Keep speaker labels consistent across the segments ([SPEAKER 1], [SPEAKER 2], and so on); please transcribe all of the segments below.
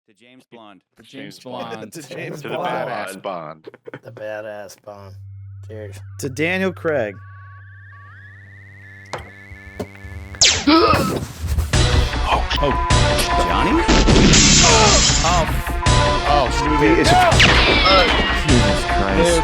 [SPEAKER 1] To James Blonde.
[SPEAKER 2] To James Blonde.
[SPEAKER 3] To James
[SPEAKER 4] To the badass Bond.
[SPEAKER 3] The badass Bond. Cheers.
[SPEAKER 5] To Daniel Craig.
[SPEAKER 1] Oh, Johnny?
[SPEAKER 2] Oh,
[SPEAKER 5] Movie is
[SPEAKER 1] Jesus Christ.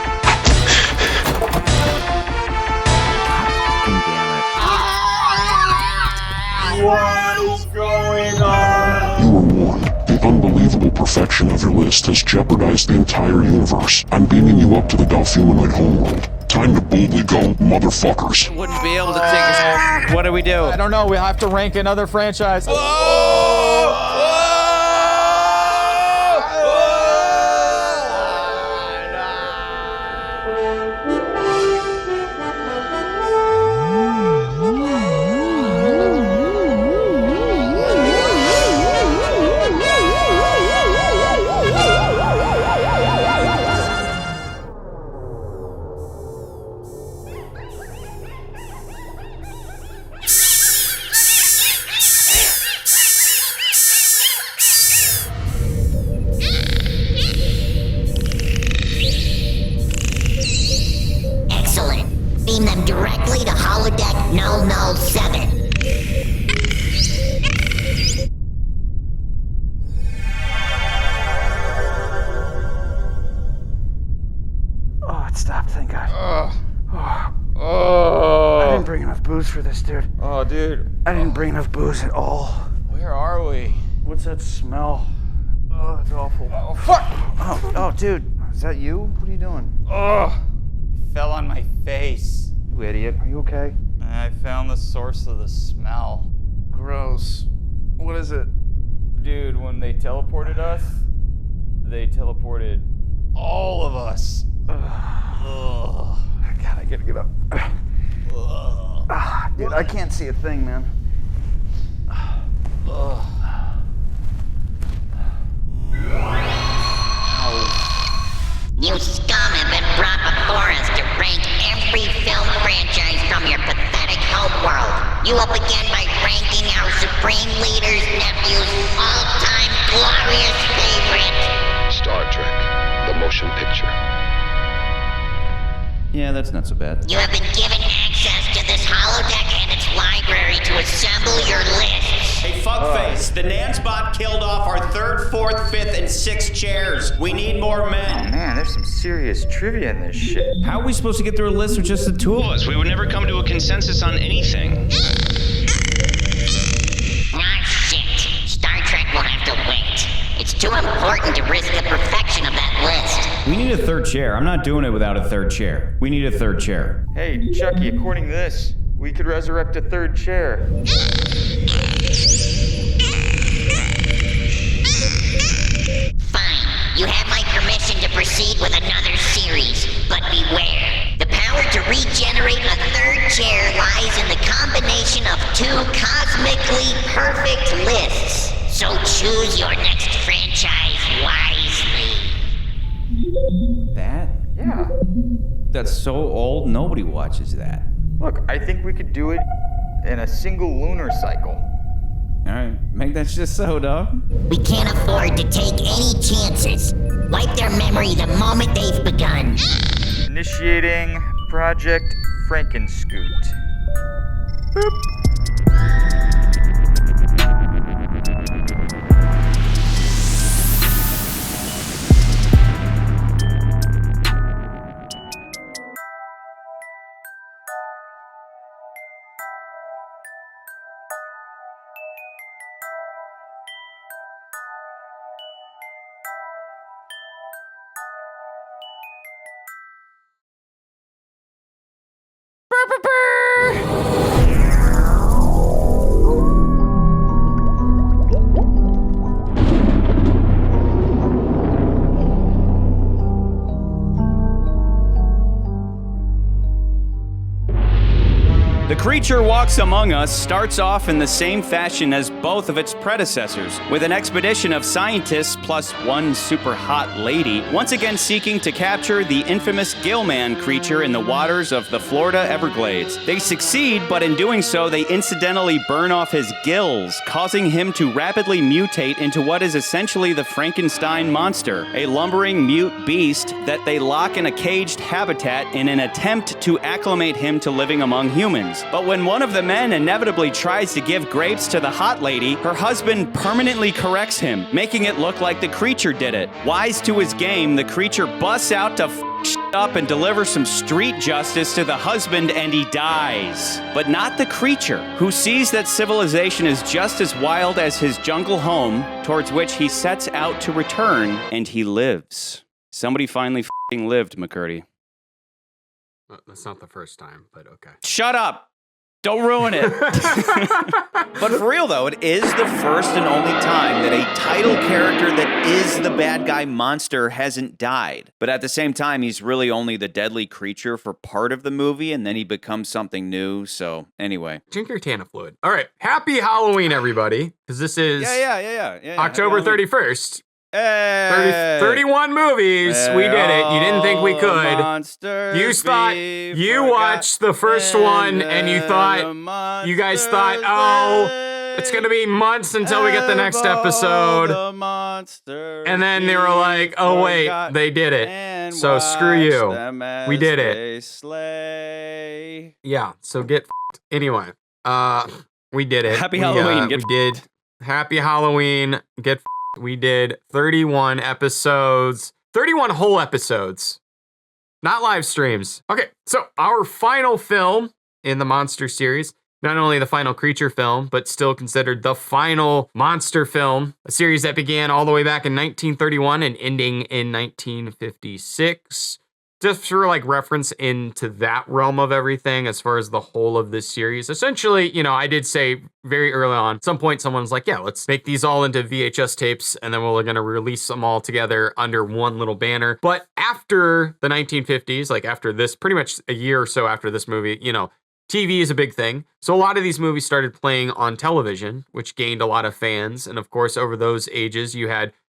[SPEAKER 3] What is going on?
[SPEAKER 6] You were warned. The unbelievable perfection of your list has jeopardized the entire universe. I'm beaming you up to the Dolphumanoid homeworld. Time to boldly go, motherfuckers.
[SPEAKER 1] Wouldn't be able to take us. What do we do?
[SPEAKER 2] I don't know. We have to rank another franchise.
[SPEAKER 7] Excellent. Beam them directly to holodeck 007.
[SPEAKER 5] Oh, it stopped, thank God. I
[SPEAKER 2] Oh,
[SPEAKER 5] didn't bring enough booze for this, dude.
[SPEAKER 2] oh, dude.
[SPEAKER 5] I didn't bring enough booze at all.
[SPEAKER 2] Where are we?
[SPEAKER 5] What's that smell? Oh, that's awful.
[SPEAKER 2] Oh, fuck.
[SPEAKER 5] Oh, dude. Is that you? What are you doing?
[SPEAKER 2] Oh, fell on my face.
[SPEAKER 5] You idiot. Are you okay?
[SPEAKER 2] I found the source of the smell.
[SPEAKER 5] Gross. What is it?
[SPEAKER 2] Dude, when they teleported us, they teleported all of us. Ugh.
[SPEAKER 5] God, I gotta get up.
[SPEAKER 2] Ugh.
[SPEAKER 5] Dude, I can't see a thing, man.
[SPEAKER 2] Ugh.
[SPEAKER 7] You scum have been brought before us to rank every film franchise from your pathetic homeworld. You up again by ranking our supreme leader's nephew's all-time glorious favorite.
[SPEAKER 6] Star Trek, the motion picture.
[SPEAKER 1] Yeah, that's not so bad.
[SPEAKER 7] You have been given access to this holodeck and its library to assemble your lists.
[SPEAKER 8] Hey, fuckface, the Nansbot killed off our 3rd, 4th, 5th, and 6th chairs. We need more men.
[SPEAKER 9] Man, there's some serious trivia in this shit.
[SPEAKER 1] How are we supposed to get through a list with just the two of us?
[SPEAKER 10] We would never come to a consensus on anything.
[SPEAKER 7] Ah, shit. Star Trek will have to wait. It's too important to risk the perfection of that list.
[SPEAKER 1] We need a third chair. I'm not doing it without a third chair. We need a third chair.
[SPEAKER 9] Hey, Chucky, according to this, we could resurrect a third chair.
[SPEAKER 7] Fine. You have my permission to proceed with another series, but beware. The power to regenerate a third chair lies in the combination of two cosmically perfect lists. So choose your next franchise wisely.
[SPEAKER 1] That?
[SPEAKER 9] Yeah.
[SPEAKER 1] That's so old, nobody watches that.
[SPEAKER 9] Look, I think we could do it in a single lunar cycle.
[SPEAKER 1] Alright, make that shit so, dog.
[SPEAKER 7] We can't afford to take any chances. Wipe their memory the moment they've begun.
[SPEAKER 9] Initiating Project FrankenScoot. Boop.
[SPEAKER 1] creature walks among us starts off in the same fashion as both of its predecessors, with an expedition of scientists plus one super hot lady once again seeking to capture the infamous gill-man creature in the waters of the Florida Everglades. They succeed, but in doing so, they incidentally burn off his gills, causing him to rapidly mutate into what is essentially the Frankenstein Monster, a lumbering mute beast that they lock in a caged habitat in an attempt to acclimate him to living among humans. But when one of the men inevitably tries to give grapes to the hot lady, her husband permanently corrects him, making it look like the creature did it. Wise to his game, the creature busts out to up and deliver some street justice to the husband, and he dies. But not the creature, who sees that civilization is just as wild as his jungle home, towards which he sets out to return, and he lives. Somebody finally lived, McCurdy.
[SPEAKER 4] That's not the first time, but okay.
[SPEAKER 1] Shut up! Don't ruin it. But for real, though, it is the first and only time that a title character that is the bad guy monster hasn't died. But at the same time, he's really only the deadly creature for part of the movie, and then he becomes something new. So, anyway.
[SPEAKER 4] Drink your Tana fluid. All right. Happy Halloween, everybody. Because this is October 31st. 31 movies. We did it. You didn't think we could. You thought you watched the first one and you guys thought, oh, it's going to be months until we get the next episode. And then they were like, oh, wait, they did it. So screw you. We did it. Yeah, so get f***ed. Anyway, we did it.
[SPEAKER 1] Happy Halloween.
[SPEAKER 4] We did. Happy Halloween. Get f***ed. We did 31 episodes, 31 whole episodes, not live streams. Okay, so our final film in the Monster series, not only the final creature film, but still considered the final monster film, a series that began all the way back in 1931 and ending in 1956. Just for like reference into that realm of everything as far as the whole of this series. Essentially, you know, I did say very early on, at some point someone's like, yeah, let's make these all into VHS tapes and then we're going to release them all together under one little banner. But after the 1950s, like after this, pretty much a year or so after this movie, you know, TV is a big thing. So a lot of these movies started playing on television, which gained a lot of fans. And of course, over those ages,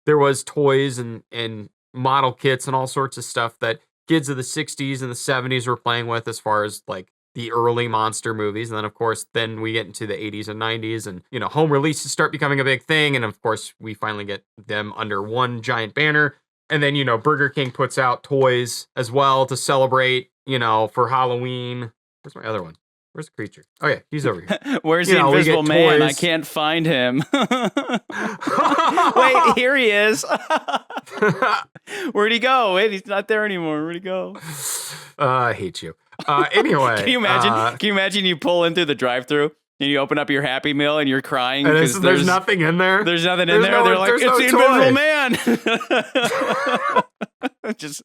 [SPEAKER 4] there was toys and model kits and all sorts of stuff that kids of the 60s and the 70s were playing with as far as like the early monster movies. And then of course, then we get into the 80s and 90s and, you know, home releases start becoming a big thing. And of course, we finally get them under one giant banner. And then, you know, Burger King puts out toys as well to celebrate, you know, for Halloween. Where's my other one? Where's the creature? Oh yeah, he's over here.
[SPEAKER 1] Where's the invisible man? I can't find him. Wait, here he is. Where'd he go? Wait, he's not there anymore. Where'd he go?
[SPEAKER 4] I hate you. Anyway.
[SPEAKER 1] Can you imagine you pull in through the drive-thru and you open up your Happy Meal and you're crying because
[SPEAKER 4] there's nothing in there?
[SPEAKER 1] There's nothing in there. They're like, it's the invisible man. Just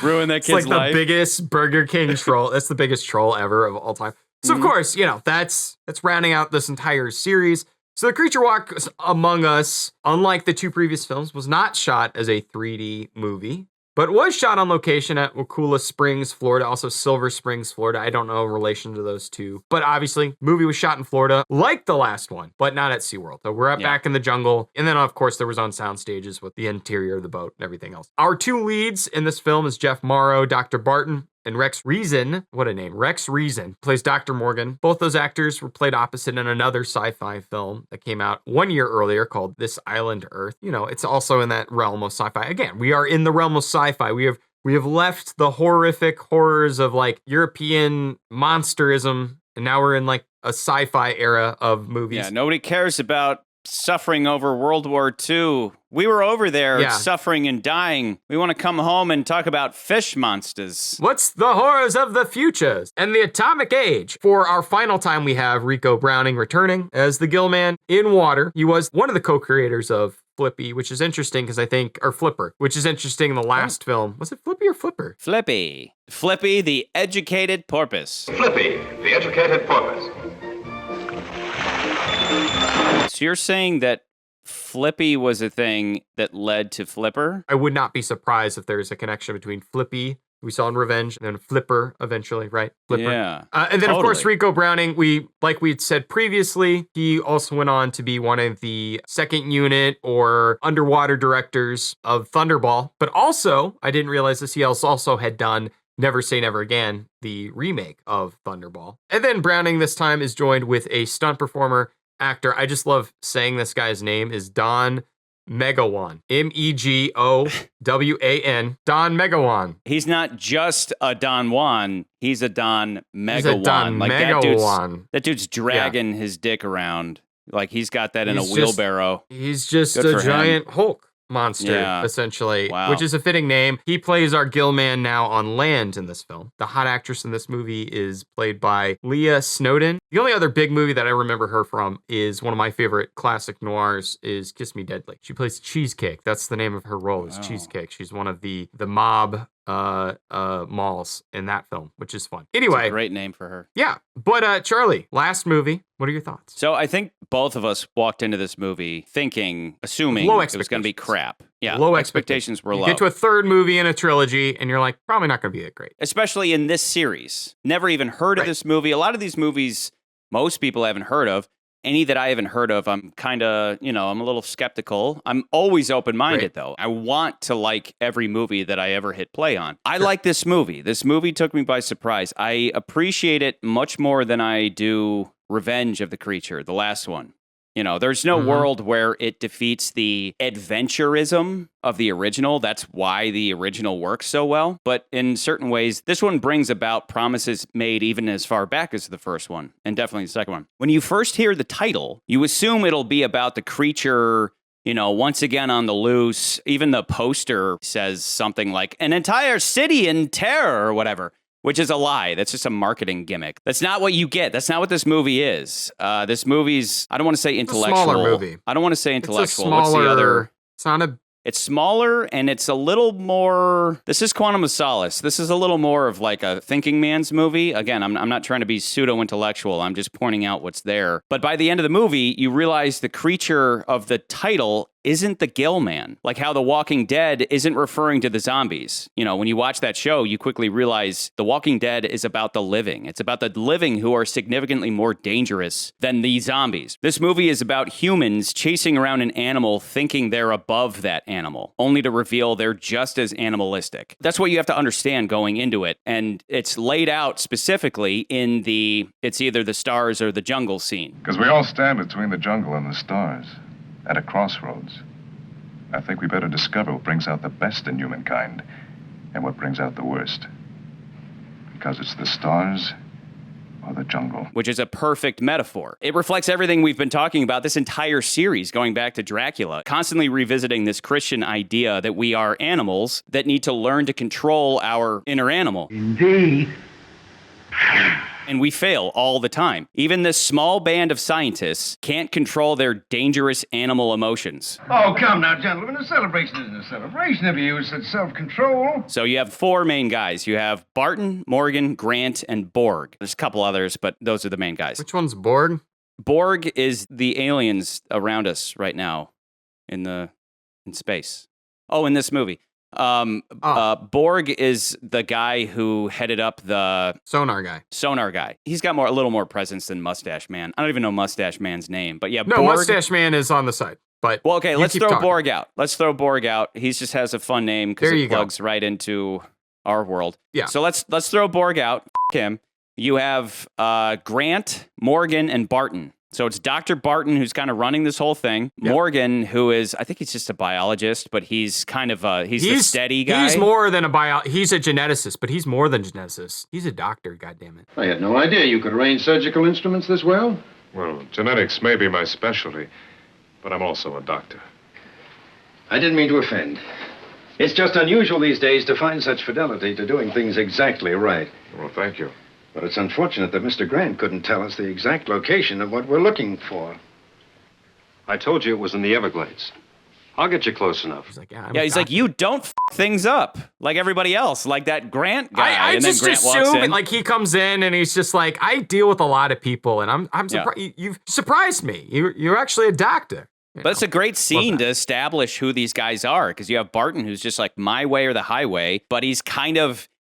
[SPEAKER 1] ruin that kid's life.
[SPEAKER 4] It's like the biggest Burger King troll. That's the biggest troll ever of all time. So of course, you know, that's rounding out this entire series. So The Creature Walks Among Us, unlike the two previous films, was not shot as a 3D movie, but was shot on location at Wakulla Springs, Florida, also Silver Springs, Florida. I don't know in relation to those two, but obviously, movie was shot in Florida, like the last one, but not at SeaWorld. So we're back in the jungle, and then of course there was on sound stages with the interior of the boat and everything else. Our two leads in this film is Jeff Morrow, Dr. Barton, and Rex Reason, what a name, Rex Reason, plays Dr. Morgan. Both those actors were played opposite in another sci-fi film that came out 1 year earlier called This Island Earth. You know, it's also in that realm of sci-fi. Again, we are in the realm of sci-fi. We have left the horrific horrors of like European monsterism, and now we're in like a sci-fi era of movies.
[SPEAKER 1] Yeah, nobody cares about suffering over World War II. We were over there suffering and dying. We want to come home and talk about fish monsters.
[SPEAKER 4] What's the horrors of the future and the atomic age? For our final time, we have Ricou Browning returning as the gill-man in water. He was one of the co-creators of Flippy, which is interesting because I think, or Flipper, which is interesting in the last film. Was it Flippy or Flipper?
[SPEAKER 1] Flippy. Flippy, the educated porpoise.
[SPEAKER 11] Flippy, the educated porpoise.
[SPEAKER 1] So you're saying that Flippy was a thing that led to Flipper?
[SPEAKER 4] I would not be surprised if there's a connection between Flippy we saw in Revenge, and then Flipper eventually, right? Flipper.
[SPEAKER 1] Yeah.
[SPEAKER 4] And then, of course,
[SPEAKER 1] totally.
[SPEAKER 4] Ricou Browning, like we'd said previously, he also went on to be one of the second unit or underwater directors of Thunderball. But also, I didn't realize this, he also had done Never Say Never Again, the remake of Thunderball. And then Browning this time is joined with a stunt performer, actor. I just love saying this guy's name is Don Megawan. Megowan. Don Megawan.
[SPEAKER 1] He's not just a Don Juan, he's a Don Megawan.
[SPEAKER 4] He's a Don Megawan.
[SPEAKER 1] That dude's dragging his dick around. Like he's got that in a wheelbarrow.
[SPEAKER 4] He's just
[SPEAKER 1] Good
[SPEAKER 4] a
[SPEAKER 1] for him.
[SPEAKER 4] giant Hulk monster,
[SPEAKER 1] Yeah.
[SPEAKER 4] essentially,
[SPEAKER 1] Wow.
[SPEAKER 4] which is a fitting name. He plays our gill-man now on land in this film. The hot actress in this movie is played by Leah Snowden. The only other big movie that I remember her from is one of my favorite classic noirs is Kiss Me Deadly. She plays Cheesecake. That's the name of her role, is Cheesecake. She's one of the mob malls in that film, which is fun. Anyway,
[SPEAKER 1] It's a great name for her.
[SPEAKER 4] yeah. But Charlie, last movie, what are your thoughts?
[SPEAKER 1] So I think both of us walked into this movie assuming
[SPEAKER 4] Low
[SPEAKER 1] it was going to be crap. Yeah,
[SPEAKER 4] Low
[SPEAKER 1] expectations were
[SPEAKER 4] You
[SPEAKER 1] low.
[SPEAKER 4] get to a third movie in a trilogy, and you're like, probably not going to be that great.
[SPEAKER 1] Especially in this series. Never even heard of
[SPEAKER 4] Right.
[SPEAKER 1] this movie. A lot of these movies, most people haven't heard of. Any that I haven't heard of, I'm kind of, I'm a little skeptical. I'm always open-minded,
[SPEAKER 4] Right.
[SPEAKER 1] though. I want to like every movie that I ever hit play on. I like this movie. This movie took me by surprise. I appreciate it much more than I do Revenge of the Creature, the last one. There's no world where it defeats the adventurism of the original. That's why the original works so well. But in certain ways, this one brings about promises made even as far back as the first one, and definitely the second one. When you first hear the title, you assume it'll be about the creature, once again on the loose. Even the poster says something like, an entire city in terror or whatever. Which is a lie. That's just a marketing gimmick. That's not what you get. That's not what this movie is. This movie's, I don't want to say intellectual.
[SPEAKER 4] It's a smaller movie.
[SPEAKER 1] I don't want to say intellectual.
[SPEAKER 4] It's a smaller,
[SPEAKER 1] What's the other?
[SPEAKER 4] It's not a...
[SPEAKER 1] It's smaller and it's a little more. This is Quantum of Solace. This is a little more of like a thinking man's movie. Again, I'm not trying to be pseudo-intellectual. I'm just pointing out what's there. But by the end of the movie, you realize the creature of the title isn't the gill-man. Like how The Walking Dead isn't referring to the zombies. When you watch that show, you quickly realize The Walking Dead is about the living. It's about the living who are significantly more dangerous than the zombies. This movie is about humans chasing around an animal thinking they're above that animal, only to reveal they're just as animalistic. That's what you have to understand going into it. And it's laid out specifically in it's either the stars or the jungle scene.
[SPEAKER 11] Because we all stand between the jungle and the stars, at a crossroads. I think we better discover what brings out the best in humankind and what brings out the worst. Because it's the stars or the jungle.
[SPEAKER 1] Which is a perfect metaphor. It reflects everything we've been talking about this entire series, going back to Dracula, constantly revisiting this Christian idea that we are animals that need to learn to control our inner animal.
[SPEAKER 5] Indeed.
[SPEAKER 1] And we fail all the time. Even this small band of scientists can't control their dangerous animal emotions.
[SPEAKER 5] Oh, come now, gentlemen. A celebration isn't a celebration if you use such self-control.
[SPEAKER 1] So you have four main guys. You have Barton, Morgan, Grant, and Borg. There's a couple others, but those are the main guys.
[SPEAKER 4] Which one's Borg?
[SPEAKER 1] Borg is the aliens around us right now in space. Oh, in this movie. Borg is the guy who headed up the
[SPEAKER 4] Sonar guy.
[SPEAKER 1] He's got a little more presence than Mustache Man. I don't even know Mustache Man's name, but yeah,
[SPEAKER 4] No,
[SPEAKER 1] Borg.
[SPEAKER 4] Mustache Man is on the side. But
[SPEAKER 1] Well, okay, let's throw
[SPEAKER 4] talking.
[SPEAKER 1] Borg out. Let's throw Borg out. He just has a fun name because
[SPEAKER 4] There you
[SPEAKER 1] it
[SPEAKER 4] go.
[SPEAKER 1] plugs right into our world.
[SPEAKER 4] Yeah.
[SPEAKER 1] So let's throw Borg out. F him. You have Grant, Morgan, and Barton. So it's Dr. Barton who's kind of running this whole thing.
[SPEAKER 4] Yep.
[SPEAKER 1] Morgan, who is, I think he's just a biologist, but he's kind of he's the steady guy.
[SPEAKER 4] He's more than he's a geneticist, but he's more than geneticist. He's a doctor, goddammit.
[SPEAKER 12] I had no idea you could arrange surgical instruments this well.
[SPEAKER 11] Well, genetics may be my specialty, but I'm also a doctor.
[SPEAKER 12] I didn't mean to offend. It's just unusual these days to find such fidelity to doing things exactly right.
[SPEAKER 11] Well, thank you.
[SPEAKER 12] But it's unfortunate that Mr. Grant couldn't tell us the exact location of what we're looking for.
[SPEAKER 13] I told you it was in the Everglades. I'll get you close enough.
[SPEAKER 4] He's like,
[SPEAKER 1] He's like, you don't f things up like everybody else, like that Grant guy.
[SPEAKER 4] I
[SPEAKER 1] and
[SPEAKER 4] just
[SPEAKER 1] then Grant walks
[SPEAKER 4] assume,
[SPEAKER 1] in.
[SPEAKER 4] like, he comes in and he's just like, I deal with a lot of people, and I'm surprised. You've surprised me. You're actually a doctor.
[SPEAKER 1] But it's a great scene to establish who these guys are, because you have Barton, who's just like my way or the highway, but he's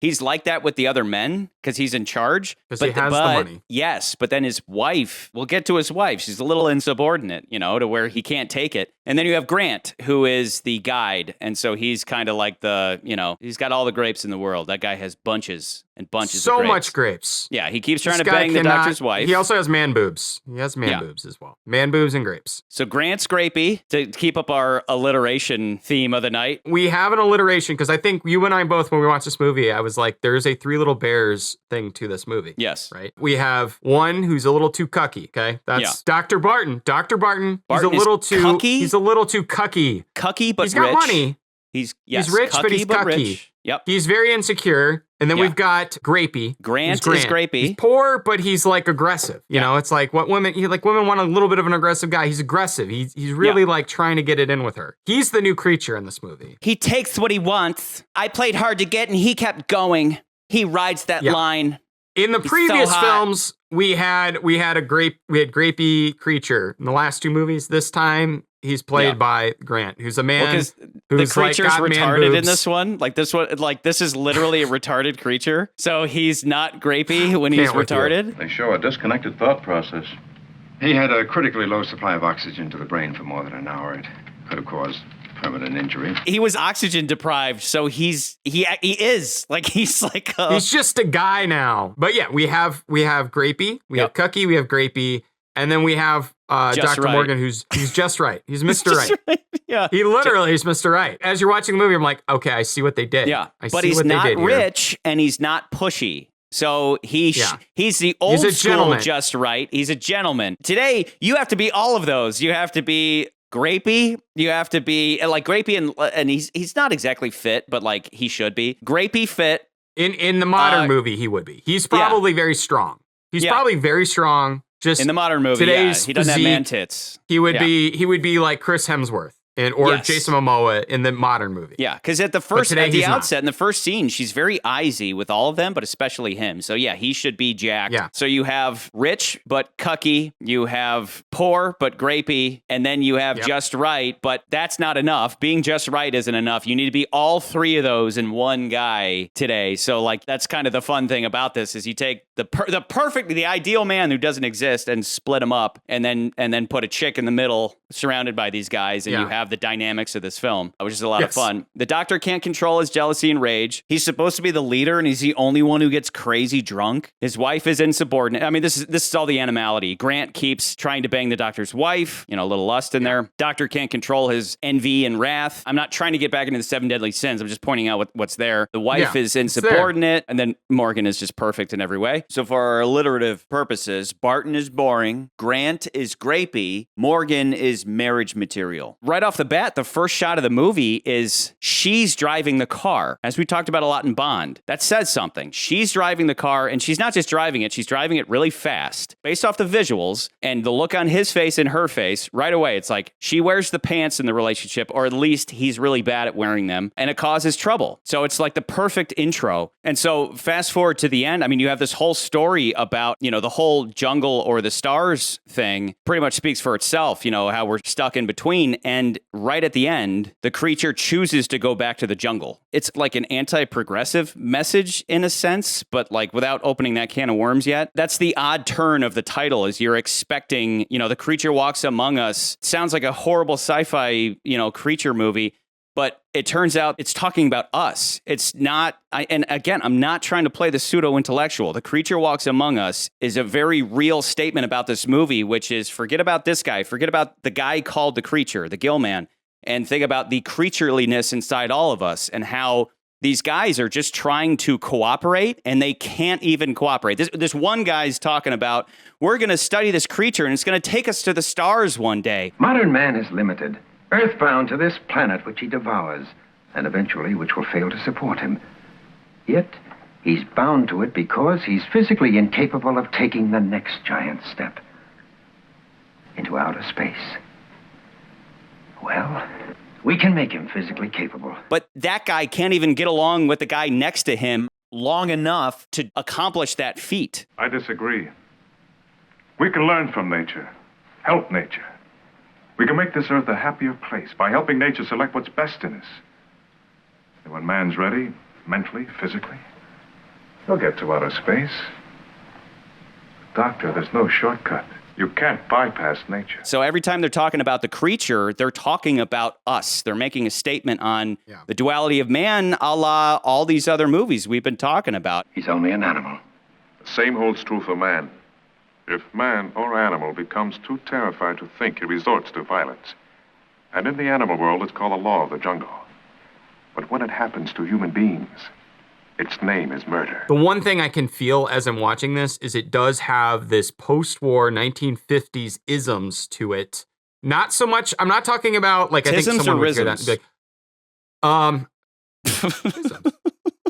[SPEAKER 1] he's like that with the other men because he's in charge.
[SPEAKER 4] Because he has the money.
[SPEAKER 1] Yes, but then his wife, we'll get to his wife. She's a little insubordinate, to where he can't take it. And then you have Grant, who is the guide. And so he's kind of like he's got all the grapes in the world. That guy has bunches and bunches of grapes.
[SPEAKER 4] So much grapes.
[SPEAKER 1] Yeah, he keeps trying to bang the doctor's wife.
[SPEAKER 4] He also has man boobs. He has man boobs as well. Man boobs and grapes.
[SPEAKER 1] So Grant's grapey, to keep up our alliteration theme of the night.
[SPEAKER 4] We have an alliteration because I think you and I both, when we watched this movie, I was like, there's a Three Little Bears thing to this movie.
[SPEAKER 1] Yes.
[SPEAKER 4] Right? We have one who's a little too cucky, okay? That's Dr. Barton. Dr. Barton, he's a little too cucky. He's a little too cucky.
[SPEAKER 1] Cucky, but
[SPEAKER 4] he's got
[SPEAKER 1] rich.
[SPEAKER 4] Money.
[SPEAKER 1] He's
[SPEAKER 4] rich,
[SPEAKER 1] cucky,
[SPEAKER 4] but he's cucky.
[SPEAKER 1] Rich. Yep.
[SPEAKER 4] He's very insecure. And then we've got Grapey.
[SPEAKER 1] Grant is Grapey.
[SPEAKER 4] He's poor, but he's like aggressive. You know, it's like what women want a little bit of an aggressive guy. He's aggressive. He's really like trying to get it in with her. He's the new creature in this movie.
[SPEAKER 1] He takes what he wants. I played hard to get and he kept going. He rides that line.
[SPEAKER 4] In the previous films, we had Grapey creature. In the last two movies, this time he's played by Grant, who's a man who's
[SPEAKER 1] the creature's
[SPEAKER 4] got
[SPEAKER 1] retarded in this one. This is literally a retarded creature. So he's not Grapey when he's retarded.
[SPEAKER 11] They show a disconnected thought process.
[SPEAKER 12] He had a critically low supply of oxygen to the brain for more than an hour. It could have caused permanent injury.
[SPEAKER 1] He was oxygen deprived, so he is like he's
[SPEAKER 4] just a guy now. But yeah, we have Grapey, we have Cucky, we have Grapey, and then we have Dr. Morgan, who's just right. He's Mr. Right.
[SPEAKER 1] Yeah,
[SPEAKER 4] he literally is Mr. Right. As you're watching the movie, I'm like, okay, I see what they did.
[SPEAKER 1] Yeah, but he's not rich and he's not pushy. So he's the old school
[SPEAKER 4] gentleman.
[SPEAKER 1] Just Right. He's a gentleman. Today, you have to be all of those. You have to be Grapey, you have to be like Grapey, and he's not exactly fit, but like he should be. Grapey fit.
[SPEAKER 4] In the modern movie, he would be. He's probably very strong. He's probably very strong. Just
[SPEAKER 1] in the modern movie,
[SPEAKER 4] today's
[SPEAKER 1] he doesn't
[SPEAKER 4] physique,
[SPEAKER 1] have man tits.
[SPEAKER 4] He would be like Chris Hemsworth. Or Jason Momoa in the modern movie.
[SPEAKER 1] Yeah, because at the outset, in the first scene, she's very eyesy with all of them, but especially him. So yeah, he should be jacked.
[SPEAKER 4] Yeah.
[SPEAKER 1] So you have rich but cucky, you have poor but grapey, and then you have just right, but that's not enough. Being just right isn't enough. You need to be all three of those in one guy today. So like that's kind of the fun thing about this is you take the ideal man who doesn't exist and split him up, and then put a chick in the middle surrounded by these guys, and you have the dynamics of this film, which is a lot of fun. The doctor can't control his jealousy and rage. He's supposed to be the leader, and he's the only one who gets crazy drunk. His wife is insubordinate. I mean, this is all the animality. Grant keeps trying to bang the doctor's wife. A little lust in there. Doctor can't control his envy and wrath. I'm not trying to get back into the 7 deadly sins. I'm just pointing out what's there. The wife is insubordinate, and then Morgan is just perfect in every way. So for our alliterative purposes, Barton is boring. Grant is grapey. Morgan is marriage material. Right off the bat, the first shot of the movie is she's driving the car. As we talked about a lot in Bond, that says something. She's driving the car, and she's not just driving it, she's driving it really fast. Based off the visuals and the look on his face and her face, right away, it's like she wears the pants in the relationship, or at least he's really bad at wearing them, and it causes trouble. So it's like the perfect intro. And so fast forward to the end, I mean, you have this whole story about, the whole jungle or the stars thing pretty much speaks for itself, how we're stuck in between. And right at the end, the creature chooses to go back to the jungle. It's like an anti-progressive message in a sense, but like without opening that can of worms yet. That's the odd turn of the title, is you're expecting, the creature walks among us. It sounds like a horrible sci-fi, creature movie, but it turns out it's talking about us. It's not, and again, I'm not trying to play the pseudo-intellectual. The creature walks among us is a very real statement about this movie, which is forget about this guy, forget about the guy called the creature, the gill-man, and think about the creatureliness inside all of us and how these guys are just trying to cooperate and they can't even cooperate. This one guy's talking about, we're going to study this creature and it's going to take us to the stars one day.
[SPEAKER 12] Modern man is limited, earthbound to this planet which he devours, and eventually which will fail to support him. Yet, he's bound to it because he's physically incapable of taking the next giant step into outer space. Well, we can make him physically capable.
[SPEAKER 1] But that guy can't even get along with the guy next to him long enough to accomplish that feat.
[SPEAKER 11] I disagree. We can learn from nature, help nature. We can make this earth a happier place by helping nature select what's best in us. And when man's ready, mentally, physically, They'll get to outer space. Doctor, there's no shortcut. You can't bypass nature.
[SPEAKER 1] So every time they're talking about the creature, they're talking about us. They're making a statement on the duality of man, a la all these other movies we've been talking about.
[SPEAKER 12] He's only an animal.
[SPEAKER 11] The same holds true for man. If man or animal becomes too terrified to think, he resorts to violence. And in the animal world, it's called the law of the jungle. But when it happens to human beings, its name is murder.
[SPEAKER 4] The one thing I can feel as I'm watching this is it does have this post-war 1950s isms to it. Not so much, I'm not talking about, like, I think someone would hear that and be like,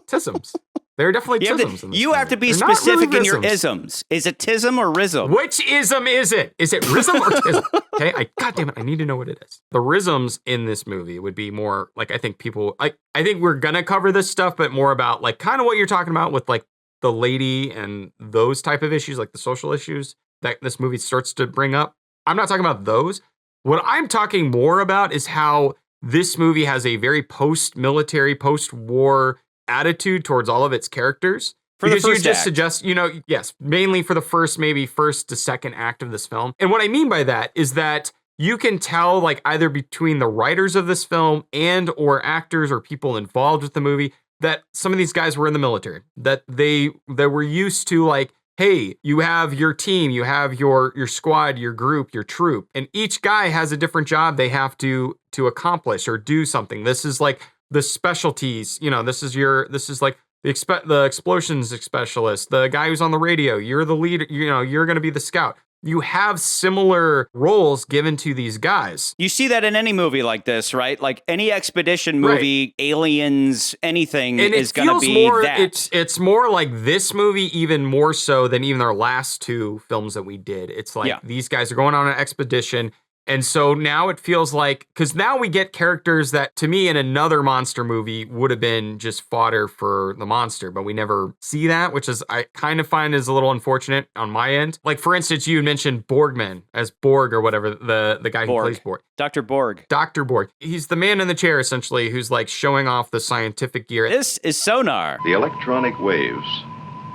[SPEAKER 4] tisms. There are definitely tisms in this
[SPEAKER 1] You have to be specific in your isms. Is it tism or rism?
[SPEAKER 4] Which ism is it? Is it rism or tism? Okay, God damn it, I need to know what it is. The risms in this movie would be more, like, I think people, I think we're gonna cover this stuff, but more about, like, kind of what you're talking about with, like, the lady and those type of issues, like the social issues that this movie starts to bring up. I'm not talking about those. What I'm talking more about is how this movie has a very post-military, post-war attitude towards all of its characters. Because you just suggest, yes, mainly for the first to second act of this film. And what I mean by that is that you can tell, like, either between the writers of this film and or actors or people involved with the movie, that some of these guys were in the military, that they were used to, like, hey, you have your team, you have your squad, your group, your troop, and each guy has a different job they have to accomplish or do something. This is like the specialties, this is like the explosions specialist, the guy who's on the radio, you're the leader, you're going to be the scout. You have similar roles given to these guys.
[SPEAKER 1] You see that in any movie like this, right? Like any expedition movie, right. Aliens, anything is going to be that.
[SPEAKER 4] It's more like this movie, even more so than even our last two films that we did. It's like these guys are going on an expedition. And so now it feels like, because now we get characters that to me in another monster movie would have been just fodder for the monster, but we never see that, which is I kind of find is a little unfortunate on my end. Like, for instance, you mentioned Borgman as Borg or whatever, the guy who plays Borg.
[SPEAKER 1] Dr. Borg.
[SPEAKER 4] Dr. Borg. He's the man in the chair, essentially, who's like showing off the scientific gear.
[SPEAKER 1] This is sonar.
[SPEAKER 14] The electronic waves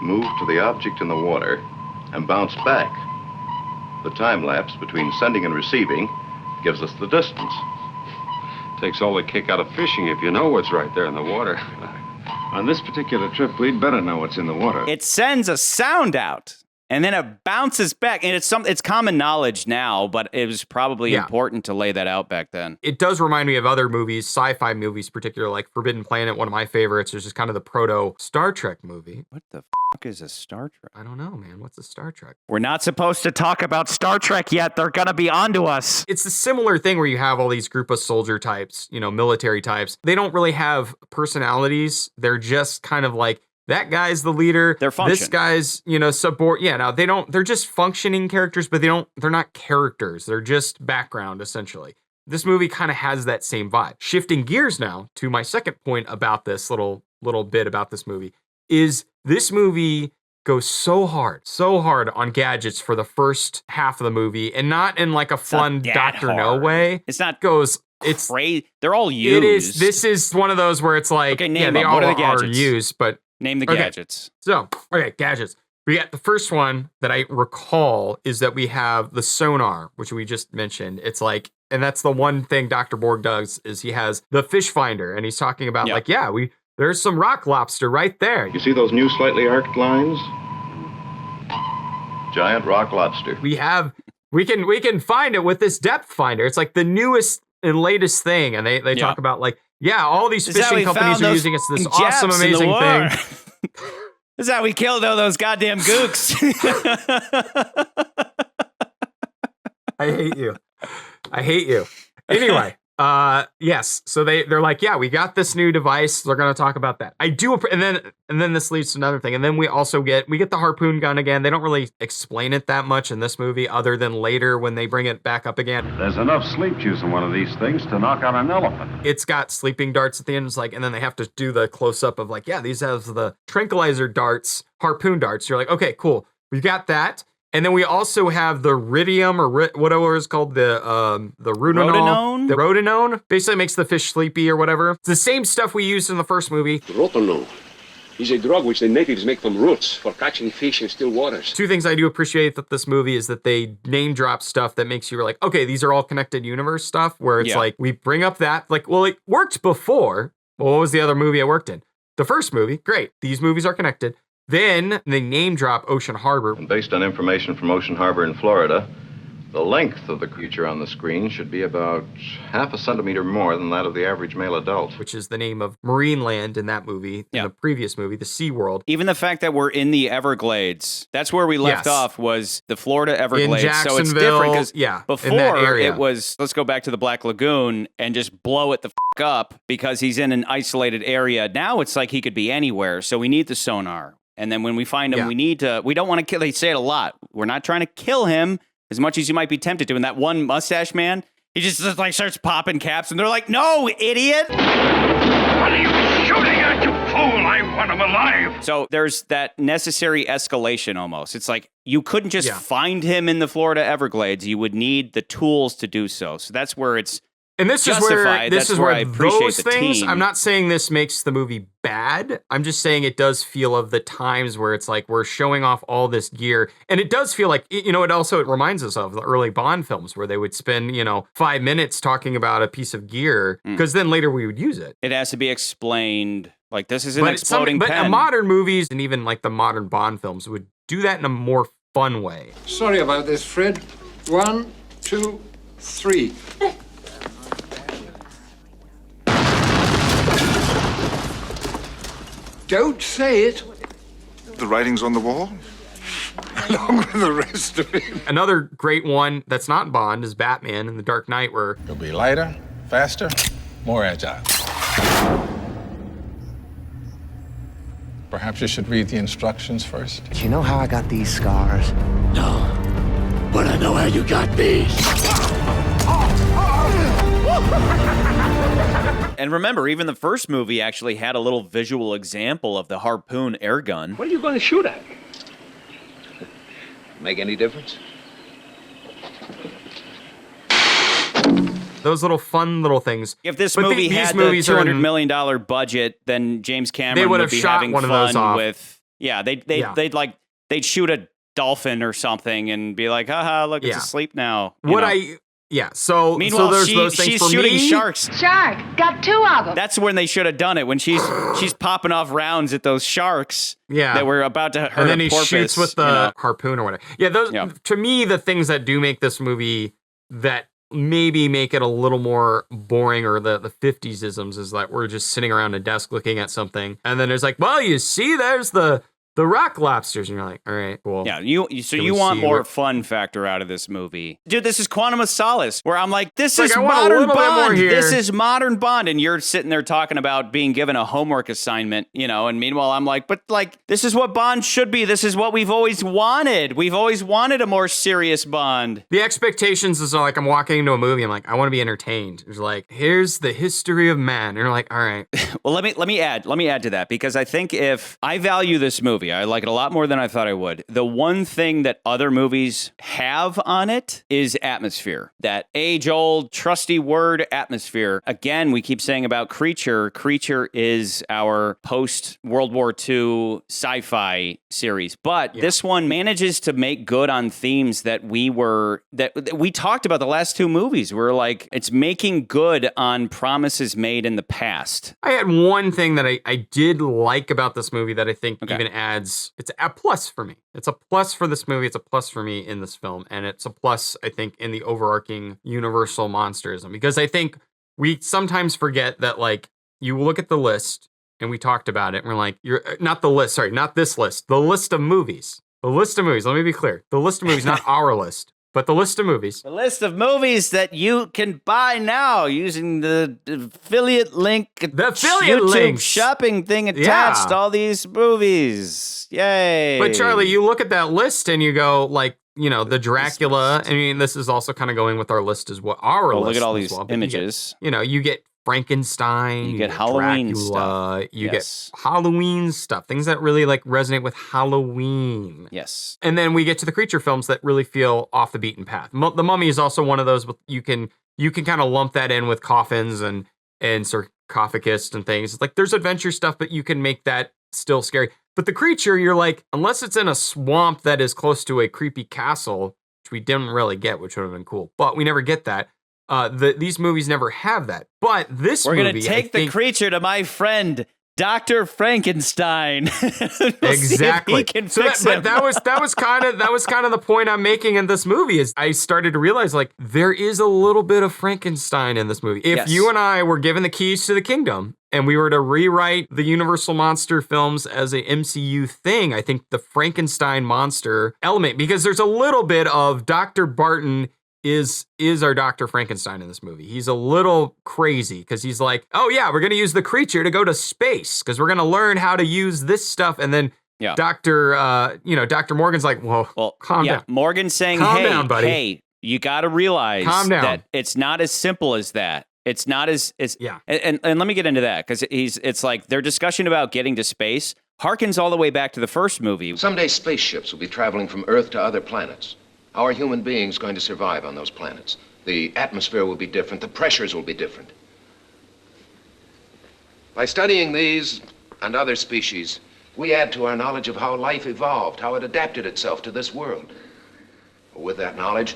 [SPEAKER 14] move to the object in the water and bounce back. The time lapse between sending and receiving gives us the distance.
[SPEAKER 13] Takes all the kick out of fishing if you know what's right there in the water.
[SPEAKER 5] On this particular trip, we'd better know what's in the water.
[SPEAKER 1] It sends a sound out, and then it bounces back. And it's common knowledge now, but it was probably important to lay that out back then.
[SPEAKER 4] It does remind me of other movies, sci-fi movies, particularly like Forbidden Planet, one of my favorites, which is kind of the proto Star Trek movie.
[SPEAKER 1] What the fuck is a Star Trek?
[SPEAKER 4] I don't know, man. What's a Star Trek?
[SPEAKER 1] We're not supposed to talk about Star Trek yet. They're going to be onto us.
[SPEAKER 4] It's a similar thing where you have all these group of soldier types, military types. They don't really have personalities. They're just kind of like, that guy's the leader.
[SPEAKER 1] They're functioning.
[SPEAKER 4] This guy's, subordinate. Yeah, no, they're just functioning characters, but they're not characters. They're just background, essentially. This movie kind of has that same vibe. Shifting gears now to my second point about this little bit about this movie is this movie goes so hard on gadgets for the first half of the movie, and not in like a fun Dr. No way.
[SPEAKER 1] It's not
[SPEAKER 4] it's
[SPEAKER 1] crazy. They're all used.
[SPEAKER 4] It is. This is one of those where it's like,
[SPEAKER 1] okay,
[SPEAKER 4] they all are used, but
[SPEAKER 1] name the gadgets.
[SPEAKER 4] So, gadgets. We got the first one that I recall is that we have the sonar, which we just mentioned. It's like, and that's the one thing Dr. Borg does is he has the fish finder, and he's talking about there's some rock lobster right there.
[SPEAKER 14] You see those new slightly arced lines? Giant rock lobster.
[SPEAKER 4] We can find it with this depth finder. It's like the newest and latest thing, and they talk about like, all these fishing companies are using it. It's this awesome, amazing thing.
[SPEAKER 1] This is how we killed all those goddamn gooks.
[SPEAKER 4] I hate you. Anyway, yes. So they're like, we got this new device. They're going to talk about that. And then this leads to another thing. And then we also get the harpoon gun again. They don't really explain it that much in this movie, other than later when they bring it back up again.
[SPEAKER 5] There's enough sleep juice in one of these things to knock out an elephant.
[SPEAKER 4] It's got sleeping darts at the end. It's like, and then they have to do the close up of like, these have the tranquilizer darts, harpoon darts. You're like, okay, cool. We've got that. And then we also have the Ridium, or whatever it's called, the Rotenone. The Rotenone basically makes the fish sleepy or whatever. It's the same stuff we used in the first movie.
[SPEAKER 15] Rotenone. is a drug which the natives make from roots for catching fish in still waters.
[SPEAKER 4] Two things I do appreciate that this movie is that they name drop stuff that makes you like, okay, these are all connected universe stuff, where it's like, we bring up that, like, well, it worked before. Well, what was the other movie I worked in? The first movie, great. These movies are connected. Then they name drop Ocean Harbor.
[SPEAKER 14] And based on information from Ocean Harbor in Florida, the length of the creature on the screen should be about half a centimeter more than that of the average male adult.
[SPEAKER 4] Which is the name of Marine Land in that movie, in the previous movie, the Sea World.
[SPEAKER 1] Even the fact that we're in the Everglades, that's where we left off, was the Florida Everglades.
[SPEAKER 4] In Jacksonville,
[SPEAKER 1] so it's different because
[SPEAKER 4] in that
[SPEAKER 1] before
[SPEAKER 4] area.
[SPEAKER 1] it was, let's go back to the Black Lagoon and just blow it the up because he's in an isolated area. Now it's like he could be anywhere, so we need the sonar. And then when we find him, we don't want to kill, they say it a lot, we're not trying to kill him as much as you might be tempted to. And that one mustache man, he just like starts popping caps and they're like, no, idiot.
[SPEAKER 5] What are you shooting at, you fool? I want him alive.
[SPEAKER 1] So there's that necessary escalation almost. It's like you couldn't just find him in the Florida Everglades. You would need the tools to do so. So that's where it's
[SPEAKER 4] And this
[SPEAKER 1] justified.
[SPEAKER 4] is where
[SPEAKER 1] I appreciate
[SPEAKER 4] those
[SPEAKER 1] the
[SPEAKER 4] things.
[SPEAKER 1] team.
[SPEAKER 4] I'm not saying this makes the movie bad. I'm just saying it does feel of the times where it's like we're showing off all this gear, and it does feel like it reminds us of the early Bond films where they would spend 5 minutes talking about a piece of gear because then later we would use it.
[SPEAKER 1] It has to be explained. Like this is an exploding
[SPEAKER 4] but
[SPEAKER 1] pen.
[SPEAKER 4] modern movies and even like the modern Bond films would do that in a more fun way.
[SPEAKER 16] Sorry about this, Fred. 1, 2, 3. Don't say it.
[SPEAKER 17] The writing's on the wall, along with the rest of it.
[SPEAKER 4] Another great one that's not Bond is Batman in The Dark Knight, where
[SPEAKER 18] it'll be lighter, faster, more agile. Perhaps you should read the instructions first.
[SPEAKER 19] Do you know how I got these scars? No, but I know how you got these.
[SPEAKER 1] And remember, even the first movie actually had a little visual example of the harpoon air gun.
[SPEAKER 15] What are you going to shoot at?
[SPEAKER 20] Make any difference?
[SPEAKER 4] those little fun little things.
[SPEAKER 1] If this movie had the $200 million budget, then James Cameron would be having fun with. Yeah, they'd shoot a dolphin or something and be like, haha, look, it's asleep now.
[SPEAKER 4] So
[SPEAKER 1] meanwhile,
[SPEAKER 4] there's those things
[SPEAKER 1] she's
[SPEAKER 4] for
[SPEAKER 1] shooting
[SPEAKER 4] me.
[SPEAKER 1] sharks.
[SPEAKER 21] Shark, got 2 of them.
[SPEAKER 1] That's when they should have done it, when she's popping off rounds at those sharks that were about to hurt
[SPEAKER 4] and then
[SPEAKER 1] a
[SPEAKER 4] he
[SPEAKER 1] porpoise,
[SPEAKER 4] shoots with the harpoon or whatever. Yeah, those to me, the things that do make this movie that maybe make it a little more boring, or the 50s-isms, is that we're just sitting around a desk looking at something, and then there's like, well, you see, there's the rock lobsters, and you're like, all right, cool.
[SPEAKER 1] Yeah, you want more fun factor out of this movie. Dude, this is Quantum of Solace, where I'm like, this is modern Bond. This is modern Bond, and you're sitting there talking about being given a homework assignment, and meanwhile I'm like, but like, this is what Bond should be. This is what we've always wanted. We've always wanted a more serious Bond.
[SPEAKER 4] The expectations is like, I'm walking into a movie, I'm like, I want to be entertained. It's like, here's the history of man. And you're like, all right.
[SPEAKER 1] Well, let me add to that, because I think if I value this movie, I like it a lot more than I thought I would. The one thing that other movies have on it is atmosphere. That age-old, trusty word, atmosphere. Again, we keep saying about Creature. Creature is our post-World War II sci-fi series. But this one manages to make good on themes that we talked about the last 2 movies. We're like, it's making good on promises made in the past.
[SPEAKER 4] I had one thing that I did like about this movie that I think even adds, it's a plus for me. It's a plus for this movie. It's a plus for me in this film. And it's a plus, I think, in the overarching universal monsterism. Because I think we sometimes forget that, like, you look at the list, and we talked about it, and we're like, not this list, the list of movies. The list of movies, let me be clear. The list of movies, not our list, but the list of movies.
[SPEAKER 1] The list of movies that you can buy now using the affiliate link.
[SPEAKER 4] The affiliate
[SPEAKER 1] YouTube
[SPEAKER 4] links.
[SPEAKER 1] shopping thing attached to all these movies. Yay.
[SPEAKER 4] But Charlie, you look at that list and you go, like, the Dracula. I mean, this is also kind of going with our list as well.
[SPEAKER 1] Look at all these images.
[SPEAKER 4] You get Frankenstein,
[SPEAKER 1] you get Halloween
[SPEAKER 4] Dracula,
[SPEAKER 1] stuff.
[SPEAKER 4] You get Halloween stuff, things that really like resonate with Halloween.
[SPEAKER 1] Yes.
[SPEAKER 4] And then we get to the creature films that really feel off the beaten path. The Mummy is also one of those. You can kind of lump that in with coffins and sarcophagus and things. It's like there's adventure stuff, but you can make that still scary. But the creature, you're like, unless it's in a swamp that is close to a creepy castle, which we didn't really get, which would have been cool, but we never get that. These movies never have that. But this
[SPEAKER 1] We're
[SPEAKER 4] movie,
[SPEAKER 1] going to take the creature to my friend, Dr. Frankenstein. We'll
[SPEAKER 4] exactly.
[SPEAKER 1] see if he can fix him.
[SPEAKER 4] That was kind of the point I'm making in this movie. Is I started to realize like there is a little bit of Frankenstein in this movie. If you and I were given the keys to the kingdom and we were to rewrite the Universal Monster films as a MCU thing, I think the Frankenstein Monster element, because there's a little bit of Dr. Barton is our Dr. Frankenstein in this movie. He's a little crazy because he's like, oh yeah, we're going to use the creature to go to space because we're going to learn how to use this stuff. And then Dr. Morgan's like, well, calm down.
[SPEAKER 1] Morgan's saying,
[SPEAKER 4] calm down, buddy.
[SPEAKER 1] Hey, you got to realize that it's not as simple as that. It's not as and let me get into that because it's like their discussion about getting to space harkens all the way back to the first movie.
[SPEAKER 20] Someday spaceships will be traveling from Earth to other planets. How are human beings going to survive on those planets? The atmosphere will be different, the pressures will be different. By studying these and other species, we add to our knowledge of how life evolved, how it adapted itself to this world. With that knowledge,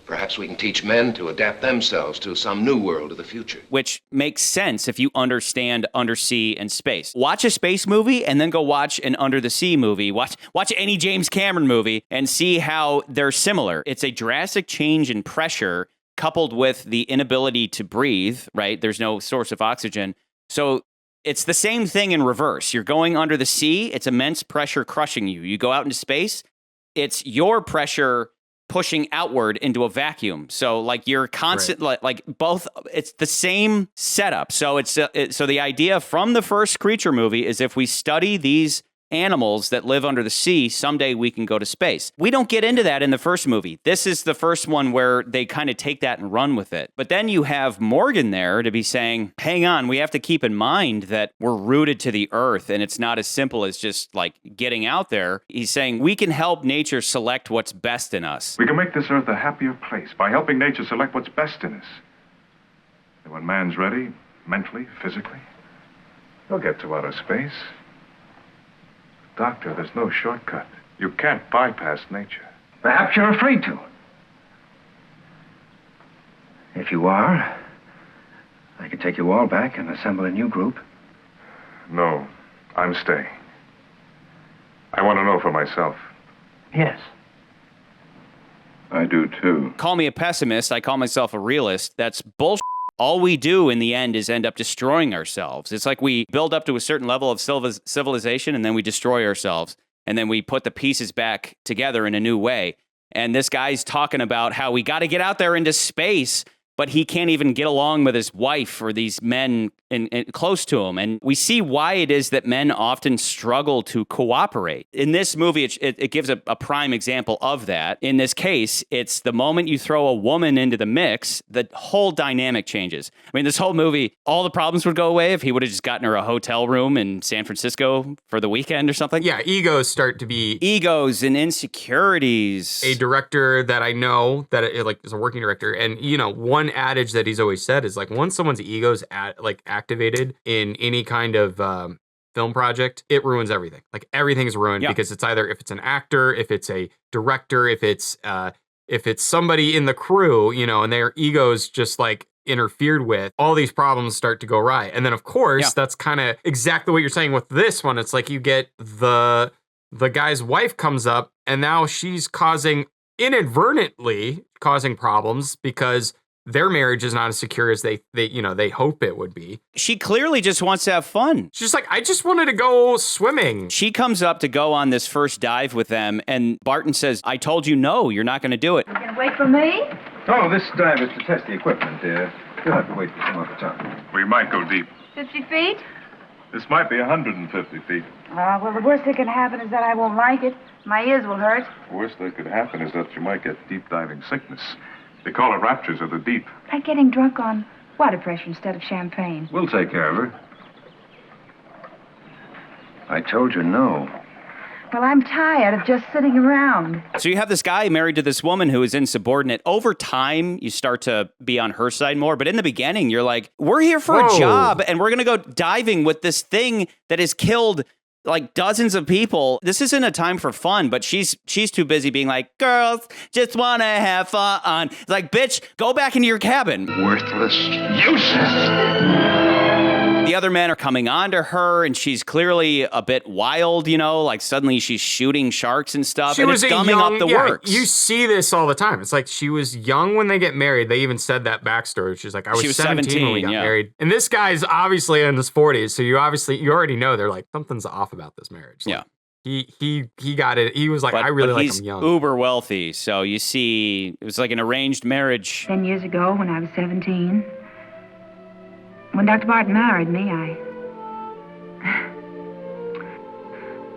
[SPEAKER 20] perhaps we can teach men to adapt themselves to some new world of the future.
[SPEAKER 1] Which makes sense if you understand undersea and space. Watch a space movie and then go watch an under the sea movie. Watch any James Cameron movie and see how they're similar. It's a drastic change in pressure coupled with the inability to breathe, right? There's no source of oxygen. So it's the same thing in reverse. You're going under the sea, it's immense pressure crushing you. You go out into space, it's your pressure pushing outward into a vacuum. So like you're constant, like both, it's the same setup. So so the idea from the first creature movie is if we study these animals that live under the sea, someday we can go to space. We don't get into that in the first movie. This is the first one where they kind of take that and run with it. But then you have Morgan there to be saying, hang on, we have to keep in mind that we're rooted to the earth and it's not as simple as just like getting out there. He's saying we can help nature select what's best in us.
[SPEAKER 11] We can make this earth a happier place by helping nature select what's best in us. And when man's ready, mentally, physically, he'll get to outer space. Doctor, there's no shortcut. You can't bypass nature.
[SPEAKER 12] Perhaps you're afraid to. If you are, I could take you all back and assemble a new group.
[SPEAKER 11] No, I'm staying. I want to know for myself.
[SPEAKER 12] Yes.
[SPEAKER 11] I do too.
[SPEAKER 1] Call me a pessimist, I call myself a realist. That's bullshit. All we do in the end is end up destroying ourselves. It's like we build up to a certain level of civilization and then we destroy ourselves. And then we put the pieces back together in a new way. And this guy's talking about how we got to get out there into space, but he can't even get along with his wife or these men close to him. And we see why it is that men often struggle to cooperate. In this movie, it gives a prime example of that. In this case, it's the moment you throw a woman into the mix, the whole dynamic changes. I mean, this whole movie, all the problems would go away if he would have just gotten her a hotel room in San Francisco for the weekend or something.
[SPEAKER 4] Yeah, egos start to be...
[SPEAKER 1] Egos and insecurities.
[SPEAKER 4] A director that I know that is a working director, and one adage that he's always said is like once someone's ego's activated in any kind of film project, it ruins everything. Like everything's ruined because it's either if it's an actor, if it's a director, if it's somebody in the crew, and their egos just like interfered with, all these problems start to go awry. And then of course that's kind of exactly what you're saying with this one. It's like you get the guy's wife comes up and now she's inadvertently causing problems because their marriage is not as secure as they hope it would be.
[SPEAKER 1] She clearly just wants to have fun.
[SPEAKER 4] She's like, I just wanted to go swimming.
[SPEAKER 1] She comes up to go on this first dive with them, and Barton says, I told you no, you're not going to do it.
[SPEAKER 21] You gonna wait for me?
[SPEAKER 12] Oh, this dive is to test the equipment, dear. You'll have to wait for some other time.
[SPEAKER 11] We might go deep.
[SPEAKER 21] 50 feet?
[SPEAKER 11] This might be 150 feet.
[SPEAKER 21] Well, the worst that can happen is that I won't like it. My ears will hurt.
[SPEAKER 11] The worst that could happen is that you might get deep diving sickness. They call it raptures of the deep.
[SPEAKER 21] Like getting drunk on water pressure instead of champagne.
[SPEAKER 12] We'll take care of her. I told you no.
[SPEAKER 21] Well, I'm tired of just sitting around.
[SPEAKER 1] So you have this guy married to this woman who is insubordinate. Over time, you start to be on her side more. But in the beginning, you're like, we're here for a job, and we're going to go diving with this thing that has killed like dozens of people. This isn't a time for fun, but she's too busy being like, girls just want to have fun. It's like, bitch, go back into your cabin.
[SPEAKER 5] Worthless, useless.
[SPEAKER 1] The other men are coming on to her, and she's clearly a bit wild, you know, like suddenly she's shooting sharks and stuff.
[SPEAKER 4] She
[SPEAKER 1] and
[SPEAKER 4] was
[SPEAKER 1] it's gumming up the works.
[SPEAKER 4] You see this all the time. It's like she was young when they get married. They even said that backstory. She's like, I was 17 when we got married. And this guy's obviously in his 40s, so you already know they're like, something's off about this marriage. Like, He got it. He was like, I really like him young.
[SPEAKER 1] He's uber wealthy, so you see, it was like an arranged marriage.
[SPEAKER 21] 10 years ago, when I was 17, when Dr. Barton married me,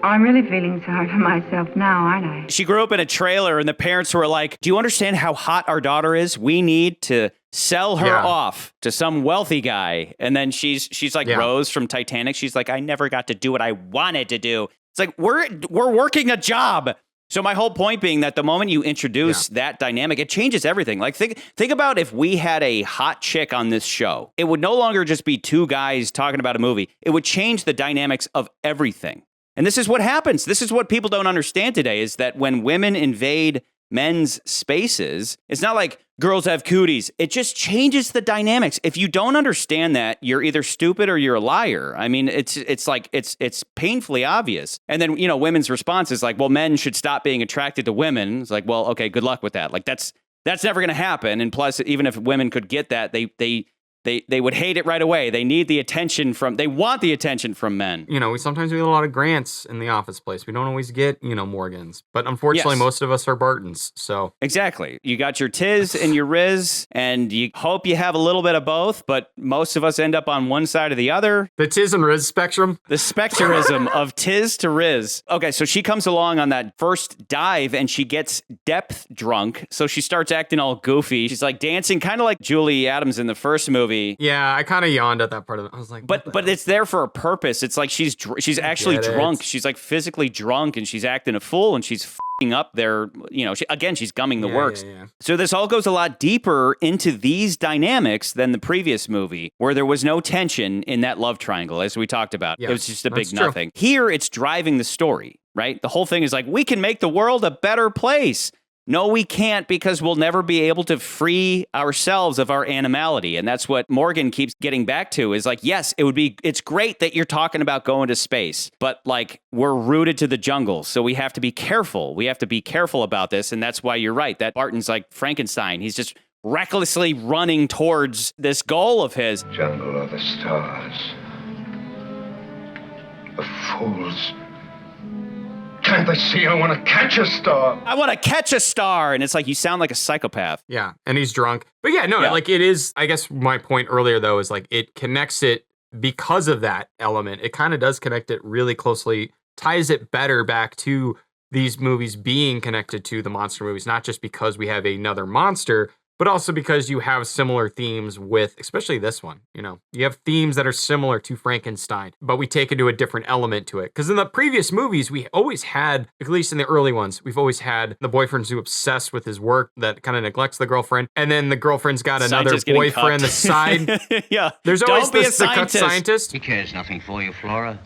[SPEAKER 21] I'm really feeling sorry for myself now, aren't I?
[SPEAKER 1] She grew up in a trailer, and the parents were like, do you understand how hot our daughter is? We need to sell her off to some wealthy guy. And then she's like Rose from Titanic. She's like, I never got to do what I wanted to do. It's like, we're working a job. So my whole point being that the moment you introduce that dynamic, it changes everything. Like think about if we had a hot chick on this show. It would no longer just be two guys talking about a movie. It would change the dynamics of everything. And this is what happens. This is what people don't understand today, is that when women invade men's spaces, it's not like girls have cooties. It just changes the dynamics. If you don't understand that, you're either stupid or you're a liar. I mean, it's like it's painfully obvious. And then, you know, women's response is like, well, men should stop being attracted to women. It's like, well, okay, good luck with that. Like that's never going to happen. And plus, even if women could get that, they would hate it right away. They need the attention they want the attention from men.
[SPEAKER 4] You know, we sometimes get a lot of Grants in the office place. We don't always get, you know, Morgans. But unfortunately, most of us are Bartons, so. Exactly.
[SPEAKER 1] You got your Tiz and your Rizz, and you hope you have a little bit of both, but most of us end up on one side or the other.
[SPEAKER 4] The Tiz and Rizz spectrum?
[SPEAKER 1] The spectrism of Tiz to Rizz. Okay, so she comes along on that first dive, and she gets depth drunk, so she starts acting all goofy. She's like dancing, kind of like Julie Adams in the first movie.
[SPEAKER 4] Yeah, I kind of yawned at that part of it. I was like,
[SPEAKER 1] but it's there for a purpose. It's like she's actually drunk. She's like physically drunk, and she's acting a fool, and she's f***ing up there. You know, she's gumming the works. So this all goes a lot deeper into these dynamics than the previous movie, where there was no tension in that love triangle, as we talked about. It was just a big nothing. Here, it's driving the story, right? The whole thing is like, we can make the world a better place. No, we can't, because we'll never be able to free ourselves of our animality. And that's what Morgan keeps getting back to, is like, yes, it's great that you're talking about going to space, but like, we're rooted to the jungle. So we have to be careful. We have to be careful about this. And that's why you're right. That Barton's like Frankenstein. He's just recklessly running towards this goal of his.
[SPEAKER 5] Jungle of the stars. The fools. Can't they see I want to catch a star?
[SPEAKER 1] I want to catch a star. And it's like, you sound like a psychopath.
[SPEAKER 4] Yeah, and he's drunk. But yeah, no, like it is, I guess my point earlier, though, is like it connects it because of that element. It kind of does connect it really closely, ties it better back to these movies being connected to the monster movies, not just because we have another monster, but also because you have similar themes with, especially this one, you know, you have themes that are similar to Frankenstein, but we take it to a different element to it. Because in the previous movies, we always had, at least in the early ones, we've always had the boyfriend who's obsessed with his work that kind of neglects the girlfriend. And then the girlfriend's got another boyfriend, the side. There's always the cut scientist.
[SPEAKER 3] He cares nothing for you, Flora.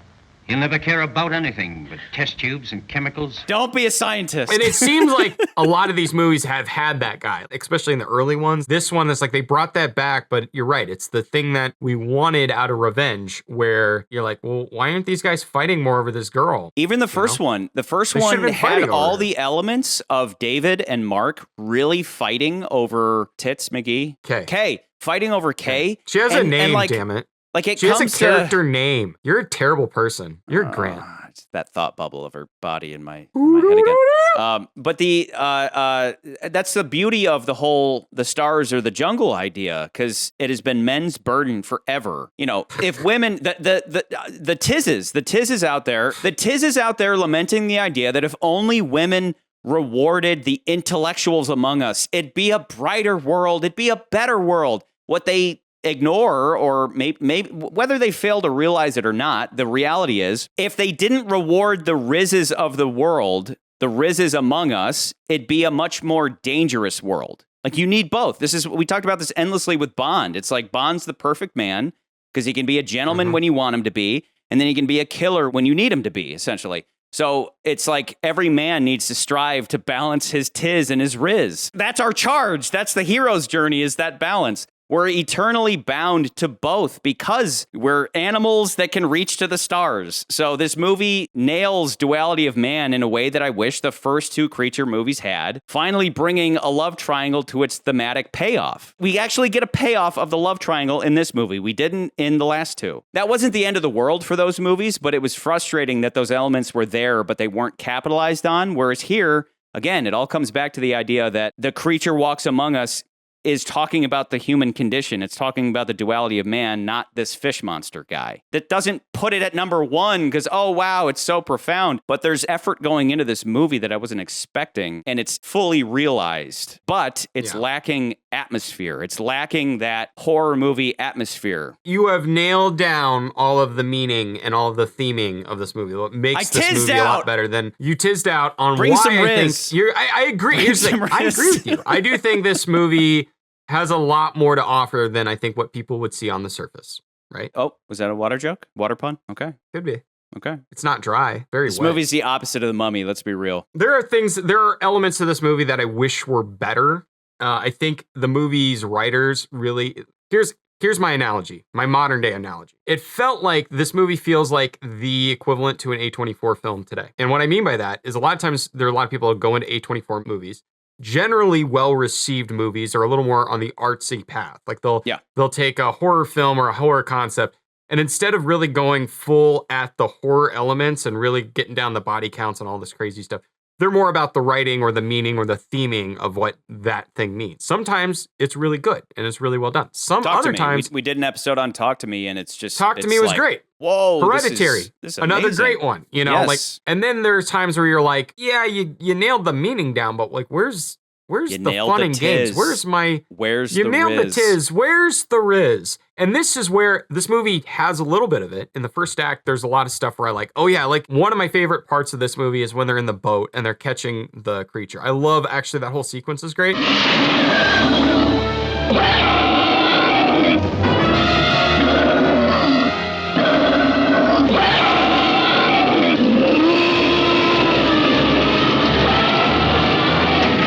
[SPEAKER 3] He'll never care about anything but test tubes and chemicals.
[SPEAKER 1] Don't be a scientist.
[SPEAKER 4] And it seems like a lot of these movies have had that guy, especially in the early ones. This one is like they brought that back, but you're right. It's the thing that we wanted out of Revenge, where you're like, well, why aren't these guys fighting more over this girl?
[SPEAKER 1] Even the first one. The first one had all the elements of David and Mark really fighting over Tits McGee. Kay. Fighting over Kay.
[SPEAKER 4] She has a name, damn it.
[SPEAKER 1] Like
[SPEAKER 4] she has a character name. You're a terrible person. You're Grant.
[SPEAKER 1] It's that thought bubble of her body in my head again. But that's the beauty of the stars or the jungle idea, because it has been men's burden forever. You know, if women, the Tizzes out there lamenting the idea that if only women rewarded the intellectuals among us, it'd be a brighter world. It'd be a better world. What they ignore, or maybe whether they fail to realize it or not, the reality is, if they didn't reward the Rizzes of the world, the Rizzes among us, it'd be a much more dangerous world. Like, you need both. We talked about this endlessly with Bond. It's like Bond's the perfect man because he can be a gentleman when you want him to be. and then he can be a killer when you need him to be, essentially. So it's like every man needs to strive to balance his Tiz and his Rizz. That's our charge. That's the hero's journey, is that balance. We're eternally bound to both because we're animals that can reach to the stars. So this movie nails duality of man in a way that I wish the first two creature movies had, finally bringing a love triangle to its thematic payoff. We actually get a payoff of the love triangle in this movie. We didn't in the last two. That wasn't the end of the world for those movies, but it was frustrating that those elements were there, but they weren't capitalized on. Whereas here, again, it all comes back to the idea that the creature walks among us is talking about the human condition. It's talking about the duality of man, not this fish monster guy. That doesn't put it at number one because, oh, wow, it's so profound. But there's effort going into this movie that I wasn't expecting, and it's fully realized. But it's lacking atmosphere. It's lacking that horror movie atmosphere.
[SPEAKER 4] You have nailed down all of the meaning and all of the theming of this movie. What makes this movie a lot better than you tizzed out on
[SPEAKER 1] Bring
[SPEAKER 4] why
[SPEAKER 1] some
[SPEAKER 4] I
[SPEAKER 1] Rizz.
[SPEAKER 4] think I agree. Here's the thing. I agree with you. I do think this movie has a lot more to offer than I think what people would see on the surface, right?
[SPEAKER 1] Oh, was that a water joke? Water pun? Okay.
[SPEAKER 4] Could be.
[SPEAKER 1] Okay.
[SPEAKER 4] It's not dry. Very
[SPEAKER 1] This
[SPEAKER 4] wet.
[SPEAKER 1] movie's the opposite of The Mummy, let's be real.
[SPEAKER 4] There are elements of this movie that I wish were better. I think the movie's writers really, here's my analogy, my modern day analogy. It felt like this movie feels like the equivalent to an A24 film today. And what I mean by that is a lot of times there are a lot of people who go into A24 movies. Generally well-received movies are a little more on the artsy path. Like they'll take a horror film or a horror concept, and instead of really going full at the horror elements and really getting down the body counts and all this crazy stuff, they're more about the writing or the meaning or the theming of what that thing means. Sometimes it's really good and it's really well done. Other times
[SPEAKER 1] we did an episode on Talk to Me, and it's just
[SPEAKER 4] Talk to Me was
[SPEAKER 1] like,
[SPEAKER 4] great.
[SPEAKER 1] Whoa,
[SPEAKER 4] Hereditary,
[SPEAKER 1] this is
[SPEAKER 4] another
[SPEAKER 1] amazing.
[SPEAKER 4] great one. You know,
[SPEAKER 1] Yes.
[SPEAKER 4] and then there's times where you're like, yeah, you nailed the meaning down, but like, where's
[SPEAKER 1] You
[SPEAKER 4] the
[SPEAKER 1] nailed
[SPEAKER 4] fun
[SPEAKER 1] the
[SPEAKER 4] and games?
[SPEAKER 1] Tiz.
[SPEAKER 4] Where's
[SPEAKER 1] You
[SPEAKER 4] the
[SPEAKER 1] nailed the
[SPEAKER 4] Rizz?
[SPEAKER 1] Tiz.
[SPEAKER 4] Where's the Rizz? And this is where this movie has a little bit of it. In the first act, there's a lot of stuff where I like, oh yeah, like one of my favorite parts of this movie is when they're in the boat and they're catching the creature. I love, actually, that whole sequence is great.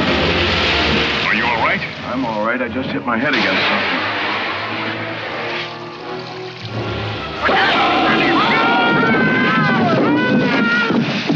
[SPEAKER 5] Are you all right? I'm all right. I just hit my head against something.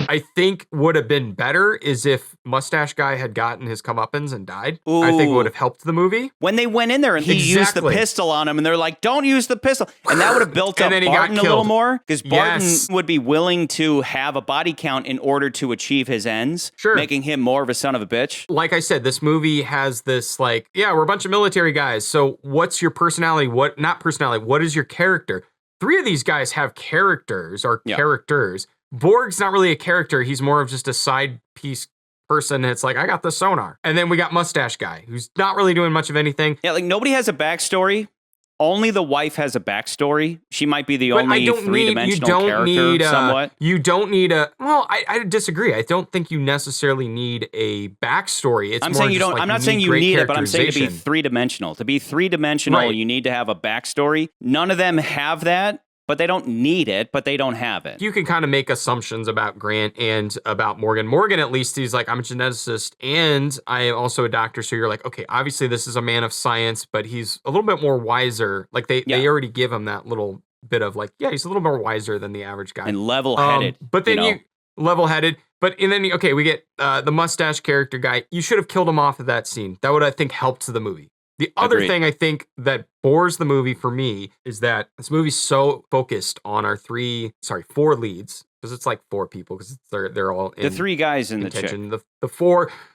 [SPEAKER 4] I think would have been better is if Mustache Guy had gotten his comeuppance and died. I think it would have helped the movie.
[SPEAKER 1] When they went in there and he used the pistol on him, and they're like, don't use the pistol. And that would have built up
[SPEAKER 4] And then he got
[SPEAKER 1] Barton a little
[SPEAKER 4] killed.
[SPEAKER 1] more, because Barton
[SPEAKER 4] Yes.
[SPEAKER 1] would be willing to have a body count in order to achieve his ends, making him more of a son of a bitch.
[SPEAKER 4] Like I said, this movie has this like, yeah, we're a bunch of military guys. So what's your personality? What is your character? 3 of these guys have characters or characters. Borg's not really a character. He's more of just a side piece person. It's like, I got the sonar. And then we got Mustache Guy, who's not really doing much of anything.
[SPEAKER 1] Yeah, like nobody has a backstory. Only the wife has a backstory. She might be the
[SPEAKER 4] But
[SPEAKER 1] only three-dimensional character, somewhat.
[SPEAKER 4] You don't need a. Well, I disagree. I don't think you necessarily need a backstory. It's
[SPEAKER 1] I'm
[SPEAKER 4] more
[SPEAKER 1] saying you
[SPEAKER 4] just
[SPEAKER 1] don't.
[SPEAKER 4] like
[SPEAKER 1] I'm not saying you
[SPEAKER 4] great
[SPEAKER 1] need it, but I'm saying to be
[SPEAKER 4] characterization.
[SPEAKER 1] three-dimensional. To be three-dimensional,
[SPEAKER 4] Right.
[SPEAKER 1] you need to have a backstory. None of them have that, but they don't need it, but they don't have it.
[SPEAKER 4] You can kind of make assumptions about Grant and about Morgan. Morgan, at least, he's like, I'm a geneticist and I am also a doctor. So you're like, okay, obviously this is a man of science, but he's a little bit more wiser. Like they already give him that little bit of like, yeah, he's a little more wiser than the average guy.
[SPEAKER 1] And level-headed.
[SPEAKER 4] But then you level-headed. But and then, okay, we get the mustache character guy. You should have killed him off of that scene. That would, I think, helped the movie. The other
[SPEAKER 1] Agreed.
[SPEAKER 4] thing I think that bores the movie for me is that this movie's so focused on our 4 leads, because it's like 4 people, because they're all in
[SPEAKER 1] The 3 guys and the
[SPEAKER 4] contention.
[SPEAKER 1] chick.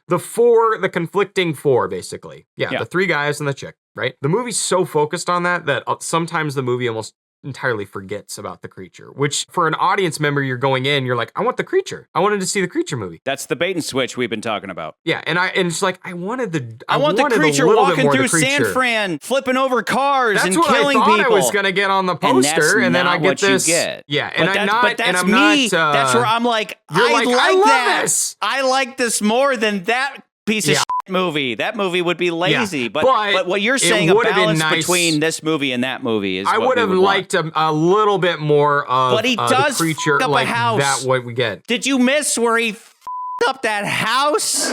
[SPEAKER 4] The conflicting 4, basically. Yeah,
[SPEAKER 1] Yeah.
[SPEAKER 4] the 3 guys and the chick, right? The movie's so focused on that sometimes the movie almost entirely forgets about the creature, which for an audience member, you're going in, you're like, I want the creature. I wanted to see the creature movie.
[SPEAKER 1] That's the bait and switch we've been talking about.
[SPEAKER 4] Yeah, and it's like, I want the
[SPEAKER 1] creature walking through San Fran, flipping over cars
[SPEAKER 4] That's
[SPEAKER 1] and
[SPEAKER 4] what
[SPEAKER 1] killing
[SPEAKER 4] I thought
[SPEAKER 1] people.
[SPEAKER 4] I was gonna get on the poster, and then I get this. Yeah, and
[SPEAKER 1] but
[SPEAKER 4] I'm
[SPEAKER 1] that's,
[SPEAKER 4] not.
[SPEAKER 1] But that's
[SPEAKER 4] and I'm
[SPEAKER 1] me.
[SPEAKER 4] not.
[SPEAKER 1] That's where I'm like,
[SPEAKER 4] you're
[SPEAKER 1] I
[SPEAKER 4] like,
[SPEAKER 1] like
[SPEAKER 4] I love
[SPEAKER 1] that.
[SPEAKER 4] this.
[SPEAKER 1] I like this more than that piece of shit movie. That movie would be lazy.
[SPEAKER 4] Yeah,
[SPEAKER 1] but what you're saying, a
[SPEAKER 4] would've been
[SPEAKER 1] balance
[SPEAKER 4] nice.
[SPEAKER 1] between this movie and that movie is
[SPEAKER 4] I
[SPEAKER 1] what
[SPEAKER 4] would have liked a little bit more of
[SPEAKER 1] but he does
[SPEAKER 4] the creature
[SPEAKER 1] f*** up
[SPEAKER 4] like
[SPEAKER 1] a house.
[SPEAKER 4] that. What we get?
[SPEAKER 1] Did you miss where he f***ed up that house?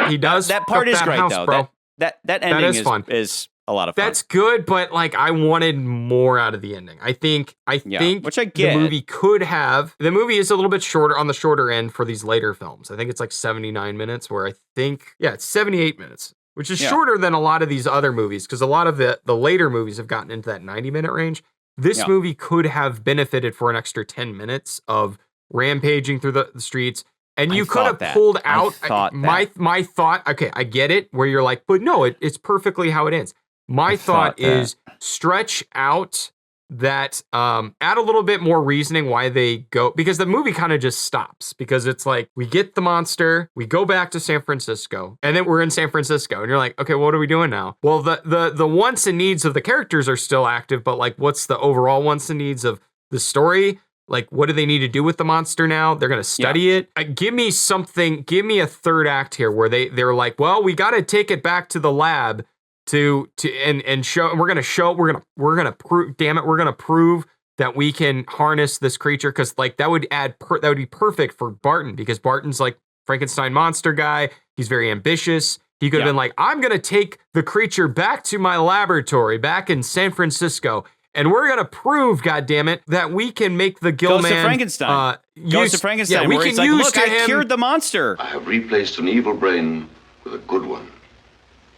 [SPEAKER 4] He does.
[SPEAKER 1] That part is great,
[SPEAKER 4] house,
[SPEAKER 1] though.
[SPEAKER 4] Bro.
[SPEAKER 1] That ending
[SPEAKER 4] is fun.
[SPEAKER 1] Is a lot of fun.
[SPEAKER 4] That's good, but like I wanted more out of the ending. I think
[SPEAKER 1] which I get.
[SPEAKER 4] The movie could have. The movie is a little bit shorter, on the shorter end for these later films. I think it's like 79 minutes, where I think it's 78 minutes, which is shorter than a lot of these other movies, because a lot of the later movies have gotten into that 90-minute range. This movie could have benefited for an extra 10 minutes of rampaging through the streets. And you could have pulled out my thought. Okay, I get it. Where you're like, but no, it's perfectly how it ends. My thought is stretch out that, add a little bit more reasoning why they go, because the movie kind of just stops, because it's like we get the monster, we go back to San Francisco, and then we're in San Francisco, and you're like, okay, what are we doing now? Well, the wants and needs of the characters are still active, but like, what's the overall wants and needs of the story? Like, what do they need to do with the monster now? They're going to study it. Give me something. Give me a third act here where they're like, well, we got to take it back to the lab and show. We're going to prove. Damn it, we're going to prove that we can harness this creature, because like that would be perfect for Barton, because Barton's like Frankenstein monster guy. He's very ambitious. He could have been like, I'm going to take the creature back to my laboratory back in San Francisco. And we're going to prove, goddammit, that we can make the gill-man...
[SPEAKER 1] Goes to Frankenstein. Goes to Frankenstein, where he's like, look, I cured the monster.
[SPEAKER 14] I have replaced an evil brain with a good one.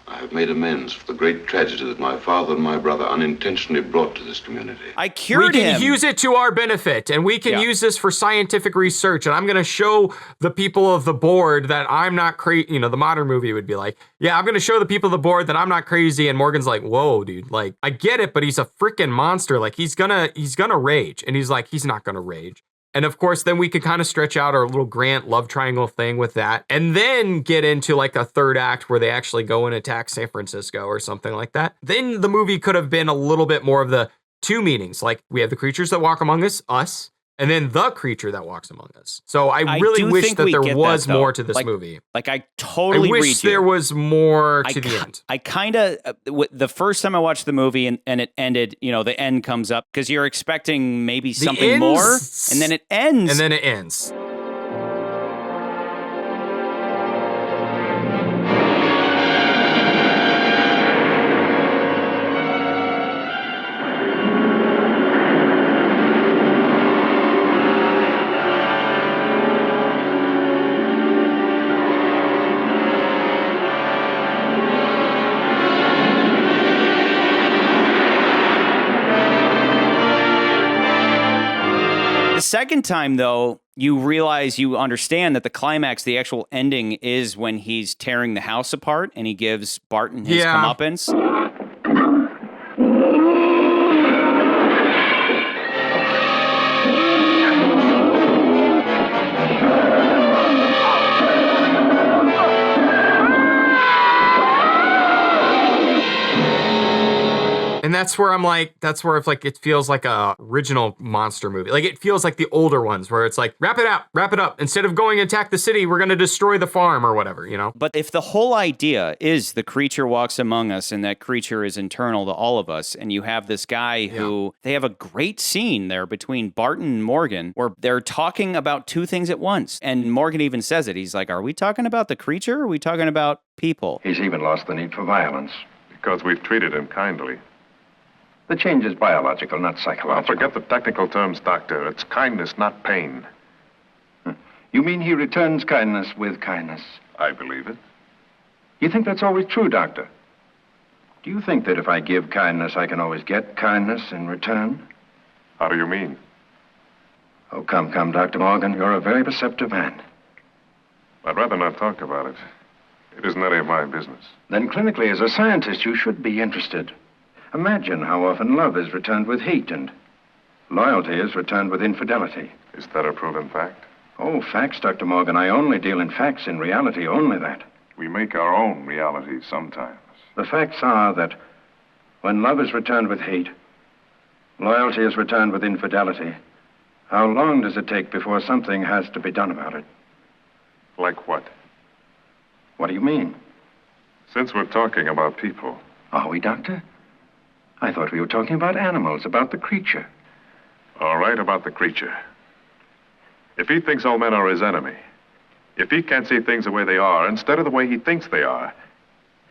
[SPEAKER 14] I have made amends for the great tragedy that my father and my brother unintentionally brought to this community.
[SPEAKER 1] I cured him.
[SPEAKER 4] We can use it to our benefit, and we can use this for scientific research, and I'm going to show the people of the board that I'm not crazy. You know, the modern movie would be like, I'm going to show the people of the board that I'm not crazy, and Morgan's like, whoa, dude, like, I get it, but he's a freaking monster. Like, he's gonna rage, and he's like, he's not going to rage. And of course, then we could kind of stretch out our little Grant love triangle thing with that, and then get into like a third act where they actually go and attack San Francisco or something like that. Then the movie could have been a little bit more of the two meanings. Like, we have the creatures that walk among us, and then the creature that walks among us. So I really wish that there was more to this movie.
[SPEAKER 1] Like, I totally
[SPEAKER 4] I wish there was more to the end.
[SPEAKER 1] I kind of, the first time I watched the movie and it ended, you know, the end comes up, because you're expecting maybe something more, and then it ends.
[SPEAKER 4] And then it ends.
[SPEAKER 1] Second time, though, you realize, you understand that the climax, the actual ending, is when he's tearing the house apart and he gives Barton his comeuppance.
[SPEAKER 4] And that's where I'm like, it's like, it feels like a original monster movie. Like, it feels like the older ones where it's like, wrap it up. Instead of going and attack the city, we're going to destroy the farm or whatever, you know?
[SPEAKER 1] But if the whole idea is the creature walks among us and that creature is internal to all of us, and you have this guy who, they have a great scene there between Barton and Morgan where they're talking about two things at once. And Morgan even says it. He's like, are we talking about the creature or are we talking about people?
[SPEAKER 12] He's even lost the need for violence.
[SPEAKER 11] Because we've treated him kindly.
[SPEAKER 12] The change is biological, not psychological.
[SPEAKER 11] Well, forget the technical terms, Doctor. It's kindness, not pain.
[SPEAKER 12] You mean he returns kindness with kindness?
[SPEAKER 11] I believe it.
[SPEAKER 12] You think that's always true, Doctor? Do you think that if I give kindness, I can always get kindness in return?
[SPEAKER 11] How do you mean?
[SPEAKER 12] Oh, come, Dr. Morgan. You're a very perceptive man.
[SPEAKER 11] I'd rather not talk about it. It isn't any of my business.
[SPEAKER 12] Then clinically, as a scientist, you should be interested. Imagine how often love is returned with hate and loyalty is returned with infidelity.
[SPEAKER 11] Is that a proven fact?
[SPEAKER 12] Oh, facts, Dr. Morgan. I only deal in facts. In reality, only that.
[SPEAKER 11] We make our own reality sometimes.
[SPEAKER 12] The facts are that when love is returned with hate, loyalty is returned with infidelity, How long does it take before something has to be done about it?
[SPEAKER 11] Like what?
[SPEAKER 12] What do you mean?
[SPEAKER 11] Since we're talking about people.
[SPEAKER 12] Are we, Doctor? I thought we were talking about animals, about the creature.
[SPEAKER 11] All right, about the creature. If he thinks all men are his enemy, if he can't see things the way they are instead of the way he thinks they are,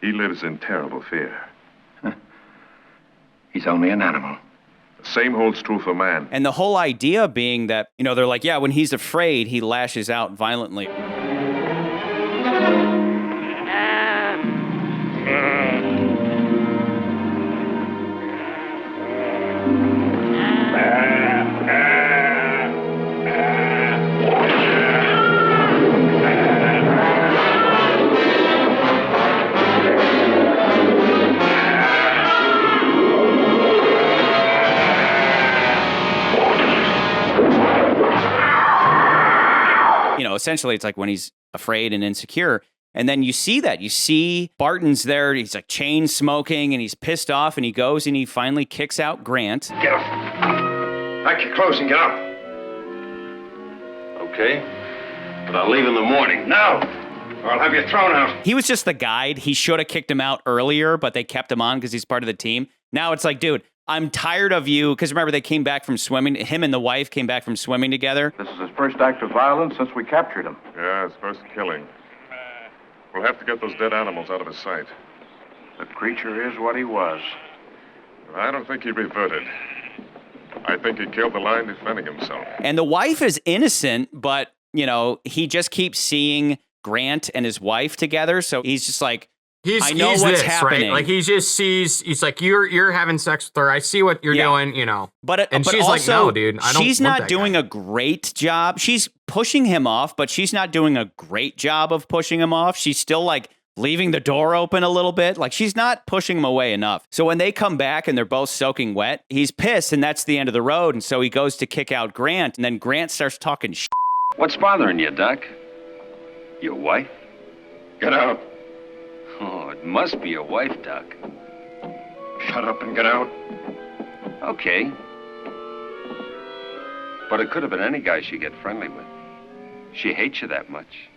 [SPEAKER 11] he lives in terrible fear.
[SPEAKER 12] He's only an animal.
[SPEAKER 11] The same holds true for man.
[SPEAKER 1] And the whole idea being that, they're like, yeah, when he's afraid, he lashes out violently. Essentially, it's like when he's afraid and insecure. And then you see that. You see Barton's there. He's like chain smoking and he's pissed off and he goes and he finally kicks out Grant.
[SPEAKER 14] Get up. Pack your clothes and get up. Okay. But I'll leave in the morning. Now, or I'll have you thrown out.
[SPEAKER 1] He was just the guide. He should have kicked him out earlier, but they kept him on because he's part of the team. Now it's like, dude, I'm tired of you, because remember, they came back from swimming. Him and the wife came back from swimming together.
[SPEAKER 14] This is his first act of violence since we captured him.
[SPEAKER 11] Yeah, his first killing. We'll have to get those dead animals out of his sight.
[SPEAKER 14] The creature is what he was.
[SPEAKER 11] I don't think he reverted. I think he killed the lion defending himself.
[SPEAKER 1] And the wife is innocent, but, he just keeps seeing Grant and his wife together, so he's just like, I know what's happening.
[SPEAKER 4] Right? Like he just sees, he's like, you're having sex with her. I see what you're doing,
[SPEAKER 1] But
[SPEAKER 4] and
[SPEAKER 1] but
[SPEAKER 4] she's
[SPEAKER 1] also,
[SPEAKER 4] like, no, dude, I don't.
[SPEAKER 1] She's
[SPEAKER 4] want
[SPEAKER 1] not
[SPEAKER 4] that
[SPEAKER 1] doing
[SPEAKER 4] guy.
[SPEAKER 1] a great job. She's pushing him off, but she's not doing a great job of pushing him off. She's still like leaving the door open a little bit. Like she's not pushing him away enough. So when they come back and they're both soaking wet, he's pissed, and that's the end of the road. And so he goes to kick out Grant, and then Grant starts talking shit.
[SPEAKER 13] What's bothering you, Doc? Your wife?
[SPEAKER 14] Get out.
[SPEAKER 13] Oh, it must be your wife, Doc.
[SPEAKER 14] Shut up and get out.
[SPEAKER 13] Okay. But it could have been any guy she'd get friendly with. She hates you that much.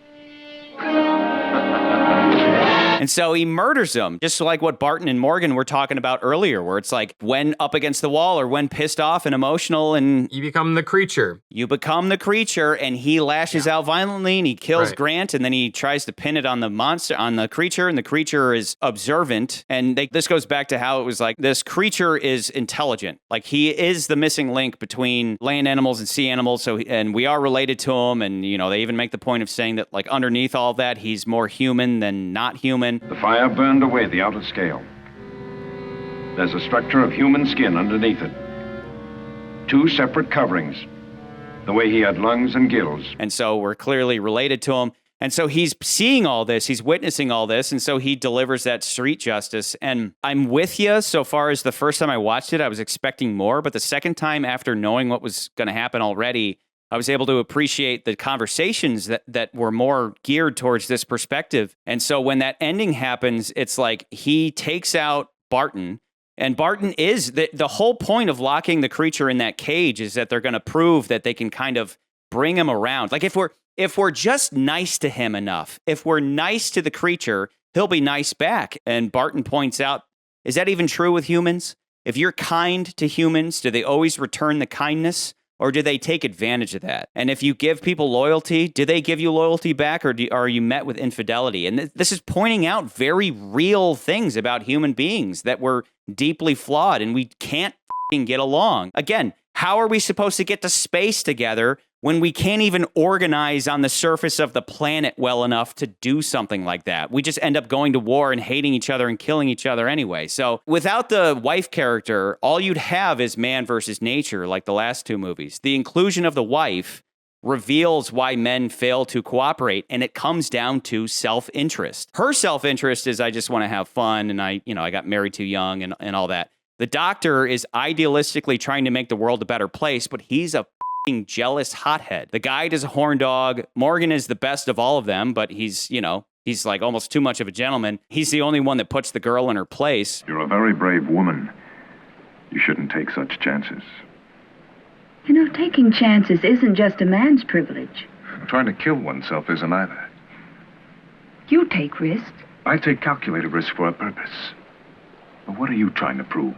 [SPEAKER 1] And so he murders him, just like what Barton and Morgan were talking about earlier, where it's like when up against the wall or when pissed off and emotional, and
[SPEAKER 4] you become the creature.
[SPEAKER 1] You become the creature, and he lashes out violently and he kills Grant, and then he tries to pin it on the monster, on the creature, and the creature is observant. And this goes back to how it was like this creature is intelligent. Like he is the missing link between land animals and sea animals. So, and we are related to him. And, they even make the point of saying that like underneath all of that, he's more human than not human.
[SPEAKER 14] The fire burned away the outer scale. There's a structure of human skin underneath it. 2 separate coverings. The way he had lungs and gills.
[SPEAKER 1] And so we're clearly related to him. And so he's seeing all this, he's witnessing all this, and so he delivers that street justice. And I'm with you so far as the first time I watched it, I was expecting more, but the second time after knowing what was going to happen already, I was able to appreciate the conversations that were more geared towards this perspective. And so when that ending happens, it's like he takes out Barton, and Barton is the whole point of locking the creature in that cage is that they're going to prove that they can kind of bring him around. Like if we're just nice to him enough, if we're nice to the creature, he'll be nice back. And Barton points out, is that even true with humans? If you're kind to humans, do they always return the kindness? Or do they take advantage of that? And if you give people loyalty, do they give you loyalty back, or are you met with infidelity? And this is pointing out very real things about human beings that we're deeply flawed and we can't f***ing get along. Again, how are we supposed to get to space together when we can't even organize on the surface of the planet well enough to do something like that? We just end up going to war and hating each other and killing each other anyway. So without the wife character, all you'd have is man versus nature, like the last 2 movies. The inclusion of the wife reveals why men fail to cooperate, and it comes down to self-interest. Her self-interest is, I just want to have fun, and I got married too young and all that. The doctor is idealistically trying to make the world a better place, but he's a jealous hothead. The guide is a horn dog. Morgan is the best of all of them, but he's like almost too much of a gentleman. He's the only one that puts the girl in her place.
[SPEAKER 11] You're a very brave woman. You shouldn't take such chances.
[SPEAKER 21] You know, taking chances isn't just a man's privilege.
[SPEAKER 11] Trying to kill oneself isn't either.
[SPEAKER 21] You take risks.
[SPEAKER 11] I take calculated risk for a purpose. But what are you trying to prove?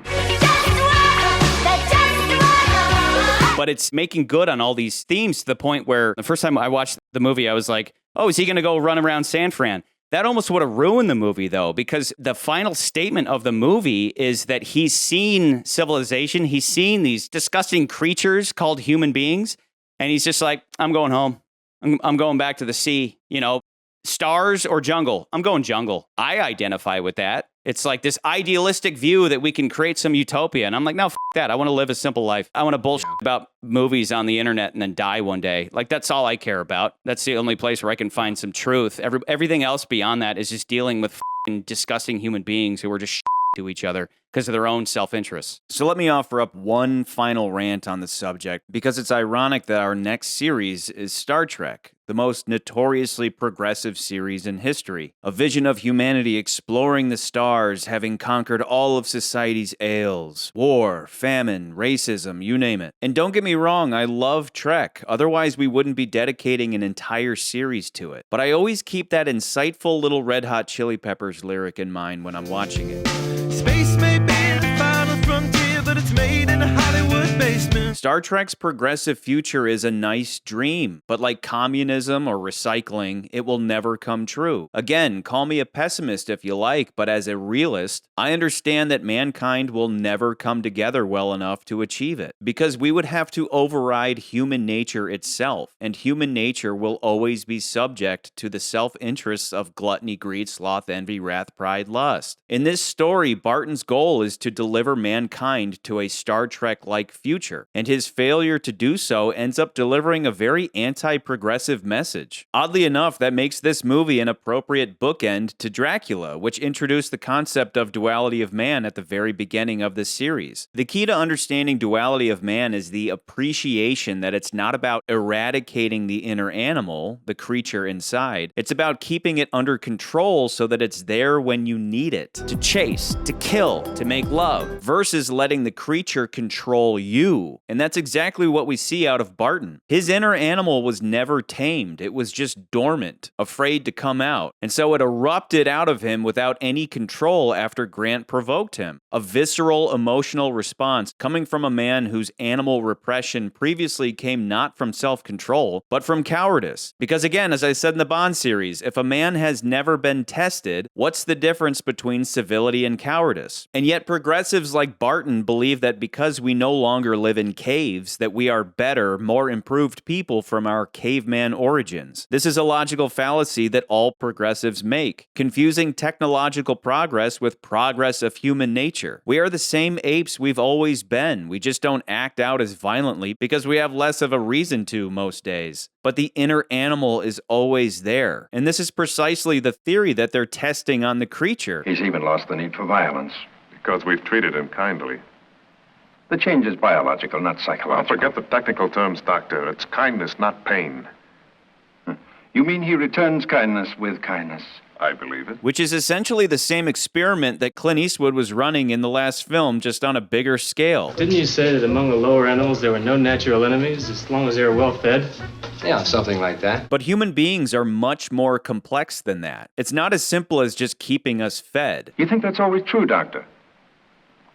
[SPEAKER 1] But it's making good on all these themes to the point where the first time I watched the movie, I was like, oh, is he going to go run around San Fran? That almost would have ruined the movie, though, because the final statement of the movie is that he's seen civilization. He's seen these disgusting creatures called human beings. And he's just like, I'm going home. I'm going back to the sea, you know, stars or jungle. I'm going jungle. I identify with that. It's like this idealistic view that we can create some utopia. And I'm like, no, f that. I want to live a simple life. I want to bullshit about movies on the internet and then die one day. Like, that's all I care about. That's the only place where I can find some truth. Everything else beyond that is just dealing with disgusting human beings who are just to each other because of their own self-interest. So let me offer up one final rant on the subject, because it's ironic that our next series is Star Trek, the most notoriously progressive series in history. A vision of humanity exploring the stars, having conquered all of society's ails. War, famine, racism, you name it. And don't get me wrong, I love Trek. Otherwise, we wouldn't be dedicating an entire series to it. But I always keep that insightful little Red Hot Chili Peppers lyric in mind when I'm watching it.
[SPEAKER 2] Space may be the final frontier, but it's made in a Hollywood basement.
[SPEAKER 1] Star Trek's progressive future is a nice dream, but like communism or recycling, it will never come true. Again, call me a pessimist if you like, but as a realist, I understand that mankind will never come together well enough to achieve it, because we would have to override human nature itself, and human nature will always be subject to the self-interests of gluttony, greed, sloth, envy, wrath, pride, lust. In this story, Barton's goal is to deliver mankind to a Star Trek-like future, and his failure to do so ends up delivering a very anti-progressive message. Oddly enough, that makes this movie an appropriate bookend to Dracula, which introduced the concept of duality of man at the very beginning of the series. The key to understanding duality of man is the appreciation that it's not about eradicating the inner animal, the creature inside. It's about keeping it under control so that it's there when you need it. To chase, to kill, to make love, versus letting the creature control you. And that's exactly what we see out of Barton. His inner animal was never tamed. It was just dormant, afraid to come out. And so it erupted out of him without any control after Grant provoked him. A visceral, emotional response coming from a man whose animal repression previously came not from self-control, but from cowardice. Because again, as I said in the Bond series, if a man has never been tested, what's the difference between civility and cowardice? And yet progressives like Barton believe that because we no longer live in caves, that we are better, more improved people from our caveman origins. This is a logical fallacy that all progressives make, confusing technological progress with progress of human nature. We are the same apes we've always been. We just don't act out as violently because we have less of a reason to most days. But the inner animal is always there. And this is precisely the theory that they're testing on the creature.
[SPEAKER 14] He's even lost the need for violence.
[SPEAKER 11] Because we've treated him kindly.
[SPEAKER 14] The change is biological, not psychological.
[SPEAKER 11] Well, forget the technical terms, Doctor. It's kindness, not pain.
[SPEAKER 14] You mean he returns kindness with kindness?
[SPEAKER 11] I believe it.
[SPEAKER 1] Which is essentially the same experiment that Clint Eastwood was running in the last film, just on a bigger scale.
[SPEAKER 22] Didn't you say that among the lower animals there were no natural enemies as long as they were well fed?
[SPEAKER 3] Yeah, something like that.
[SPEAKER 1] But human beings are much more complex than that. It's not as simple as just keeping us fed.
[SPEAKER 14] You think that's always true, Doctor?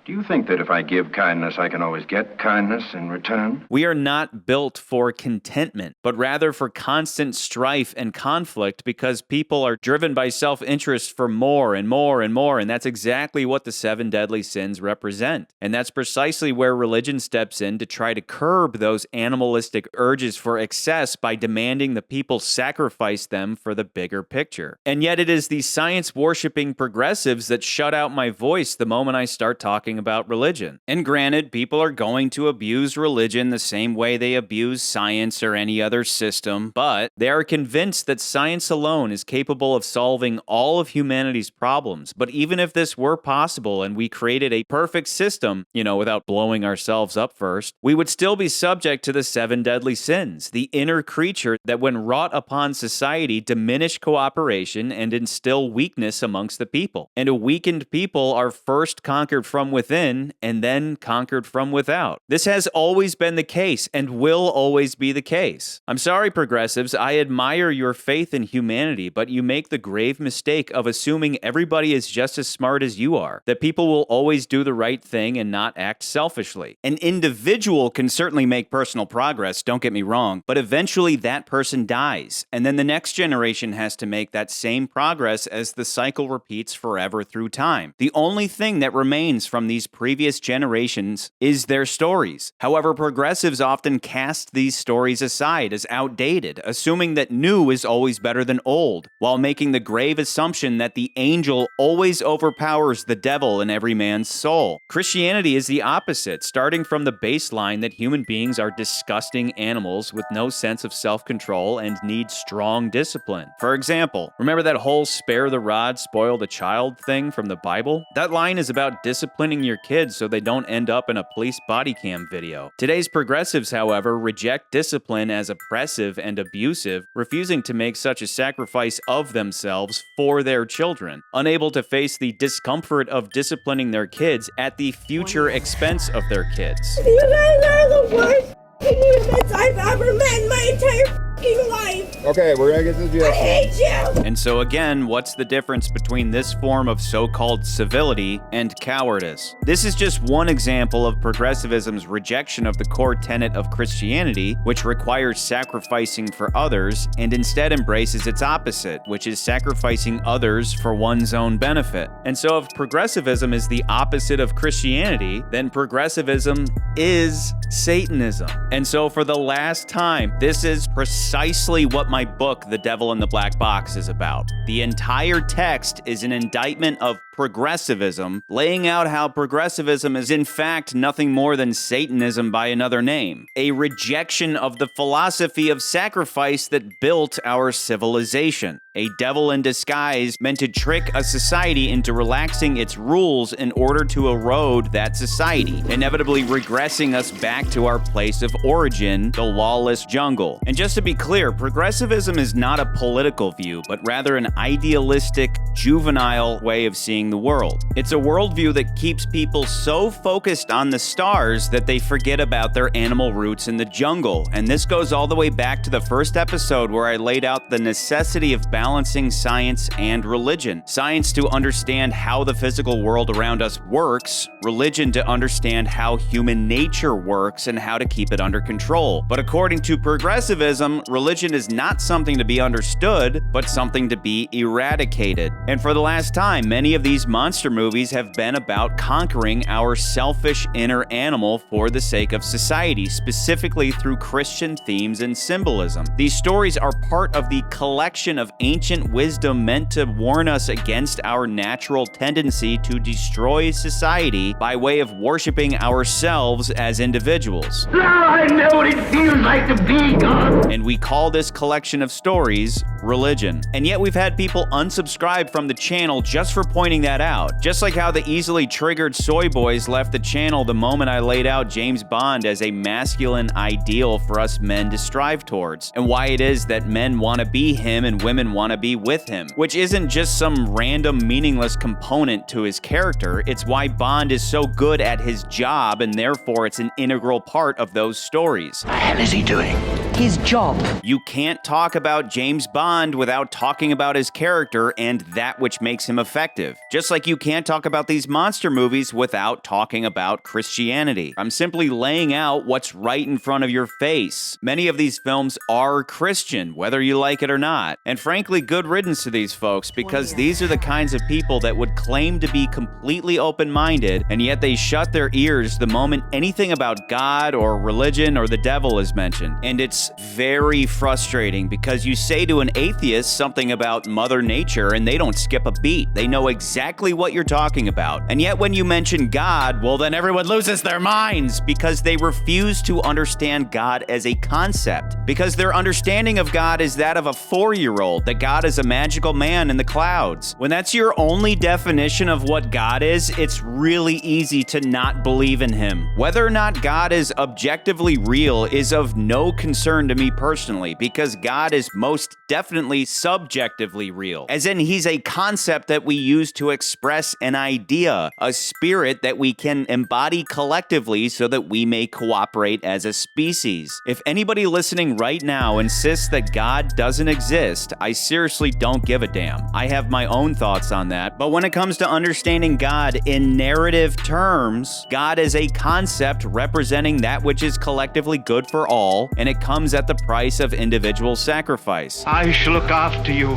[SPEAKER 14] Do you think that if I give kindness, I can always get kindness in return?
[SPEAKER 1] We are not built for contentment, but rather for constant strife and conflict because people are driven by self-interest for more and more and more, and that's exactly what the 7 deadly sins represent. And that's precisely where religion steps in to try to curb those animalistic urges for excess by demanding the people sacrifice them for the bigger picture. And yet it is these science-worshipping progressives that shut out my voice the moment I start talking about religion. And granted, people are going to abuse religion the same way they abuse science or any other system, but they are convinced that science alone is capable of solving all of humanity's problems. But even if this were possible and we created a perfect system, without blowing ourselves up first, we would still be subject to the 7 deadly sins, the inner creature that when wrought upon society diminish cooperation and instill weakness amongst the people. And a weakened people are first conquered from within within and then conquered from without. This has always been the case and will always be the case. I'm sorry, progressives, I admire your faith in humanity, but you make the grave mistake of assuming everybody is just as smart as you are, that people will always do the right thing and not act selfishly. An individual can certainly make personal progress, don't get me wrong, but eventually that person dies, and then the next generation has to make that same progress as the cycle repeats forever through time. The only thing that remains from these previous generations is their stories. However, progressives often cast these stories aside as outdated, assuming that new is always better than old, while making the grave assumption that the angel always overpowers the devil in every man's soul. Christianity is the opposite, starting from the baseline that human beings are disgusting animals with no sense of self-control and need strong discipline. For example, remember that whole spare the rod, spoil the child thing from the Bible? That line is about disciplining your kids so they don't end up in a police body cam video. Today's progressives, however, reject discipline as oppressive and abusive, refusing to make such a sacrifice of themselves for their children, unable to face the discomfort of disciplining their kids at the future expense of their kids.
[SPEAKER 6] You guys are the worst humans I've ever met in my entire life.
[SPEAKER 8] Okay, we're gonna get to the jail.
[SPEAKER 6] I hate you!
[SPEAKER 1] And so again, what's the difference between this form of so-called civility and cowardice? This is just one example of progressivism's rejection of the core tenet of Christianity, which requires sacrificing for others, and instead embraces its opposite, which is sacrificing others for one's own benefit. And so if progressivism is the opposite of Christianity, then progressivism is Satanism. And so for the last time, this is precisely what my book, The Devil in the Black Box, is about. The entire text is an indictment of progressivism, laying out how progressivism is in fact nothing more than Satanism by another name, a rejection of the philosophy of sacrifice that built our civilization, a devil in disguise meant to trick a society into relaxing its rules in order to erode that society, inevitably regressing us back to our place of origin, the lawless jungle. And just to be clear, progressivism is not a political view, but rather an idealistic, juvenile way of seeing the world. It's a worldview that keeps people so focused on the stars that they forget about their animal roots in the jungle. And this goes all the way back to the first episode where I laid out the necessity of balancing science and religion. Science to understand how the physical world around us works, religion to understand how human nature works and how to keep it under control. But according to progressivism, religion is not something to be understood, but something to be eradicated. And for the last time, many of these monster movies have been about conquering our selfish inner animal for the sake of society, specifically through Christian themes and symbolism. These stories are part of the collection of ancient wisdom meant to warn us against our natural tendency to destroy society by way of worshiping ourselves as individuals.
[SPEAKER 6] Now I know what it feels like to be God.
[SPEAKER 1] And we call this collection of stories religion. And yet we've had people unsubscribe from the channel just for pointing that out. Just like how the easily triggered soy boys left the channel the moment I laid out James Bond as a masculine ideal for us men to strive towards, and why it is that men want to be him and women want to be with him, which isn't just some random meaningless component to his character. It's why Bond is so good at his job, and therefore it's an integral part of those stories.
[SPEAKER 19] What the hell is he doing? His job.
[SPEAKER 1] You can't talk about James Bond without talking about his character and that which makes him effective. Just like you can't talk about these monster movies without talking about Christianity. I'm simply laying out what's right in front of your face. Many of these films are Christian, whether you like it or not. And frankly, good riddance to these folks, because these are the kinds of people that would claim to be completely open-minded, and yet they shut their ears the moment anything about God or religion or the devil is mentioned. And it's very frustrating, because you say to an atheist something about Mother Nature and they don't skip a beat. They know exactly what you're talking about. And yet when you mention God, well, then everyone loses their minds, because they refuse to understand God as a concept. Because their understanding of God is that of a 4-year-old, that God is a magical man in the clouds. When that's your only definition of what God is, it's really easy to not believe in him. Whether or not God is objectively real is of no concern concern to me personally, because God is most definitely subjectively real, as in he's a concept that we use to express an idea, a spirit that we can embody collectively so that we may cooperate as a species. If anybody listening right now insists that God doesn't exist, I seriously don't give a damn. I have my own thoughts on that, but when it comes to understanding God in narrative terms, God is a concept representing that which is collectively good for all, and it comes at the price of individual sacrifice.
[SPEAKER 8] I shall look after you,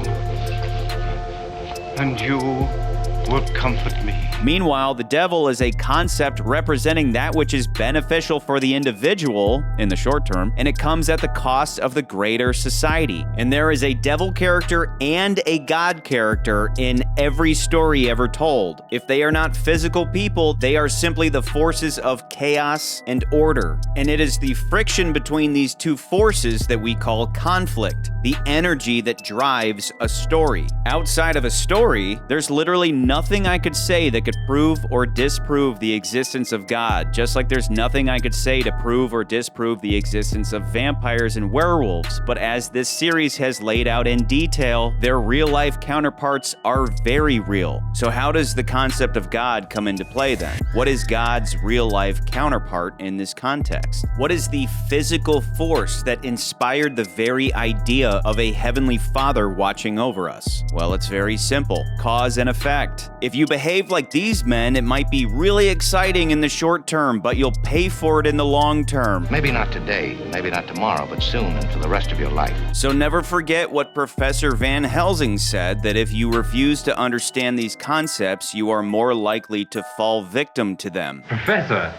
[SPEAKER 8] and you will comfort me.
[SPEAKER 1] Meanwhile, the devil is a concept representing that which is beneficial for the individual in the short term, and it comes at the cost of the greater society. And there is a devil character and a God character in every story ever told. If they are not physical people, they are simply the forces of chaos and order. And it is the friction between these two forces that we call conflict, the energy that drives a story. Outside of a story, there's literally nothing I could say that could prove or disprove the existence of God, just like there's nothing I could say to prove or disprove the existence of vampires and werewolves. But as this series has laid out in detail, their real-life counterparts are very real. So how does the concept of God come into play then? What is God's real-life counterpart in this context? What is the physical force that inspired the very idea of a heavenly Father watching over us? Well, it's very simple. Cause and effect. If you behave like these men, it might be really exciting in the short term, but you'll pay for it in the long term.
[SPEAKER 20] Maybe not today, maybe not tomorrow, but soon and for the rest of your life.
[SPEAKER 1] So never forget what Professor Van Helsing said, that if you refuse to understand these concepts, you are more likely to fall victim to them.
[SPEAKER 10] Professor,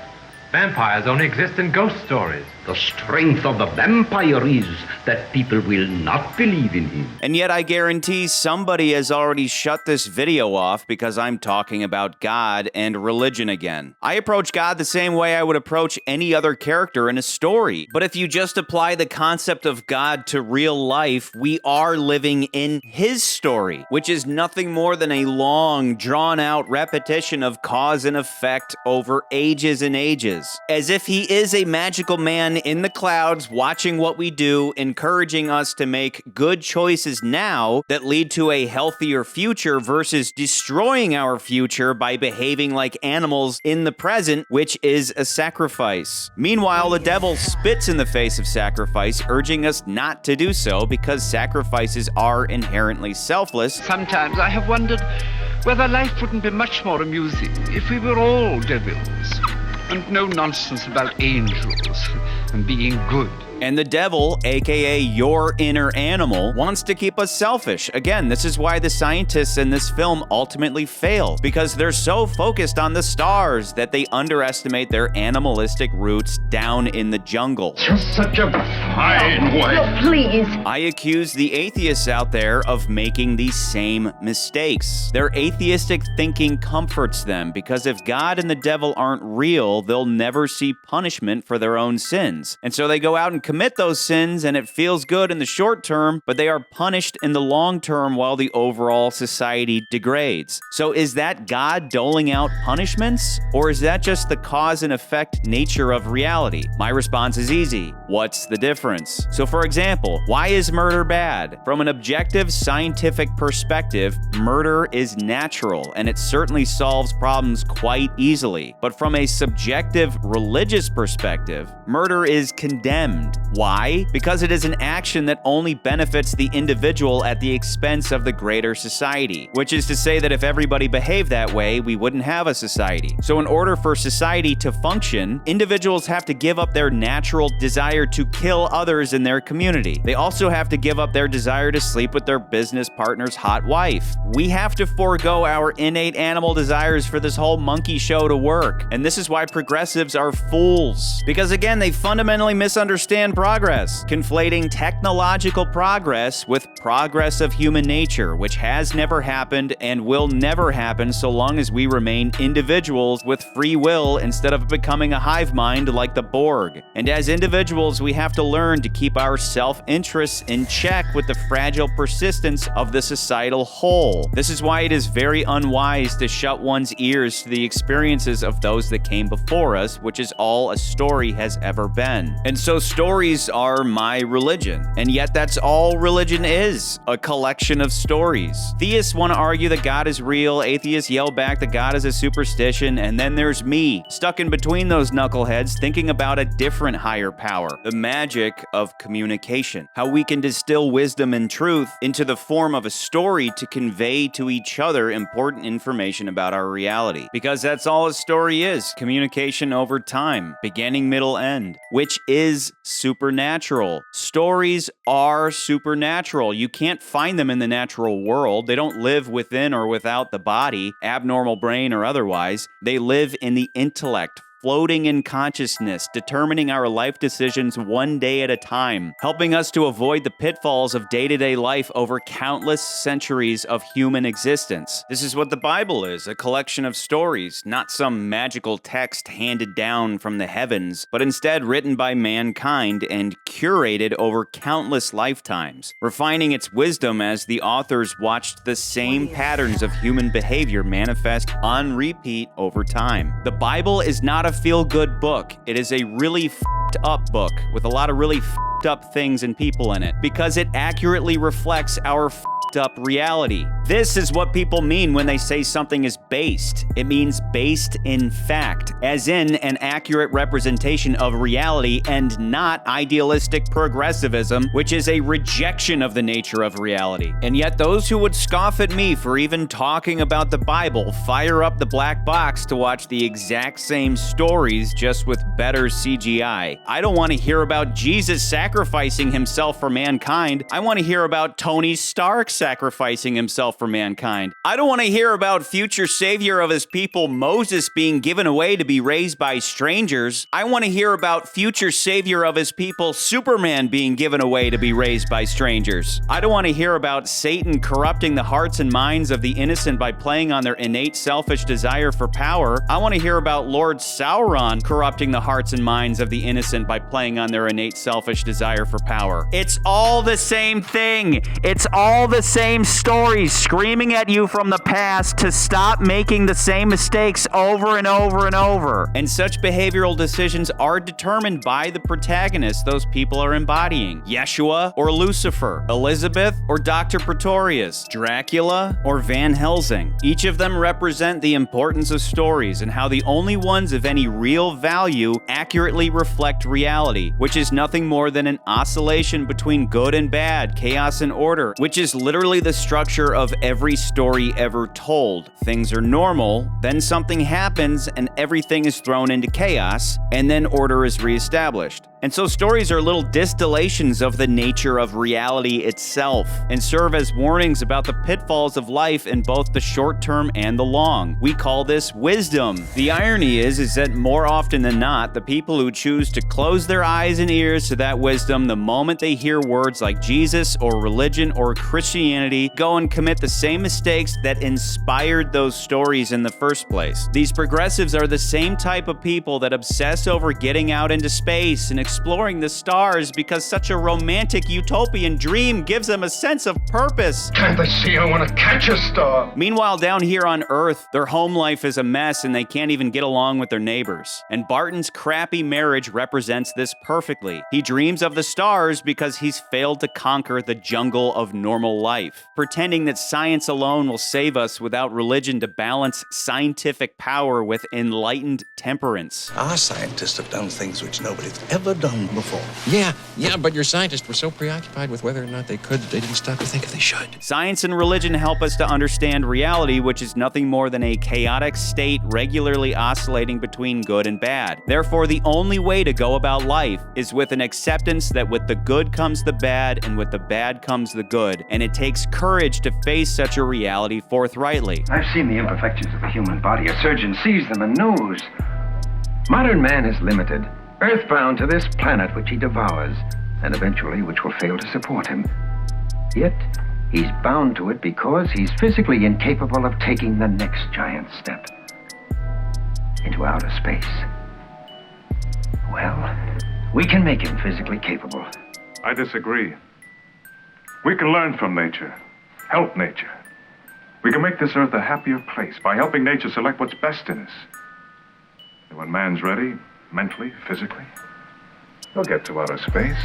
[SPEAKER 10] vampires only exist in ghost stories.
[SPEAKER 19] The strength of the vampire is that people will not believe in him.
[SPEAKER 1] And yet I guarantee somebody has already shut this video off because I'm talking about God and religion again. I approach God the same way I would approach any other character in a story. But if you just apply the concept of God to real life, we are living in his story, which is nothing more than a long, drawn-out repetition of cause and effect over ages and ages. As if he is a magical man in the clouds watching what we do, encouraging us to make good choices now that lead to a healthier future versus destroying our future by behaving like animals in the present, which is a sacrifice. Meanwhile, the devil spits in the face of sacrifice, urging us not to do so because sacrifices are inherently selfless.
[SPEAKER 8] Sometimes I have wondered whether life wouldn't be much more amusing if we were all devils. And no nonsense about angels and being good.
[SPEAKER 1] And the devil, aka your inner animal, wants to keep us selfish. Again, this is why the scientists in this film ultimately fail, because they're so focused on the stars that they underestimate their animalistic roots down in the jungle.
[SPEAKER 19] Just such a fine wife.
[SPEAKER 21] No, please.
[SPEAKER 1] I accuse the atheists out there of making these same mistakes. Their atheistic thinking comforts them, because if God and the devil aren't real, they'll never see punishment for their own sins. And so they go out and commit those sins, and it feels good in the short term, but they are punished in the long term while the overall society degrades. So is that God doling out punishments, or is that just the cause and effect nature of reality? My response is easy. What's the difference? So for example, why is murder bad? From an objective scientific perspective, murder is natural, and it certainly solves problems quite easily. But from a subjective religious perspective, murder is condemned. Why? Because it is an action that only benefits the individual at the expense of the greater society, which is to say that if everybody behaved that way, we wouldn't have a society. So in order for society to function, individuals have to give up their natural desire to kill others in their community. They also have to give up their desire to sleep with their business partner's hot wife. We have to forego our innate animal desires for this whole monkey show to work. And this is why progressives are fools. Because again, they fundamentally misunderstand progress, conflating technological progress with progress of human nature, which has never happened and will never happen so long as we remain individuals with free will instead of becoming a hive mind like the Borg. And as individuals, we have to learn to keep our self-interests in check with the fragile persistence of the societal whole. This is why it is very unwise to shut one's ears to the experiences of those that came before us, which is all a story has ever been. And so stories are my religion. And yet that's all religion is, a collection of stories. Theists want to argue that God is real, atheists yell back that God is a superstition, and then there's me, stuck in between those knuckleheads thinking about a different higher power, the magic of communication, how we can distill wisdom and truth into the form of a story to convey to each other important information about our reality. Because that's all a story is, communication over time, beginning, middle, end, which is supernatural. Stories are supernatural. You can't find them in the natural world. They don't live within or without the body, abnormal brain or otherwise. They live in the intellect, floating in consciousness, determining our life decisions one day at a time, helping us to avoid the pitfalls of day-to-day life over countless centuries of human existence. This is what the Bible is, a collection of stories, not some magical text handed down from the heavens, but instead written by mankind and curated over countless lifetimes, refining its wisdom as the authors watched the same patterns of human behavior manifest on repeat over time. The Bible is not a feel-good book. It is a really f***ed up book with a lot of really f***ed up things and people in it because it accurately reflects our f***ed up reality. This is what people mean when they say something is based. It means based in fact, as in an accurate representation of reality and not idealistic progressivism, which is a rejection of the nature of reality. And yet those who would scoff at me for even talking about the Bible fire up the black box to watch the exact same stories just with better CGI. I don't want to hear about Jesus sacrificing himself for mankind. I want to hear about Tony Stark sacrificing himself for mankind. I don't want to hear about future savior of his people Moses being given away to be raised by strangers. I want to hear about future savior of his people Superman being given away to be raised by strangers. I don't want to hear about Satan corrupting the hearts and minds of the innocent by playing on their innate selfish desire for power. I want to hear about Lord Sauron corrupting the hearts and minds of the innocent by playing on their innate selfish desire for power. It's all the same thing. It's all the same stories screaming at you from the past to stop making the same mistakes over and over and over. And such behavioral decisions are determined by the protagonists those people are embodying. Yeshua or Lucifer, Elizabeth or Dr. Pretorius, Dracula or Van Helsing. Each of them represent the importance of stories and how the only ones of any real value accurately reflect reality, which is nothing more than an oscillation between good and bad, chaos and order, which is literally the structure of every story ever told. Things are normal, then something happens and everything is thrown into chaos, and then order is reestablished. And so stories are little distillations of the nature of reality itself and serve as warnings about the pitfalls of life in both the short term and the long. We call this wisdom. The irony is that more often than not, the people who choose to close their eyes and ears to that wisdom the moment they hear words like Jesus or religion or Christianity go and commit the same mistakes that inspired those stories in the first place. These progressives are the same type of people that obsess over getting out into space and exploring the stars because such a romantic utopian dream gives them a sense of purpose.
[SPEAKER 5] Can't they see I want to catch a star?
[SPEAKER 1] Meanwhile, down here on Earth, their home life is a mess and they can't even get along with their neighbors. And Barton's crappy marriage represents this perfectly. He dreams of the stars because he's failed to conquer the jungle of normal life, pretending that science alone will save us without religion to balance scientific power with enlightened temperance.
[SPEAKER 19] Our scientists have done things which nobody's ever done before.
[SPEAKER 7] Yeah, but your scientists were so preoccupied with whether or not they could, they didn't stop to think if they should.
[SPEAKER 1] Science and religion help us to understand reality, which is nothing more than a chaotic state regularly oscillating between good and bad. Therefore, the only way to go about life is with an acceptance that with the good comes the bad and with the bad comes the good. And it takes courage to face such a reality forthrightly.
[SPEAKER 12] I've seen the imperfections of the human body. A surgeon sees them and knows. Modern man is limited, earthbound to this planet which he devours, and eventually which will fail to support him. Yet, he's bound to it because he's physically incapable of taking the next giant step into outer space. Well, we can make him physically capable.
[SPEAKER 11] I disagree. We can learn from nature, help nature. We can make this earth a happier place by helping nature select what's best in us. And when man's ready, mentally, physically, They'll get to outer space.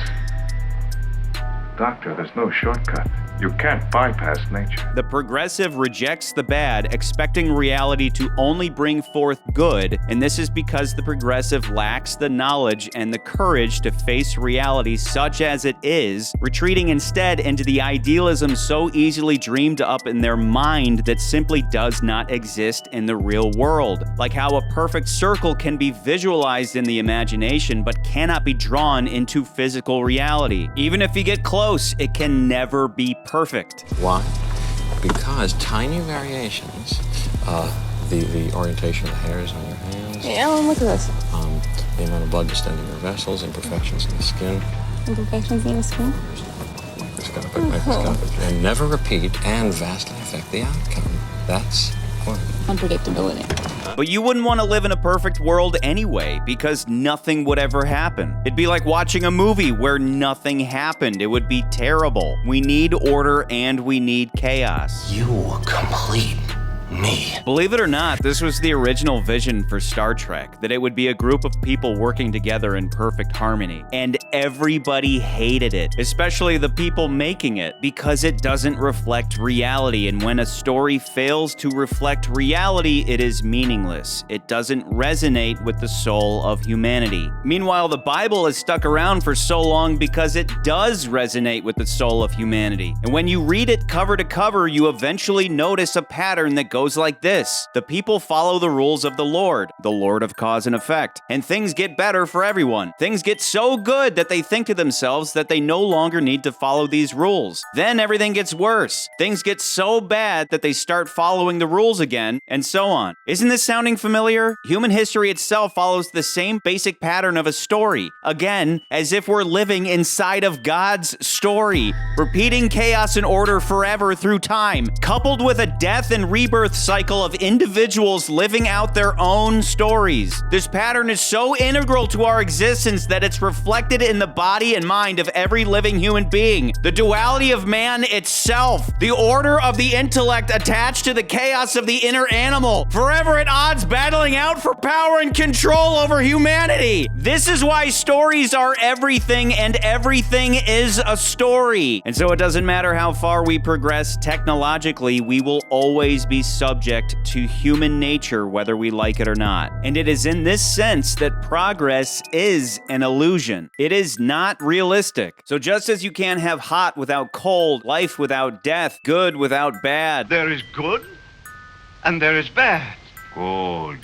[SPEAKER 11] Doctor, there's no shortcut. You can't bypass nature.
[SPEAKER 1] The progressive rejects the bad, expecting reality to only bring forth good, and this is because the progressive lacks the knowledge and the courage to face reality such as it is, retreating instead into the idealism so easily dreamed up in their mind that simply does not exist in the real world. Like how a perfect circle can be visualized in the imagination but cannot be drawn into physical reality. Even if you get close, it can never be perfect.
[SPEAKER 7] Why? Because tiny variations, the orientation of the hairs on your hands.
[SPEAKER 9] Yeah, look at this.
[SPEAKER 7] The amount of blood distending your vessels, imperfections in the skin.
[SPEAKER 9] Imperfections in the skin?
[SPEAKER 7] Microscopic. And never repeat and vastly affect the outcome. That's important.
[SPEAKER 9] Unpredictability.
[SPEAKER 1] But you wouldn't want to live in a perfect world anyway, because nothing would ever happen. It'd be like watching a movie where nothing happened. It would be terrible. We need order and we need chaos.
[SPEAKER 19] You complete me.
[SPEAKER 1] Believe it or not, this was the original vision for Star Trek, that it would be a group of people working together in perfect harmony. And everybody hated it, especially the people making it, because it doesn't reflect reality. And when a story fails to reflect reality, it is meaningless. It doesn't resonate with the soul of humanity. Meanwhile, the Bible has stuck around for so long because it does resonate with the soul of humanity. And when you read it cover to cover, you eventually notice a pattern that goes like this. The people follow the rules of the Lord of cause and effect, and things get better for everyone. Things get so good that they think to themselves that they no longer need to follow these rules. Then everything gets worse. Things get so bad that they start following the rules again, and so on. Isn't this sounding familiar? Human history itself follows the same basic pattern of a story. Again, as if we're living inside of God's story, repeating chaos and order forever through time, coupled with a death and rebirth cycle of individuals living out their own stories. This pattern is so integral to our existence that it's reflected in the body and mind of every living human being. The duality of man itself, the order of the intellect attached to the chaos of the inner animal, forever at odds battling out for power and control over humanity. This is why stories are everything, and everything is a story. And so it doesn't matter how far we progress technologically, we will always be subject to human nature, whether we like it or not. And it is in this sense that progress is an illusion. It is not realistic. So just as you can't have hot without cold, life without death, good without bad.
[SPEAKER 2] There is good, and there is bad.
[SPEAKER 11] Good.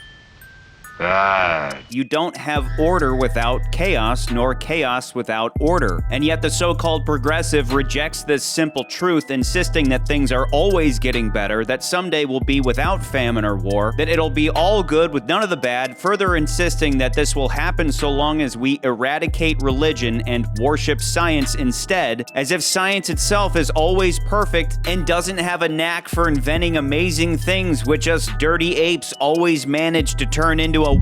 [SPEAKER 11] Bad.
[SPEAKER 1] You don't have order without chaos, nor chaos without order. And yet the so-called progressive rejects this simple truth, insisting that things are always getting better, that someday will be without famine or war, that it'll be all good with none of the bad, further insisting that this will happen so long as we eradicate religion and worship science instead, as if science itself is always perfect and doesn't have a knack for inventing amazing things which us dirty apes always manage to turn into a...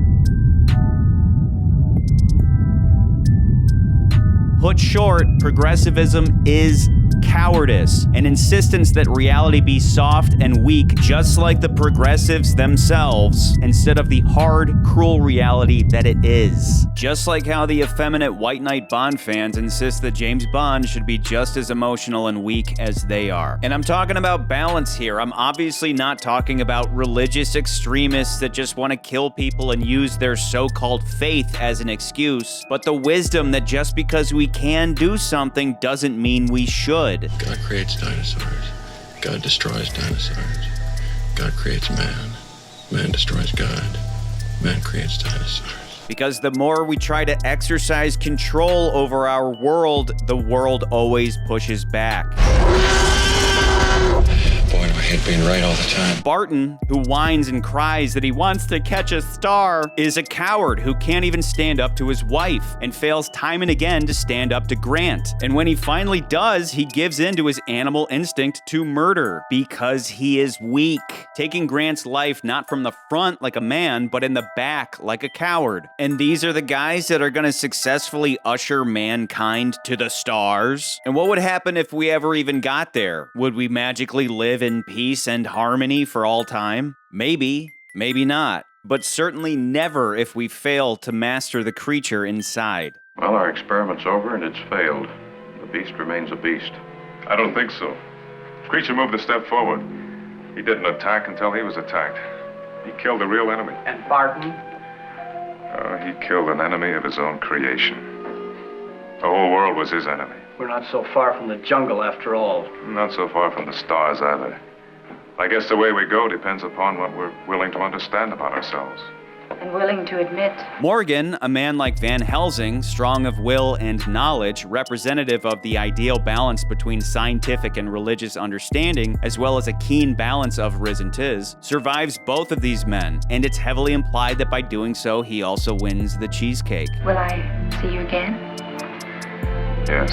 [SPEAKER 1] Put short, progressivism is cowardice, an insistence that reality be soft and weak, just like the progressives themselves, instead of the hard, cruel reality that it is. Just like how the effeminate White Knight Bond fans insist that James Bond should be just as emotional and weak as they are. And I'm talking about balance here. I'm obviously not talking about religious extremists that just want to kill people and use their so-called faith as an excuse, but the wisdom that just because we can do something doesn't mean we should.
[SPEAKER 7] God creates dinosaurs. God destroys dinosaurs. God creates man. Man destroys God. Man creates dinosaurs.
[SPEAKER 1] Because the more we try to exercise control over our world, the world always pushes back.
[SPEAKER 7] Boy, do I hate being right all the time.
[SPEAKER 1] Barton, who whines and cries that he wants to catch a star, is a coward who can't even stand up to his wife and fails time and again to stand up to Grant. And when he finally does, he gives in to his animal instinct to murder because he is weak, taking Grant's life not from the front like a man, but in the back like a coward. And these are the guys that are going to successfully usher mankind to the stars. And what would happen if we ever even got there? Would we magically live in peace and harmony for all time? Maybe, maybe not, but certainly never if we fail to master the creature inside.
[SPEAKER 14] Well, our experiment's over and it's failed. The beast remains a beast.
[SPEAKER 11] I don't think so. The creature moved a step forward. He didn't attack until he was attacked. He killed the real enemy.
[SPEAKER 16] And Barton?
[SPEAKER 11] He killed an enemy of his own creation. The whole world was his enemy.
[SPEAKER 16] We're not so far from the jungle after all.
[SPEAKER 11] Not so far from the stars either. I guess the way we go depends upon what we're willing to understand about ourselves.
[SPEAKER 21] And willing to admit.
[SPEAKER 1] Morgan, a man like Van Helsing, strong of will and knowledge, representative of the ideal balance between scientific and religious understanding, as well as a keen balance of Rizz and Tiz, survives both of these men, and it's heavily implied that by doing so, he also wins the cheesecake.
[SPEAKER 21] Will I see you again?
[SPEAKER 11] Yes,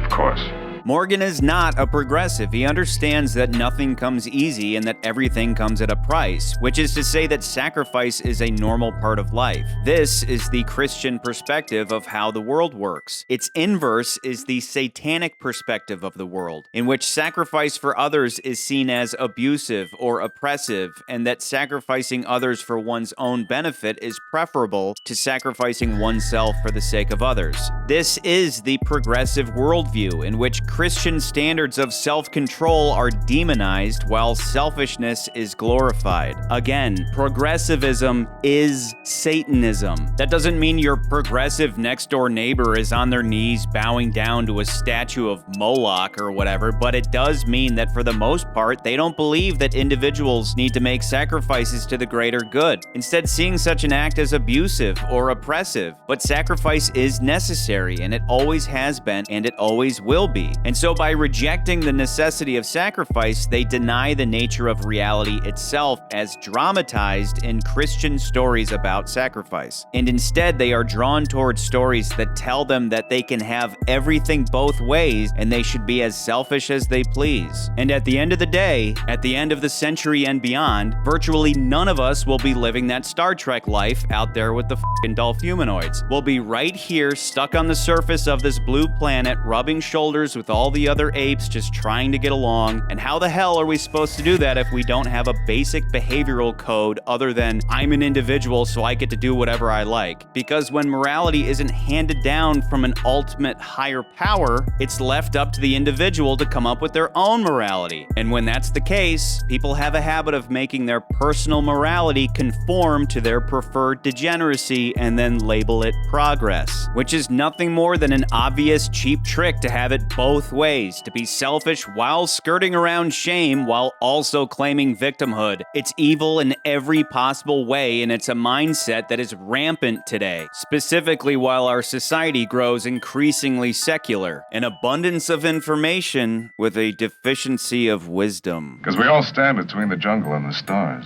[SPEAKER 11] of course.
[SPEAKER 1] Morgan is not a progressive. He understands that nothing comes easy and that everything comes at a price, which is to say that sacrifice is a normal part of life. This is the Christian perspective of how the world works. Its inverse is the satanic perspective of the world, in which sacrifice for others is seen as abusive or oppressive, and that sacrificing others for one's own benefit is preferable to sacrificing oneself for the sake of others. This is the progressive worldview, in which Christian standards of self-control are demonized while selfishness is glorified. Again, progressivism is Satanism. That doesn't mean your progressive next-door neighbor is on their knees bowing down to a statue of Moloch or whatever, but it does mean that for the most part, they don't believe that individuals need to make sacrifices to the greater good, instead seeing such an act as abusive or oppressive. But sacrifice is necessary, and it always has been, and it always will be. And so by rejecting the necessity of sacrifice, they deny the nature of reality itself as dramatized in Christian stories about sacrifice. And instead, they are drawn towards stories that tell them that they can have everything both ways and they should be as selfish as they please. And at the end of the day, at the end of the century and beyond, virtually none of us will be living that Star Trek life out there with the f***ing Dolphumanoids. We'll be right here, stuck on the surface of this blue planet, rubbing shoulders with all the other apes just trying to get along. And how the hell are we supposed to do that if we don't have a basic behavioral code other than I'm an individual so I get to do whatever I like? Because when morality isn't handed down from an ultimate higher power, it's left up to the individual to come up with their own morality. And when that's the case, people have a habit of making their personal morality conform to their preferred degeneracy and then label it progress, which is nothing more than an obvious cheap trick to have it both ways, to be selfish while skirting around shame while also claiming victimhood. It's evil in every possible way, and it's a mindset that is rampant today, specifically while our society grows increasingly secular. An abundance of information with a deficiency of wisdom.
[SPEAKER 11] Because we all stand between the jungle and the stars,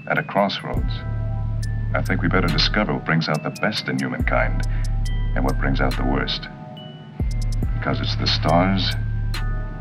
[SPEAKER 11] at a crossroads. I think we better discover what brings out the best in humankind and what brings out the worst. Because it's the stars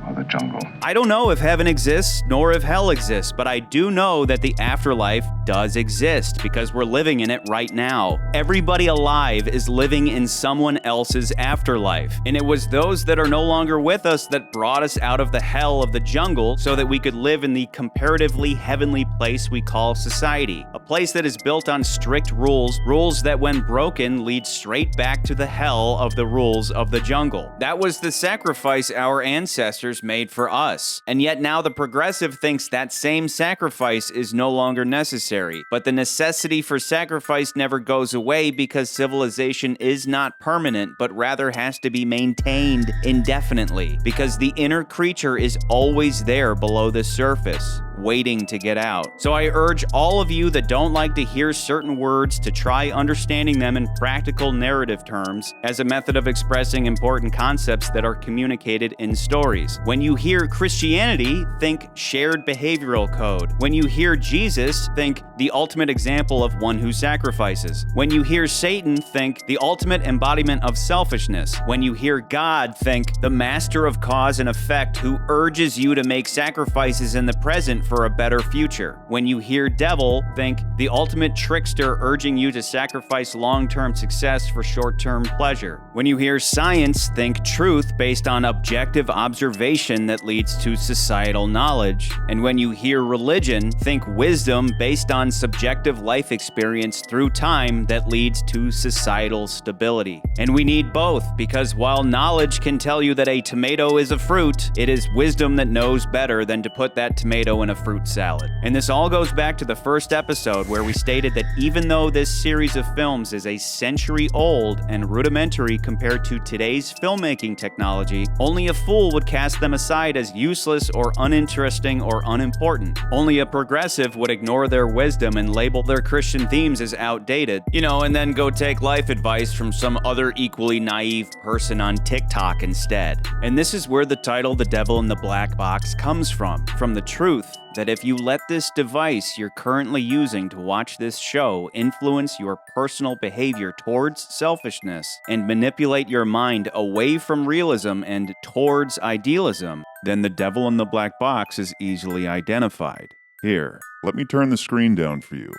[SPEAKER 11] or the jungle.
[SPEAKER 1] I don't know if heaven exists nor if hell exists, but I do know that the afterlife does exist because we're living in it right now. Everybody alive is living in someone else's afterlife. And it was those that are no longer with us that brought us out of the hell of the jungle so that we could live in the comparatively heavenly place we call society. A place that is built on strict rules, rules that when broken lead straight back to the hell of the rules of the jungle. That was the sacrifice our ancestors made for us. And yet now the progressive thinks that same sacrifice is no longer necessary. But the necessity for sacrifice never goes away because civilization is not permanent, but rather has to be maintained indefinitely. Because the inner creature is always there below the surface, waiting to get out. So I urge all of you that don't like to hear certain words to try understanding them in practical narrative terms as a method of expressing important concepts that are communicated in stories. When you hear Christianity, think shared behavioral code. When you hear Jesus, think the ultimate example of one who sacrifices. When you hear Satan, think the ultimate embodiment of selfishness. When you hear God, think the master of cause and effect who urges you to make sacrifices in the present for a better future. When you hear devil, think the ultimate trickster urging you to sacrifice long-term success for short-term pleasure. When you hear science, think truth based on objective observation that leads to societal knowledge. And when you hear religion, think wisdom based on subjective life experience through time that leads to societal stability. And we need both, because while knowledge can tell you that a tomato is a fruit, it is wisdom that knows better than to put that tomato in a fruit salad. And this all goes back to the first episode where we stated that even though this series of films is a century old and rudimentary compared to today's filmmaking technology, only a fool would cast them aside as useless or uninteresting or unimportant. Only a progressive would ignore their wisdom and label their Christian themes as outdated, and then go take life advice from some other equally naive person on TikTok instead. And this is where the title The Devil in the Black Box comes from the truth that if you let this device you're currently using to watch this show influence your personal behavior towards selfishness and manipulate your mind away from realism and towards idealism, then the devil in the black box is easily identified.
[SPEAKER 17] Here, let me turn the screen down for you.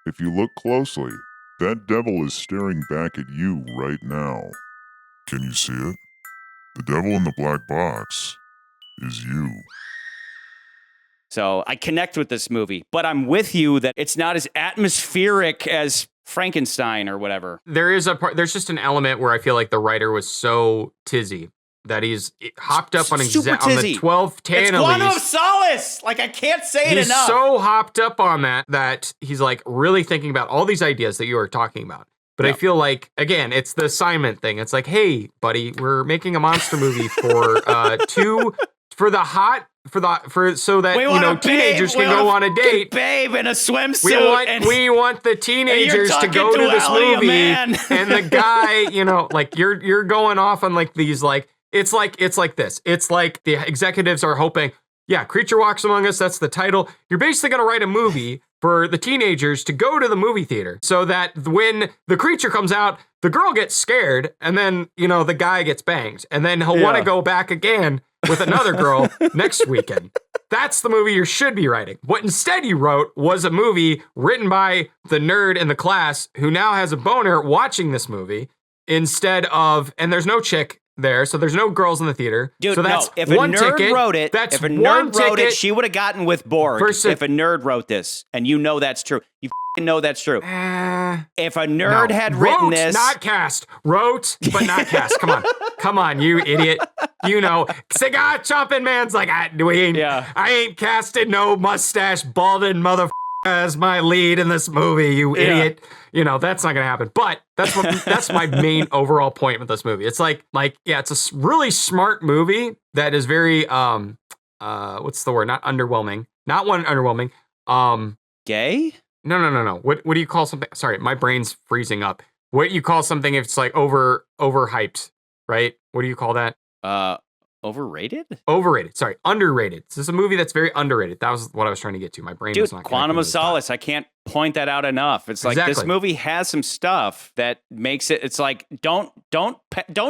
[SPEAKER 17] If you look closely, that devil is staring back at you right now. Can you see it? The devil in the black box is you.
[SPEAKER 1] So I connect with this movie, but I'm with you that it's not as atmospheric as Frankenstein or whatever.
[SPEAKER 4] There's just an element where I feel like the writer was so tizzy that he's hopped up on the 12 Tannelees.
[SPEAKER 1] It's Quantum of Solace! Like, I can't say it enough.
[SPEAKER 4] He's so hopped up on that he's like really thinking about all these ideas that you were talking about. But I feel like, again, it's the assignment thing. It's like, hey, buddy, we're making a monster movie for so that teenagers can go on a date.
[SPEAKER 1] Babe in a swimsuit.
[SPEAKER 4] We want the teenagers to go to this movie, and the guy, like you're going off on like these like it's like this. It's like the executives are hoping, Creature Walks Among Us. That's the title. You're basically going to write a movie for the teenagers to go to the movie theater so that when the creature comes out, the girl gets scared, and then the guy gets banged, and then he'll want to go back again with another girl next weekend. That's the movie you should be writing. What instead you wrote was a movie written by the nerd in the class who now has a boner watching this movie instead of, and there's no chick there, so there's no girls in the theater.
[SPEAKER 1] Dude,
[SPEAKER 4] so that's
[SPEAKER 1] if a nerd wrote it, she would have gotten with Borg. If a nerd wrote this, and that's true. You know that's true. If a nerd had written this,
[SPEAKER 4] not cast, wrote but not cast. Come on, you idiot. Cigar chomping man's like, I ain't casted no mustache balding motherfucker as my lead in this movie, you idiot. That's not gonna happen. But that's my main overall point with this movie. It's it's a really smart movie that is very what's the word? Not underwhelming. Not one underwhelming.
[SPEAKER 1] Gay?
[SPEAKER 4] No. What do you call something? Sorry, my brain's freezing up. What do you call something if it's like overhyped, right? What do you call that?
[SPEAKER 1] Overrated?
[SPEAKER 4] Overrated. Sorry, underrated. This is a movie that's very underrated. That was what I was trying to get to. My brain was not.
[SPEAKER 1] Quantum of Solace. I can't point that out enough. It's like this movie has some stuff that makes it. It's like don't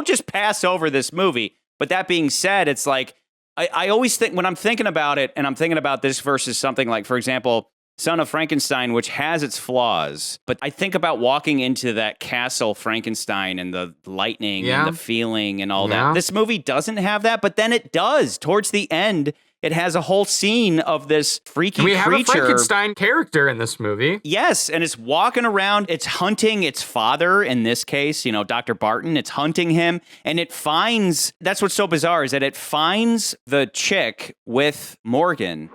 [SPEAKER 1] just pass over this movie. But that being said, it's like I always think when I'm thinking about it, and I'm thinking about this versus something like, for example, Son of Frankenstein, which has its flaws, but I think about walking into that castle Frankenstein and the lightning and the feeling and all that. This movie doesn't have that, but then it does. Towards the end, it has a whole scene of this freaky creature. We have a
[SPEAKER 4] Frankenstein character in this movie.
[SPEAKER 1] Yes, and it's walking around. It's hunting its father, in this case, Dr. Barton. It's hunting him, and it finds, that's what's so bizarre, is that it finds the chick with Morgan.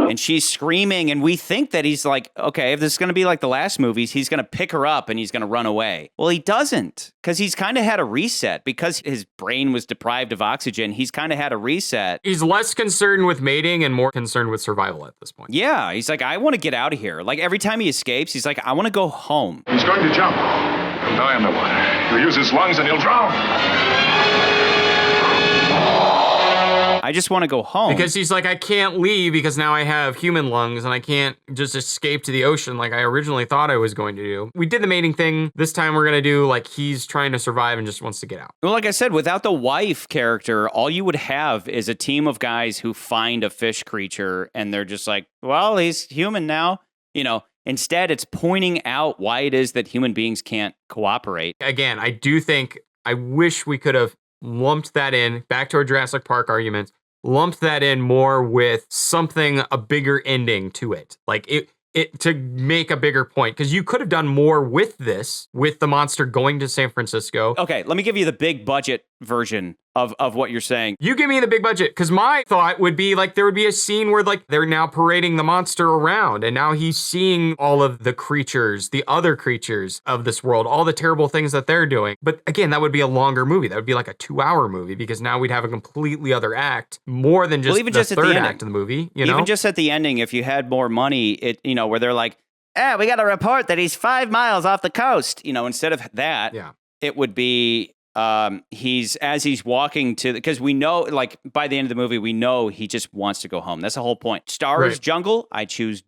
[SPEAKER 1] And she's screaming, and we think that he's like, okay, if this is going to be like the last movies, he's going to pick her up and he's going to run away. Well, he doesn't, because he's kind of had a reset. Because his brain was deprived of oxygen, he's kind of had a reset.
[SPEAKER 4] He's less concerned with mating and more concerned with survival at this point.
[SPEAKER 1] Yeah, he's like, I want to get out of here. Like, every time he escapes, he's like, I want to go home.
[SPEAKER 17] He's going to jump.
[SPEAKER 11] He'll die underwater. He'll use his lungs and he'll drown.
[SPEAKER 1] I just want to go home.
[SPEAKER 4] Because he's like, I can't leave because now I have human lungs and I can't just escape to the ocean like I originally thought I was going to do. We did the mating thing. This time we're going to do like he's trying to survive and just wants to get out.
[SPEAKER 1] Well, like I said, without the wife character, all you would have is a team of guys who find a fish creature and they're just like, well, he's human now. You know, instead it's pointing out why it is that human beings can't cooperate.
[SPEAKER 4] Again, I wish we could have lumped that in, back to our Jurassic Park argument, lumped that in more with something, a bigger ending to it. Like it to make a bigger point. Because you could have done more with this, with the monster going to San Francisco.
[SPEAKER 1] Okay, let me give you the big budget version of what you're saying.
[SPEAKER 4] You give me the big budget, because my thought would be like there would be a scene where like they're now parading the monster around and now he's seeing all of the creatures, the other creatures of this world, all the terrible things that they're doing. But again, that would be a longer movie. That would be like a 2-hour movie because now we'd have a completely other act, more than just the third act of the movie. You know?
[SPEAKER 1] Even just at the ending, if you had more money, where they're like, we got a report that he's 5 miles off the coast. Instead of that, it would be he's walking to, because we know, like by the end of the movie, we know he just wants to go home. That's the whole point. Stars, right. Jungle. I choose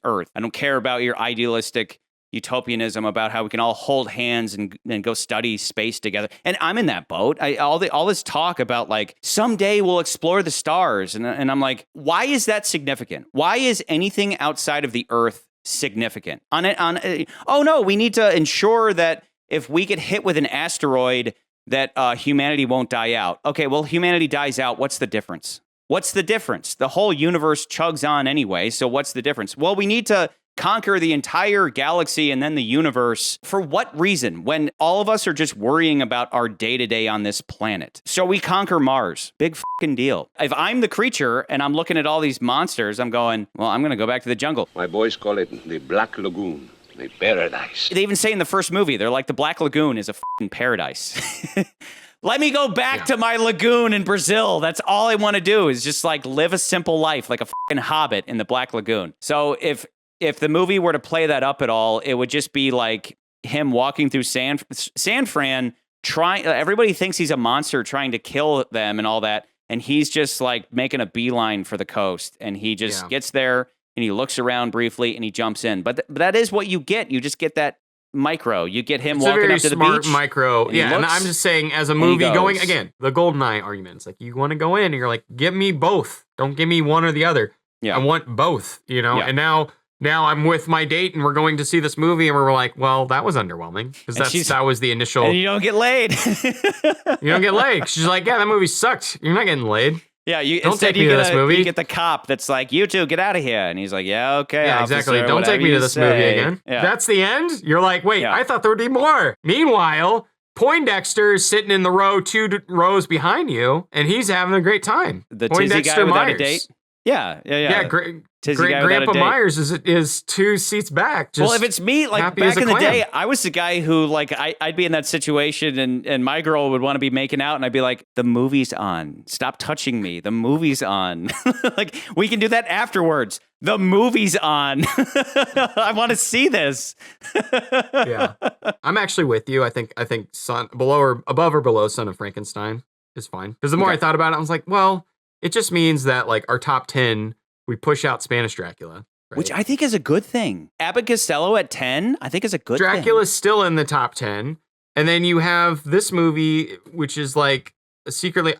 [SPEAKER 1] Earth. I don't care about your idealistic utopianism about how we can all hold hands and go study space together. And I'm in that boat. All this talk about like someday we'll explore the stars, and I'm like, why is that significant? Why is anything outside of the Earth significant? Oh no, we need to ensure that if we get hit with an asteroid, that humanity won't die out. Okay, well, humanity dies out. What's the difference? What's the difference? The whole universe chugs on anyway, so what's the difference? Well, we need to conquer the entire galaxy and then the universe. For what reason? When all of us are just worrying about our day-to-day on this planet. So we conquer Mars. Big fucking deal. If I'm the creature and I'm looking at all these monsters, I'm going, well, I'm going to go back to the jungle.
[SPEAKER 20] My boys call it the Black Lagoon. The paradise.
[SPEAKER 1] They even say in the first movie, they're like, the Black Lagoon is a fucking paradise. Let me go back to my lagoon in Brazil. That's all I want to do is just like live a simple life like a fucking hobbit in the Black Lagoon. So if the movie were to play that up at all, it would just be like him walking through San Fran, everybody thinks he's a monster trying to kill them and all that. And he's just like making a beeline for the coast. And he just gets there. And he looks around briefly and he jumps in. But that is what you get. You just get that micro. You get him walking up to the beach.
[SPEAKER 4] Micro. And and I'm just saying, as a movie going, again, the Goldeneye arguments, like you want to go in and you're like, give me both. Don't give me one or the other. Yeah. I want both, And now I'm with my date and we're going to see this movie and we're like, well, that was underwhelming. Because that was the initial.
[SPEAKER 1] And you don't get laid.
[SPEAKER 4] You don't get laid. She's like, yeah, that movie sucked. You're not getting laid.
[SPEAKER 1] Yeah,
[SPEAKER 4] don't take me to this movie.
[SPEAKER 1] You get the cop that's like, you two, get out of here. And he's like, yeah, okay.
[SPEAKER 4] Yeah,
[SPEAKER 1] officer,
[SPEAKER 4] exactly. Don't take me to this movie again.
[SPEAKER 1] Yeah.
[SPEAKER 4] That's the end? You're like, wait, I thought there would be more. Meanwhile, Poindexter is sitting in the row 2 rows behind you, and he's having a great time.
[SPEAKER 1] The Tizzy guy without a date? Yeah.
[SPEAKER 4] Grandpa Myers is 2 seats back.
[SPEAKER 1] Well, if it's me, like back in the day, I was the guy who, like, I'd be in that situation and my girl would want to be making out and I'd be like, the movie's on. Stop touching me. The movie's on. Like, we can do that afterwards. The movie's on. I want to see this.
[SPEAKER 4] Yeah. I'm actually with you. I think above or below Son of Frankenstein is fine. Because the more I thought about it, I was like, well, it just means that like our top 10, we push out Spanish Dracula. Right?
[SPEAKER 1] Which I think is a good thing. Abbott Costello at 10, I think is a good thing.
[SPEAKER 4] Dracula's still in the top 10. And then you have this movie, which is like secretly,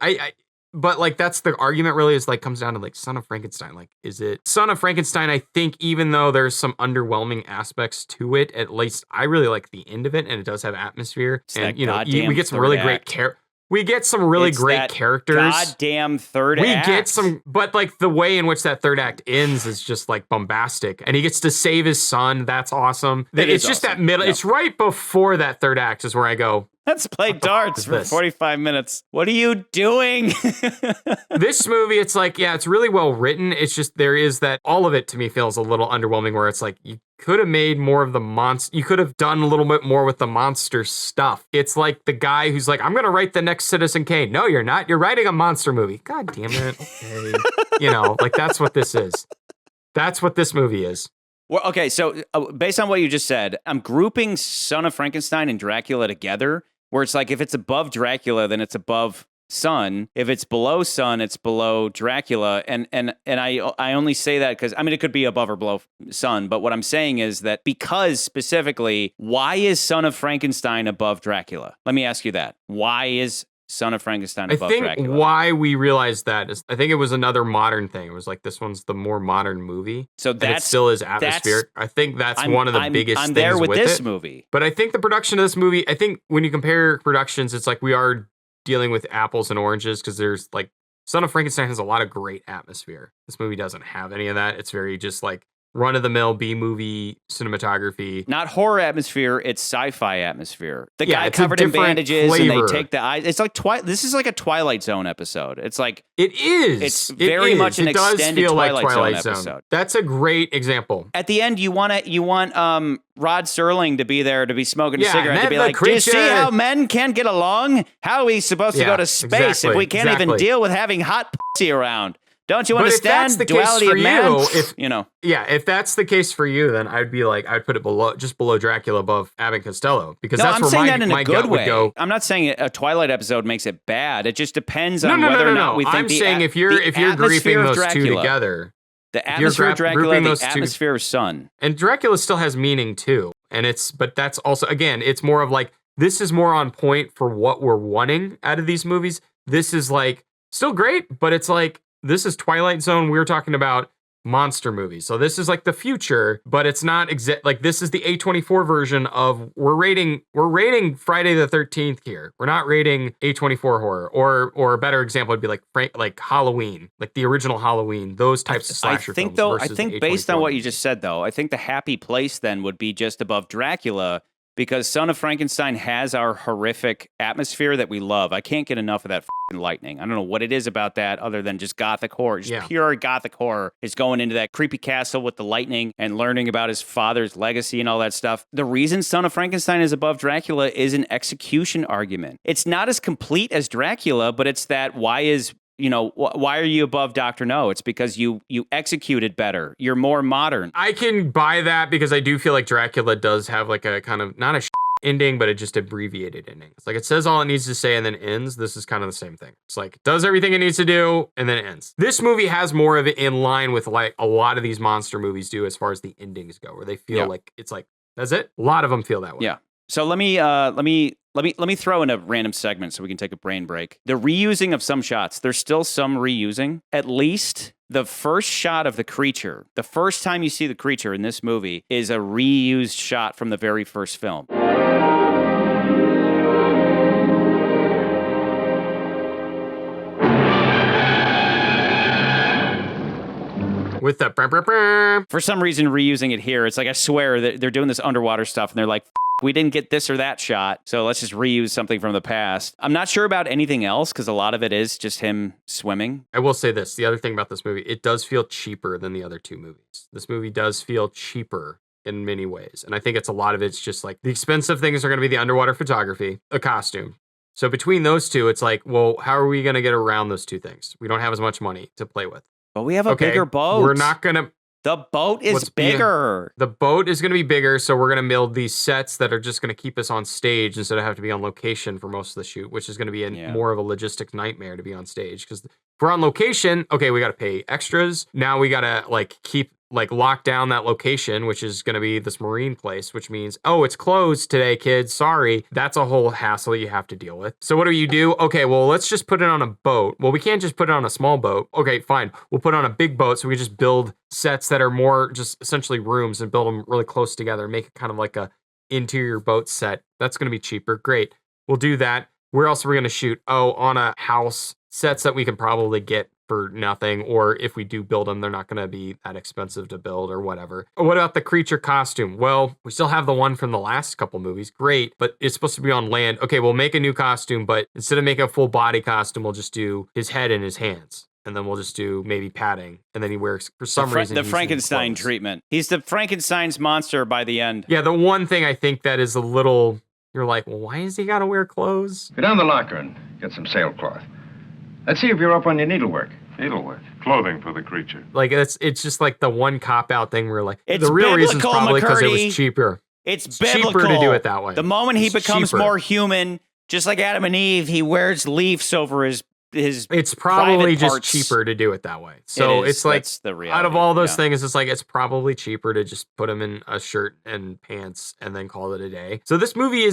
[SPEAKER 4] but like that's the argument really is like comes down to like Son of Frankenstein. Like, is it Son of Frankenstein? I think even though there's some underwhelming aspects to it, at least I really like the end of it and it does have atmosphere.
[SPEAKER 1] It's
[SPEAKER 4] and we get some really great We get some really great characters.
[SPEAKER 1] Goddamn third act.
[SPEAKER 4] We get some, but like the way in which that third act ends is just like bombastic. And he gets to save his son. That's awesome. It's just awesome. That middle. Yep. It's right before that third act is where I go,
[SPEAKER 1] let's play darts for 45 minutes. What are you doing?
[SPEAKER 4] This movie, it's like, yeah, it's really well written. It's just, there is that, all of it to me feels a little underwhelming where it's like, you could have made more of the monster. You could have done a little bit more with the monster stuff. It's like the guy who's like, I'm going to write the next Citizen Kane. No, you're not. You're writing a monster movie. God damn it. Okay. Like that's what this is. That's what this movie is.
[SPEAKER 1] Well, okay, so based on what you just said, I'm grouping Son of Frankenstein and Dracula together, where it's like if it's above Dracula, then it's above Son. If it's below Son, it's below Dracula. And I only say that because, I mean, it could be above or below Son, but what I'm saying is that because specifically, why is Son of Frankenstein above Dracula? Let me ask you that. Why is Son of Frankenstein above Dracula?
[SPEAKER 4] I think why we realized that is, I think it was another modern thing. It was like, this one's the more modern movie.
[SPEAKER 1] So
[SPEAKER 4] and it still is atmospheric. I think that's one of the biggest things
[SPEAKER 1] I'm there with this
[SPEAKER 4] it.
[SPEAKER 1] movie.
[SPEAKER 4] But I think the production of this movie, I think when you compare productions, it's like we are dealing with apples and oranges because there's like, Son of Frankenstein has a lot of great atmosphere. This movie doesn't have any of that. It's very just like run-of-the-mill B-movie cinematography.
[SPEAKER 1] Not horror atmosphere, it's sci-fi atmosphere. The guy covered in bandages and they take the eyes. It's like this is like a Twilight Zone episode. It's like
[SPEAKER 4] it is.
[SPEAKER 1] It's very much an extended Twilight Zone episode.
[SPEAKER 4] That's a great example.
[SPEAKER 1] At the end, you want Rod Serling to be there to be smoking a cigarette to be like, do you see how men can't get along? How are we supposed to go to space if we can't even deal with having hot pussy around? Don't you understand?
[SPEAKER 4] If that's the
[SPEAKER 1] duality
[SPEAKER 4] case for
[SPEAKER 1] of man?
[SPEAKER 4] If that's the case for you, then I'd be like, I'd put it below Dracula, above Abbott and Costello, because that's where my gut would go.
[SPEAKER 1] I'm not saying a Twilight episode makes it bad. It just depends on whether or not we think
[SPEAKER 4] I'm saying if you're grouping those two together,
[SPEAKER 1] the atmosphere of Dracula, the atmosphere of Son,
[SPEAKER 4] and Dracula still has meaning too, but that's also again, it's more of like this is more on point for what we're wanting out of these movies. This is like still great, but it's like. This is Twilight Zone. We were talking about monster movies. So this is like the future, but it's not like this is the A24 version of we're rating Friday the 13th here. We're not rating A24 horror or a better example would be like Halloween, like the original Halloween, those types of slasher films.
[SPEAKER 1] I think based on what you just said though, I think the happy place then would be just above Dracula because Son of Frankenstein has our horrific atmosphere that we love. I can't get enough of that lightning. I don't know what it is about that other than just gothic horror. Just pure gothic horror is going into that creepy castle with the lightning and learning about his father's legacy and all that stuff. The reason Son of Frankenstein is above Dracula is an execution argument. It's not as complete as Dracula, but it's that why are you above Dr. No? It's because you executed better. You're more modern.
[SPEAKER 4] I can buy that because I do feel like Dracula does have like a kind of, not a ending, but a just abbreviated ending. It's like it says all it needs to say and then ends. This is kind of the same thing. It's like, does everything it needs to do and then it ends. This movie has more of it in line with like a lot of these monster movies do as far as the endings go, where they feel like it's like, that's it. A lot of them feel that way.
[SPEAKER 1] Yeah. So let me throw in a random segment so we can take a brain break. The reusing of some shots, there's still some reusing. At least the first shot of the creature, the first time you see the creature in this movie is a reused shot from the very first film.
[SPEAKER 4] With the
[SPEAKER 1] for some reason reusing it here. It's like I swear that they're doing this underwater stuff and they're like, we didn't get this or that shot, so let's just reuse something from the past. I'm not sure about anything else because a lot of it is just him swimming.
[SPEAKER 4] I will say this, the other thing about this movie, it does feel cheaper than the other two movies. This movie does feel cheaper in many ways, and I think it's a lot of it's just like the expensive things are going to be the underwater photography, a costume. So between those two, it's like, well, how are we going to get around those two things? We don't have as much money to play with.
[SPEAKER 1] But we have a bigger boat.
[SPEAKER 4] We're not going to...
[SPEAKER 1] The boat is bigger.
[SPEAKER 4] The boat is going to be bigger, so we're going to build these sets that are just going to keep us on stage instead of have to be on location for most of the shoot, which is going to be more of a logistics nightmare to be on stage. Because if we're on location, okay, we got to pay extras. Now we got to keep lock down that location, which is going to be this marine place, which means, oh, it's closed today, kids. Sorry. That's a whole hassle you have to deal with. So what do? Okay, well, let's just put it on a boat. Well, we can't just put it on a small boat. Okay, fine. We'll put it on a big boat so we just build sets that are more just essentially rooms and build them really close together, make it kind of like a interior boat set. That's going to be cheaper. Great. We'll do that. Where else are we going to shoot? Oh, on a house. Sets that we can probably get for nothing, or if we do build them, they're not going to be that expensive to build or whatever. What about the creature costume? Well, we still have the one from the last couple movies. Great, but it's supposed to be on land. Okay, we'll make a new costume, but instead of making a full body costume, we'll just do his head and his hands. And then we'll just do maybe padding. And then he wears, for some reason,
[SPEAKER 1] the Frankenstein treatment. He's the Frankenstein's monster by the end.
[SPEAKER 4] Yeah, the one thing I think that is a little, you're like, well, why has he got to wear clothes?
[SPEAKER 5] Go down the locker and get some sailcloth. Let's see if you're up on your needlework.
[SPEAKER 11] Needlework. Clothing for the creature.
[SPEAKER 4] Like, it's just like the one cop-out thing where, like,
[SPEAKER 1] It's
[SPEAKER 4] the real reason's
[SPEAKER 1] biblical,
[SPEAKER 4] probably because it
[SPEAKER 1] McCurdy.
[SPEAKER 4] was cheaper.
[SPEAKER 1] It's
[SPEAKER 4] cheaper
[SPEAKER 1] biblical.
[SPEAKER 4] to do it that way.
[SPEAKER 1] The moment he
[SPEAKER 4] It's
[SPEAKER 1] becomes
[SPEAKER 4] cheaper.
[SPEAKER 1] more human, just like Adam and Eve, he wears leaves over his
[SPEAKER 4] It's probably
[SPEAKER 1] private
[SPEAKER 4] just
[SPEAKER 1] parts.
[SPEAKER 4] cheaper to do it that way. So
[SPEAKER 1] It is.
[SPEAKER 4] it's like,
[SPEAKER 1] That's the reality.
[SPEAKER 4] out of all those
[SPEAKER 1] Yeah.
[SPEAKER 4] things, it's like, it's probably cheaper to just put him in a shirt and pants and then call it a day. So this movie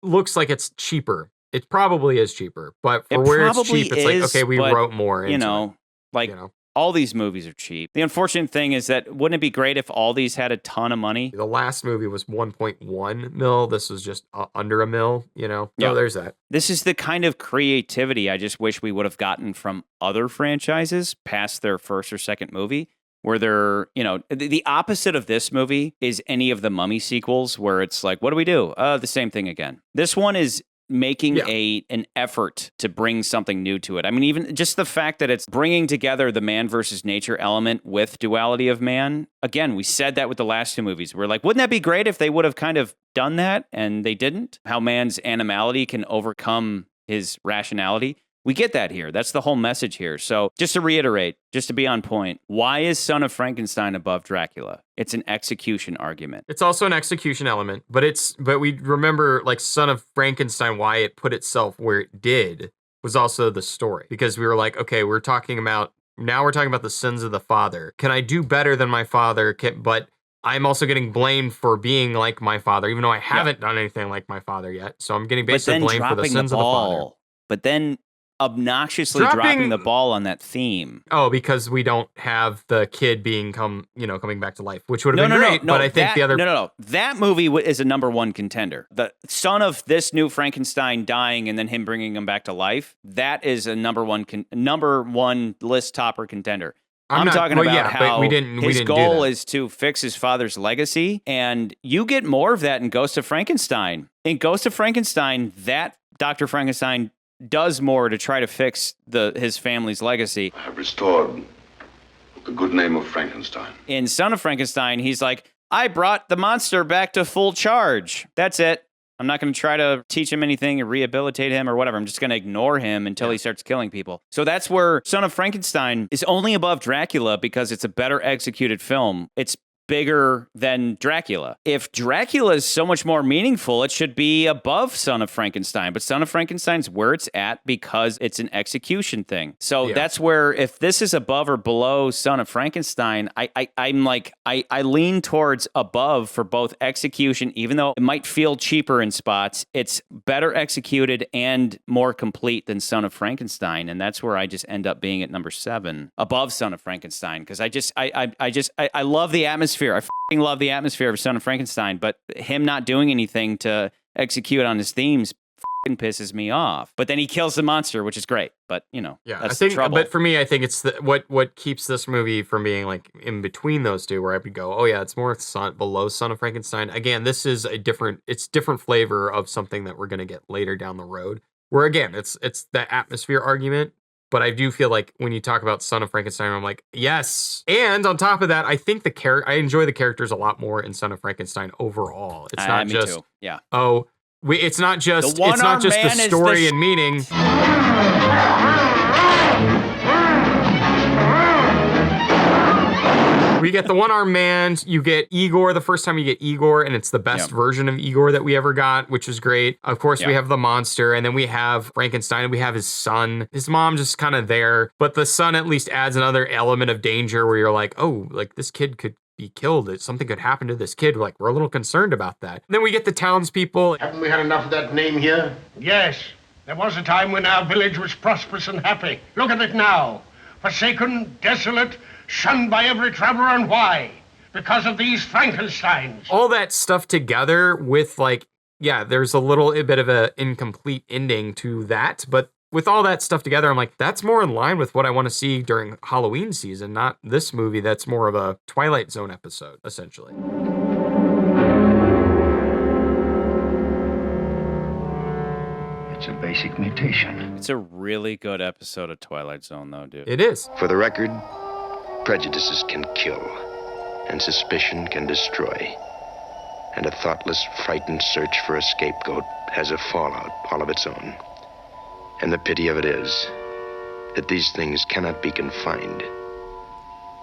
[SPEAKER 4] looks like it's cheaper. It probably is cheaper, but for where it's
[SPEAKER 1] probably
[SPEAKER 4] cheap, it's like, okay, we
[SPEAKER 1] but,
[SPEAKER 4] wrote more into
[SPEAKER 1] you know, like all these movies are cheap. The unfortunate thing is that wouldn't it be great if all these had a ton of money?
[SPEAKER 4] The last movie was 1.1 mil. This was just under a mil, you know?
[SPEAKER 1] Yeah.
[SPEAKER 4] So there's that.
[SPEAKER 1] This is the kind of creativity I just wish we would have gotten from other franchises past their first or second movie, where they're, you know, the opposite of this movie is any of the Mummy sequels where it's like, what do we do? The same thing again. This one is making an effort to bring something new to it. I mean, even just the fact that it's bringing together the man versus nature element with duality of man. Again, we said that with the last two movies. We're like, wouldn't that be great if they would have kind of done that? And they didn't. How man's animality can overcome his rationality. We get that here. That's the whole message here. So just to reiterate, just to be on point, why is Son of Frankenstein above Dracula? It's an execution argument.
[SPEAKER 4] It's also an execution element, but we remember, like, Son of Frankenstein, why it put itself where it did was also the story, because we were like, okay, we're talking about the sins of the father. Can I do better than my father? But I'm also getting blamed for being like my father, even though I haven't done anything like my father yet. So I'm getting basically blamed for the sins of the father.
[SPEAKER 1] But then obnoxiously dropping the ball on that theme.
[SPEAKER 4] Oh, because we don't have the kid coming back to life, which would have been great. But I think
[SPEAKER 1] that movie is a number one contender. The son of this new Frankenstein dying and then him bringing him back to life. That is a number one list topper contender. I'm talking about how his goal is to fix his father's legacy, and you get more of that in Ghost of Frankenstein. In Ghost of Frankenstein, that Dr. Frankenstein does more to try to fix his family's legacy.
[SPEAKER 15] I have restored the good name of Frankenstein.
[SPEAKER 1] In Son of Frankenstein, he's like, I brought the monster back to full charge. That's it. I'm not going to try to teach him anything or rehabilitate him or whatever. I'm just going to ignore him until he starts killing people. So that's where Son of Frankenstein is only above Dracula because it's a better executed film. It's bigger than Dracula. If Dracula is so much more meaningful, it should be above Son of Frankenstein. But Son of Frankenstein's where it's at because it's an execution thing. So that's where, if this is above or below Son of Frankenstein, I lean towards above for both execution, even though it might feel cheaper in spots. It's better executed and more complete than Son of Frankenstein. And that's where I just end up being at number 7, above Son of Frankenstein. Because I love the atmosphere. I fucking love the atmosphere of Son of Frankenstein, but him not doing anything to execute on his themes fucking pisses me off. But then he kills the monster, which is great. But that's the trouble.
[SPEAKER 4] But for me, I think it's what keeps this movie from being like in between those two, where I would go, oh yeah, it's more below Son of Frankenstein. Again, this is different flavor of something that we're gonna get later down the road. Where again, it's the atmosphere argument. But I do feel like when you talk about Son of Frankenstein, I'm like, yes. And on top of that, I think I enjoy the characters a lot more in Son of Frankenstein overall. It's not
[SPEAKER 1] me
[SPEAKER 4] just
[SPEAKER 1] too. Yeah.
[SPEAKER 4] It's not just the story and meaning. We get the one-armed man, you get Igor, the first time you get Igor, and it's the best version of Igor that we ever got, which is great. Of course, we have the monster, and then we have Frankenstein, and we have his son. His mom just kind of there, but the son at least adds another element of danger where you're like, oh, like this kid could be killed. Something could happen to this kid. Like, we're a little concerned about that. And then we get the townspeople.
[SPEAKER 18] Haven't we had enough of that name here?
[SPEAKER 23] Yes. There was a time when our village was prosperous and happy. Look at it now. Forsaken, desolate, shunned by every traveler, and why? Because of these Frankensteins.
[SPEAKER 4] All that stuff together with there's a little bit of an incomplete ending to that, but with all that stuff together, I'm like, that's more in line with what I want to see during Halloween season, not this movie that's more of a Twilight Zone episode, essentially.
[SPEAKER 12] It's a basic mutation.
[SPEAKER 1] It's a really good episode of Twilight Zone, though, dude.
[SPEAKER 4] It is.
[SPEAKER 15] For the record, prejudices can kill, and suspicion can destroy. And a thoughtless, frightened search for a scapegoat has a fallout all of its own. And the pity of it is, that these things cannot be confined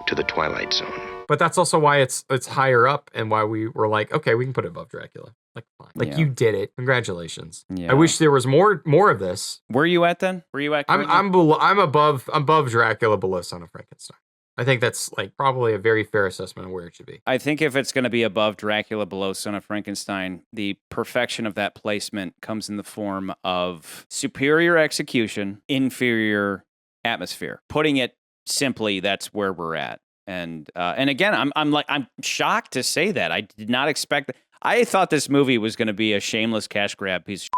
[SPEAKER 15] to the Twilight Zone.
[SPEAKER 4] But that's also why it's higher up and why we were like, okay, we can put it above Dracula. Like, fine. Like, you did it. Congratulations.
[SPEAKER 1] Yeah.
[SPEAKER 4] I wish there was more of this.
[SPEAKER 1] Where are you at then? Where are you at?
[SPEAKER 4] I'm above Dracula, below Son of Frankenstein. I think that's like probably a very fair assessment of where it should be.
[SPEAKER 1] I think if it's going to be above Dracula, below Son of Frankenstein, the perfection of that placement comes in the form of superior execution, inferior atmosphere. Putting it simply, that's where we're at. And again, I'm shocked to say that. I did not expect that. I thought this movie was going to be a shameless cash grab piece of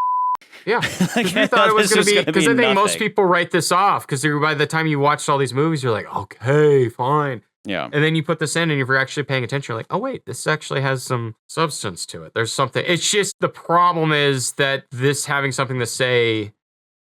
[SPEAKER 4] Yeah, because we thought it was going to be, because I think most people write this off, because by the time you watched all these movies, you're like, okay, fine.
[SPEAKER 1] Yeah.
[SPEAKER 4] And then you put this in and if you're actually paying attention, you're like, oh wait, this actually has some substance to it. There's something. It's just, the problem is that this having something to say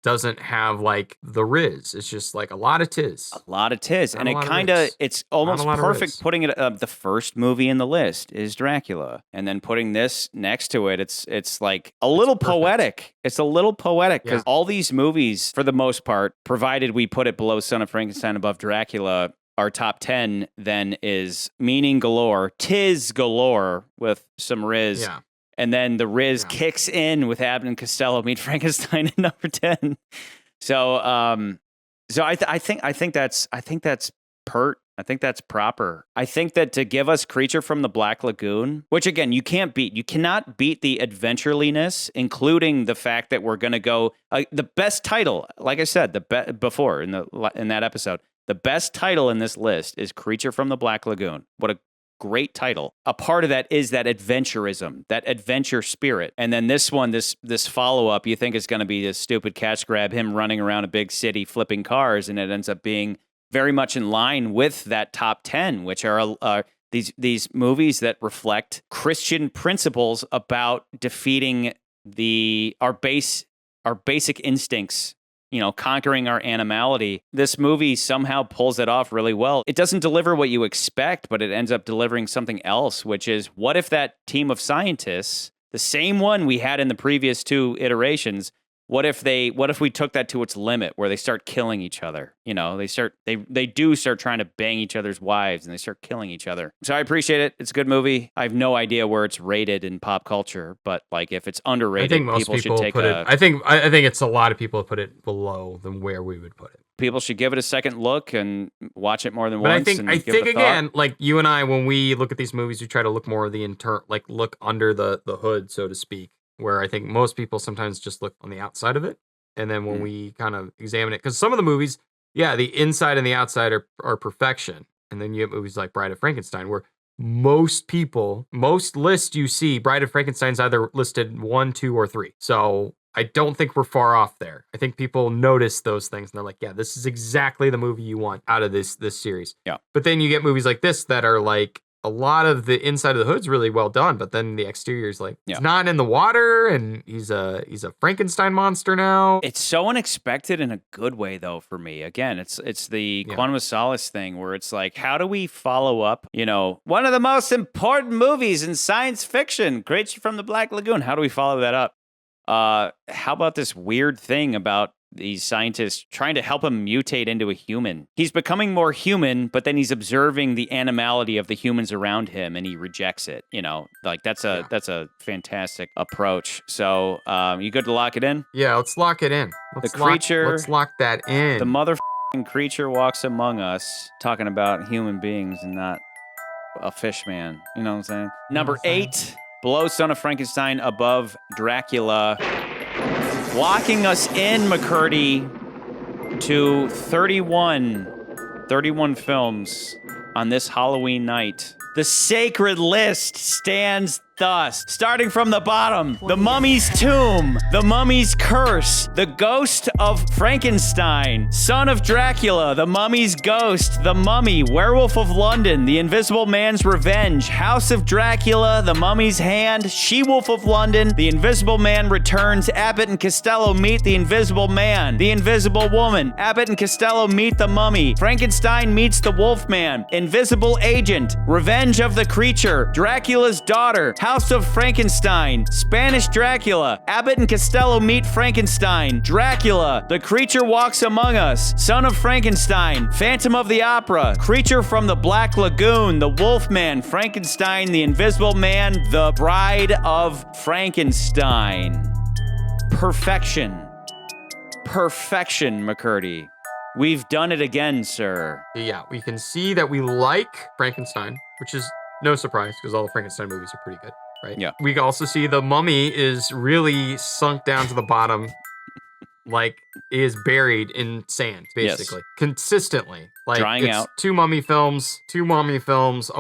[SPEAKER 4] doesn't have like the Rizz. It's just like a lot of tiz.
[SPEAKER 1] A lot of tiz. And it kind of, it's almost perfect putting it, the first movie in the list is Dracula. And then putting this next to it, it's like a little poetic. It's a little poetic because all these movies, for the most part, provided we put it below Son of Frankenstein, above Dracula, our top 10 then is meaning galore, tiz galore with some Rizz. Yeah. And then the Rizz kicks in with Abbott and Costello meet Frankenstein at number 10. So, I think that's pert. I think that's proper. I think that to give us Creature from the Black Lagoon, which again you cannot beat the adventureliness, including the fact that we're gonna go the best title. Like I said, before in that episode, the best title in this list is Creature from the Black Lagoon. What a great title. A part of that is that adventurism, that adventure spirit. And then this one, this follow-up, you think is going to be this stupid cash grab, him running around a big city flipping cars, and it ends up being very much in line with that top 10, which are these movies that reflect Christian principles about defeating our basic instincts, conquering our animality. This movie somehow pulls it off really well. It doesn't deliver what you expect, but it ends up delivering something else, which is, what if that team of scientists, the same one we had in the previous two iterations, what if we took that to its limit, where they start killing each other? They do start trying to bang each other's wives, and they start killing each other. So I appreciate it. It's a good movie. I have no idea where it's rated in pop culture, but like if it's underrated,
[SPEAKER 4] I think most people should take it. I think it's a lot of people put it below than where we would put it.
[SPEAKER 1] People should give it a second look and watch it more than once.
[SPEAKER 4] But I think again, like you and I, when we look at these movies, we try to look more of the look under the hood, so to speak. Where I think most people sometimes just look on the outside of it. And then when we kind of examine it, because some of the movies, the inside and the outside are perfection. And then you have movies like Bride of Frankenstein, where most lists you see, Bride of Frankenstein's either listed 1, 2, or 3. So I don't think we're far off there. I think people notice those things and they're like, yeah, this is exactly the movie you want out of this series. Yeah. But then you get movies like this that are like, a lot of the inside of the hood's really well done, but then the exterior is like, he's not in the water, and he's a Frankenstein monster now.
[SPEAKER 1] It's so unexpected in a good way, though, for me. Again, it's the Quantum of Solace thing, where it's like, how do we follow up, one of the most important movies in science fiction, Creature from the Black Lagoon? How do we follow that up? How about this weird thing about these scientists trying to help him mutate into a human? He's becoming more human, but then he's observing the animality of the humans around him, and he rejects it. That's a fantastic approach. So, you good to lock it in?
[SPEAKER 4] Yeah, let's lock it in. Let's lock that in.
[SPEAKER 1] The motherfucking creature walks among us, talking about human beings and not a fish man. You know what I'm saying? Number 8, below Son of Frankenstein, above Dracula. Locking us in, McCurdy, to 31 films on this Halloween night. The sacred list stands thus. Starting from the bottom, The Mummy's Tomb, The Mummy's Curse, The Ghost of Frankenstein, Son of Dracula, The Mummy's Ghost, The Mummy, Werewolf of London, The Invisible Man's Revenge, House of Dracula, The Mummy's Hand, She-Wolf of London, The Invisible Man Returns, Abbott and Costello Meet the Invisible Man, The Invisible Woman, Abbott and Costello Meet the Mummy, Frankenstein Meets the Wolfman, Invisible Agent, Revenge of the Creature, Dracula's Daughter, House of Frankenstein, Spanish Dracula, Abbott and Costello Meet Frankenstein, Dracula, The Creature Walks Among Us, Son of Frankenstein, Phantom of the Opera, Creature from the Black Lagoon, The Wolfman, Frankenstein, The Invisible Man, The Bride of Frankenstein. Perfection. Perfection, McCurdy. We've done it again, sir.
[SPEAKER 4] Yeah, we can see that we like Frankenstein, which is no surprise because all the Frankenstein movies are pretty good, right?
[SPEAKER 1] Yeah.
[SPEAKER 4] We can also see the mummy is really sunk down to the bottom, like is buried in sand, basically.
[SPEAKER 1] Yes.
[SPEAKER 4] Consistently. Like
[SPEAKER 1] drying
[SPEAKER 4] it's
[SPEAKER 1] out.
[SPEAKER 4] two mummy films, a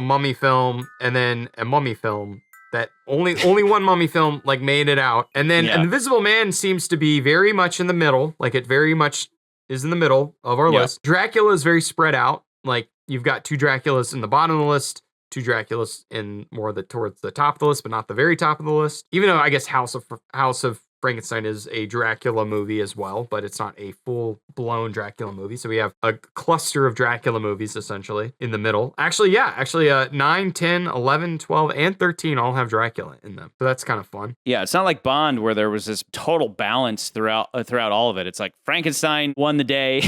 [SPEAKER 4] mummy film, and then a mummy film. That only one mummy film like made it out. And then Invisible Man seems to be very much in the middle, like it very much is in the middle of our list. Dracula is very spread out. Like you've got 2 Draculas in the bottom of the list, 2 Draculas in more towards the top of the list, but not the very top of the list. Even though I guess House of Frankenstein is a Dracula movie as well, but it's not a full-blown Dracula movie. So we have a cluster of Dracula movies, essentially, in the middle. Actually, 9, 10, 11, 12, and 13 all have Dracula in them. So that's kind of fun.
[SPEAKER 1] Yeah, it's not like Bond where there was this total balance throughout all of it. It's like Frankenstein won the day,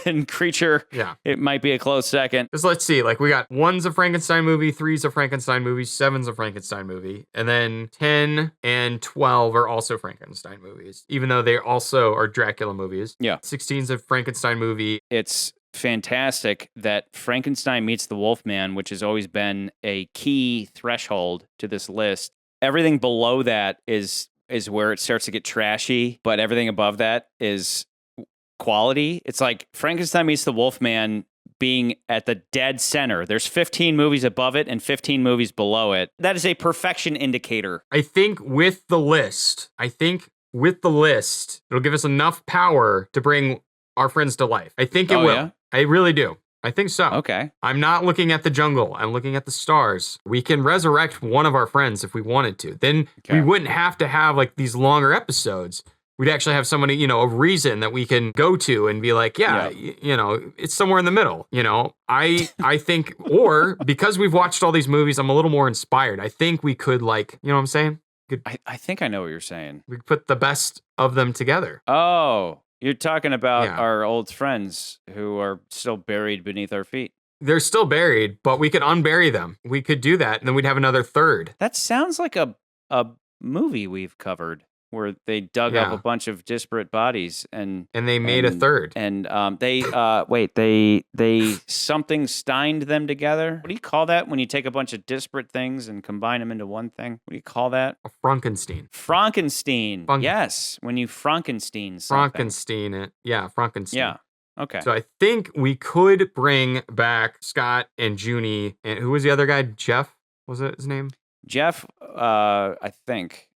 [SPEAKER 1] and Creature, it might be a close second.
[SPEAKER 4] Just let's see, like we got 1's a Frankenstein movie, 3's a Frankenstein movie, 7's a Frankenstein movie, and then 10 and 12 are also Frankenstein movies, even though they also are Dracula movies.
[SPEAKER 1] Yeah.
[SPEAKER 4] 16's a Frankenstein movie.
[SPEAKER 1] It's fantastic that Frankenstein meets the Wolfman, which has always been a key threshold to this list. Everything below that is where it starts to get trashy, but everything above that is quality. It's like Frankenstein meets the Wolfman being at the dead center. There's 15 movies above it and 15 movies below it. That is a perfection indicator.
[SPEAKER 4] I think with the list, it'll give us enough power to bring our friends to life. I think it will. Yeah? I really do. I think so.
[SPEAKER 1] Okay.
[SPEAKER 4] I'm not looking at the jungle. I'm looking at the stars. We can resurrect one of our friends if we wanted to. Then we wouldn't have to have like these longer episodes. We'd actually have somebody, a reason that we can go to and be like, it's somewhere in the middle. I think, or because we've watched all these movies, I'm a little more inspired. I think we could you know what I'm saying?
[SPEAKER 1] I think I know what you're saying.
[SPEAKER 4] We could put the best of them together.
[SPEAKER 1] Oh, you're talking about our old friends who are still buried beneath our feet.
[SPEAKER 4] They're still buried, but we could unbury them. We could do that, and then we'd have another third.
[SPEAKER 1] That sounds like a movie we've covered, where they dug up a bunch of disparate bodies and
[SPEAKER 4] they made a third.
[SPEAKER 1] And they something steined them together. What do you call that when you take a bunch of disparate things and combine them into one thing? What do you call that?
[SPEAKER 4] A Frankenstein.
[SPEAKER 1] Frankenstein. Yes, when you Frankenstein something.
[SPEAKER 4] Frankenstein it. Yeah, Frankenstein.
[SPEAKER 1] Yeah. Okay.
[SPEAKER 4] So I think we could bring back Scott and Junie, and who was the other guy? Jeff? Was it his name?
[SPEAKER 1] Jeff, I think.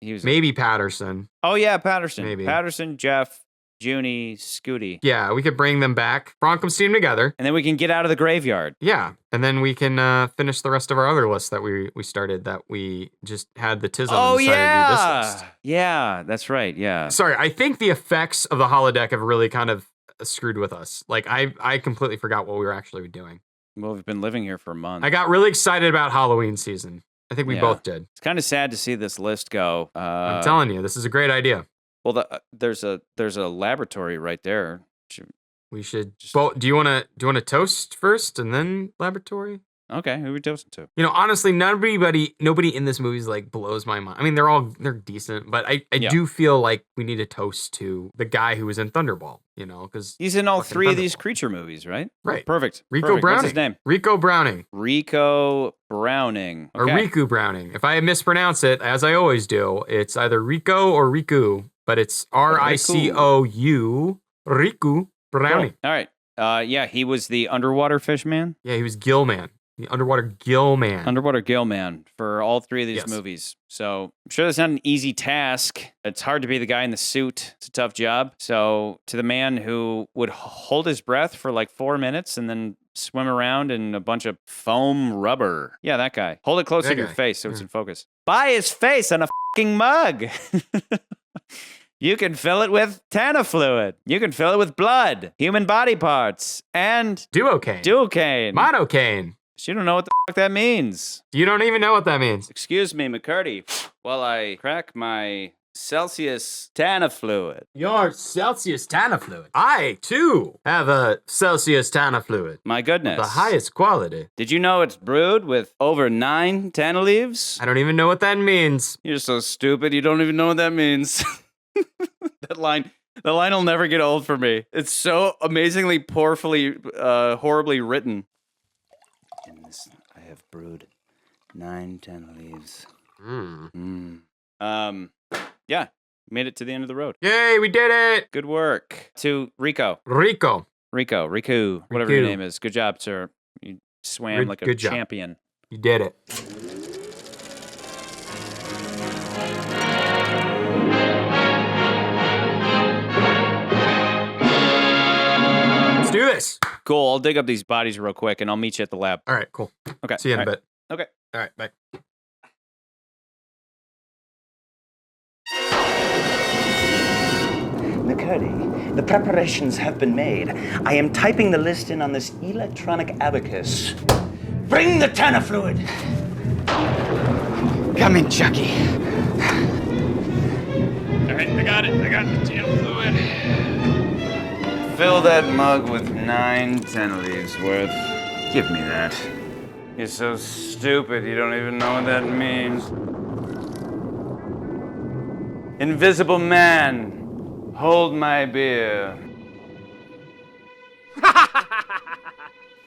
[SPEAKER 1] He was
[SPEAKER 4] maybe Patterson.
[SPEAKER 1] Oh yeah, Patterson.
[SPEAKER 4] Maybe
[SPEAKER 1] Patterson, Jeff, Junie, Scooty.
[SPEAKER 4] Yeah, we could bring them back, Frankenstein together,
[SPEAKER 1] and then we can get out of the graveyard.
[SPEAKER 4] Yeah, and then we can finish the rest of our other list that we started. That we just had the Tizzing.
[SPEAKER 1] Oh
[SPEAKER 4] to do this list.
[SPEAKER 1] Yeah, that's right. Yeah.
[SPEAKER 4] Sorry, I think the effects of the holodeck have really kind of screwed with us. Like I completely forgot what we were actually doing.
[SPEAKER 1] Well, we've been living here for a month.
[SPEAKER 4] I got really excited about Halloween season. I think we both did.
[SPEAKER 1] It's kind of sad to see this list go.
[SPEAKER 4] I'm telling you, this is a great idea.
[SPEAKER 1] Well, there's a laboratory right there.
[SPEAKER 4] We should. Do you want to toast first and then laboratory?
[SPEAKER 1] Okay, who are we toasting to?
[SPEAKER 4] Honestly, nobody in this movie blows my mind. I mean, they're decent, but I do feel like we need a toast to the guy who was in Thunderball. Because
[SPEAKER 1] he's in all 3 of these creature movies, right?
[SPEAKER 4] Right.
[SPEAKER 1] Perfect.
[SPEAKER 4] Ricou Browning.
[SPEAKER 1] What's his name?
[SPEAKER 4] Ricou Browning.
[SPEAKER 1] Ricou Browning. Okay.
[SPEAKER 4] Or Ricou Browning. If I mispronounce it, as I always do, it's either Ricou or Ricou, but it's Ricou. Ricou Browning.
[SPEAKER 1] Cool. All right. He was the underwater fish man.
[SPEAKER 4] Yeah, he was gill-man. The underwater gill-man.
[SPEAKER 1] Underwater gill-man for all 3 of these movies. So I'm sure that's not an easy task. It's hard to be the guy in the suit. It's a tough job. So to the man who would hold his breath for like 4 minutes and then swim around in a bunch of foam rubber. Yeah, that guy. Hold it close to your face so it's in focus. Buy his face on a fucking mug. You can fill it with Tana fluid. You can fill it with blood, human body parts, and
[SPEAKER 4] Duocaine.
[SPEAKER 1] Monocaine. You don't know what the fuck that means.
[SPEAKER 4] You don't even know what that means.
[SPEAKER 1] Excuse me, McCurdy, while I crack my Celsius Tanafluid.
[SPEAKER 4] Your Celsius Tanafluid. I, too, have a Celsius Tanafluid.
[SPEAKER 1] My goodness.
[SPEAKER 4] The highest quality.
[SPEAKER 1] Do you know it's brewed with over 9 Tana leaves?
[SPEAKER 4] I don't even know what that means.
[SPEAKER 1] You're so stupid, you don't even know what that means. That line will never get old for me. It's so amazingly horribly written. In this, I have brewed 9 Tana leaves. Yeah, made it to the end of the road.
[SPEAKER 4] Yay, we did it!
[SPEAKER 1] Good work. To Ricou, whatever your name is. Good job, sir. You swam like a champion.
[SPEAKER 4] You did it. Let's do this.
[SPEAKER 1] Cool, I'll dig up these bodies real quick and I'll meet you at the lab.
[SPEAKER 4] All right, cool.
[SPEAKER 1] Okay.
[SPEAKER 4] See you in a bit.
[SPEAKER 1] Okay.
[SPEAKER 4] All right, bye.
[SPEAKER 3] McCurdy, the preparations have been made. I am typing the list in on this electronic abacus. Bring the Tana fluid. Come in, Chucky.
[SPEAKER 1] All right, I got the Tana fluid. Fill that mug with 9 Tana leaves worth. Give me that. You're so stupid, you don't even know what that means. Invisible man. Hold my beer.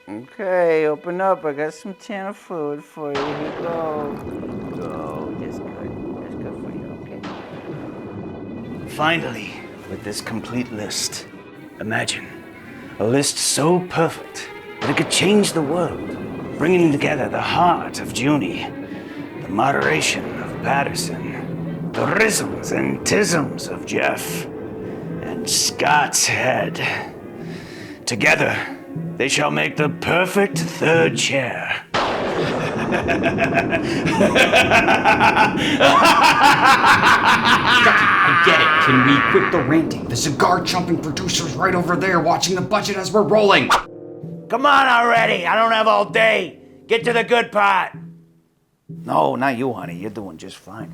[SPEAKER 1] Okay, open up. I got some Tana fluid for you. Here you go. That's good. That's good for you, okay? Finally, with this complete list, imagine a list so perfect that it could change the world, bringing together the heart of Junie, the moderation of Patterson, the Rizzles and Tizzums of Jeff, and Scott's head. Together, they shall make the perfect third chair.
[SPEAKER 13] I get it. Can we quit the ranting? The cigar-chomping producer's right over there watching the budget as we're rolling.
[SPEAKER 3] Come on already. I don't have all day. Get to the good part. No, not you, honey. You're doing just fine.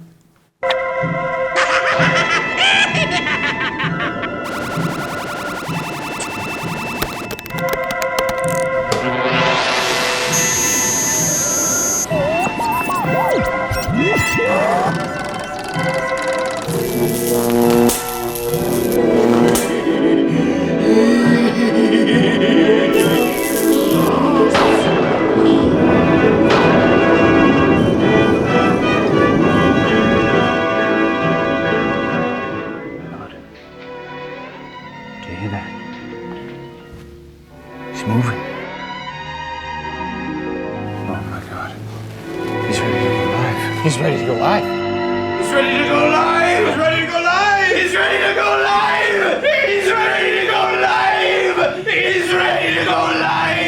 [SPEAKER 13] He's ready to go live.
[SPEAKER 2] He's ready to go live! He's ready to go live! He's ready to go live! He's ready to go live! He's ready to go live!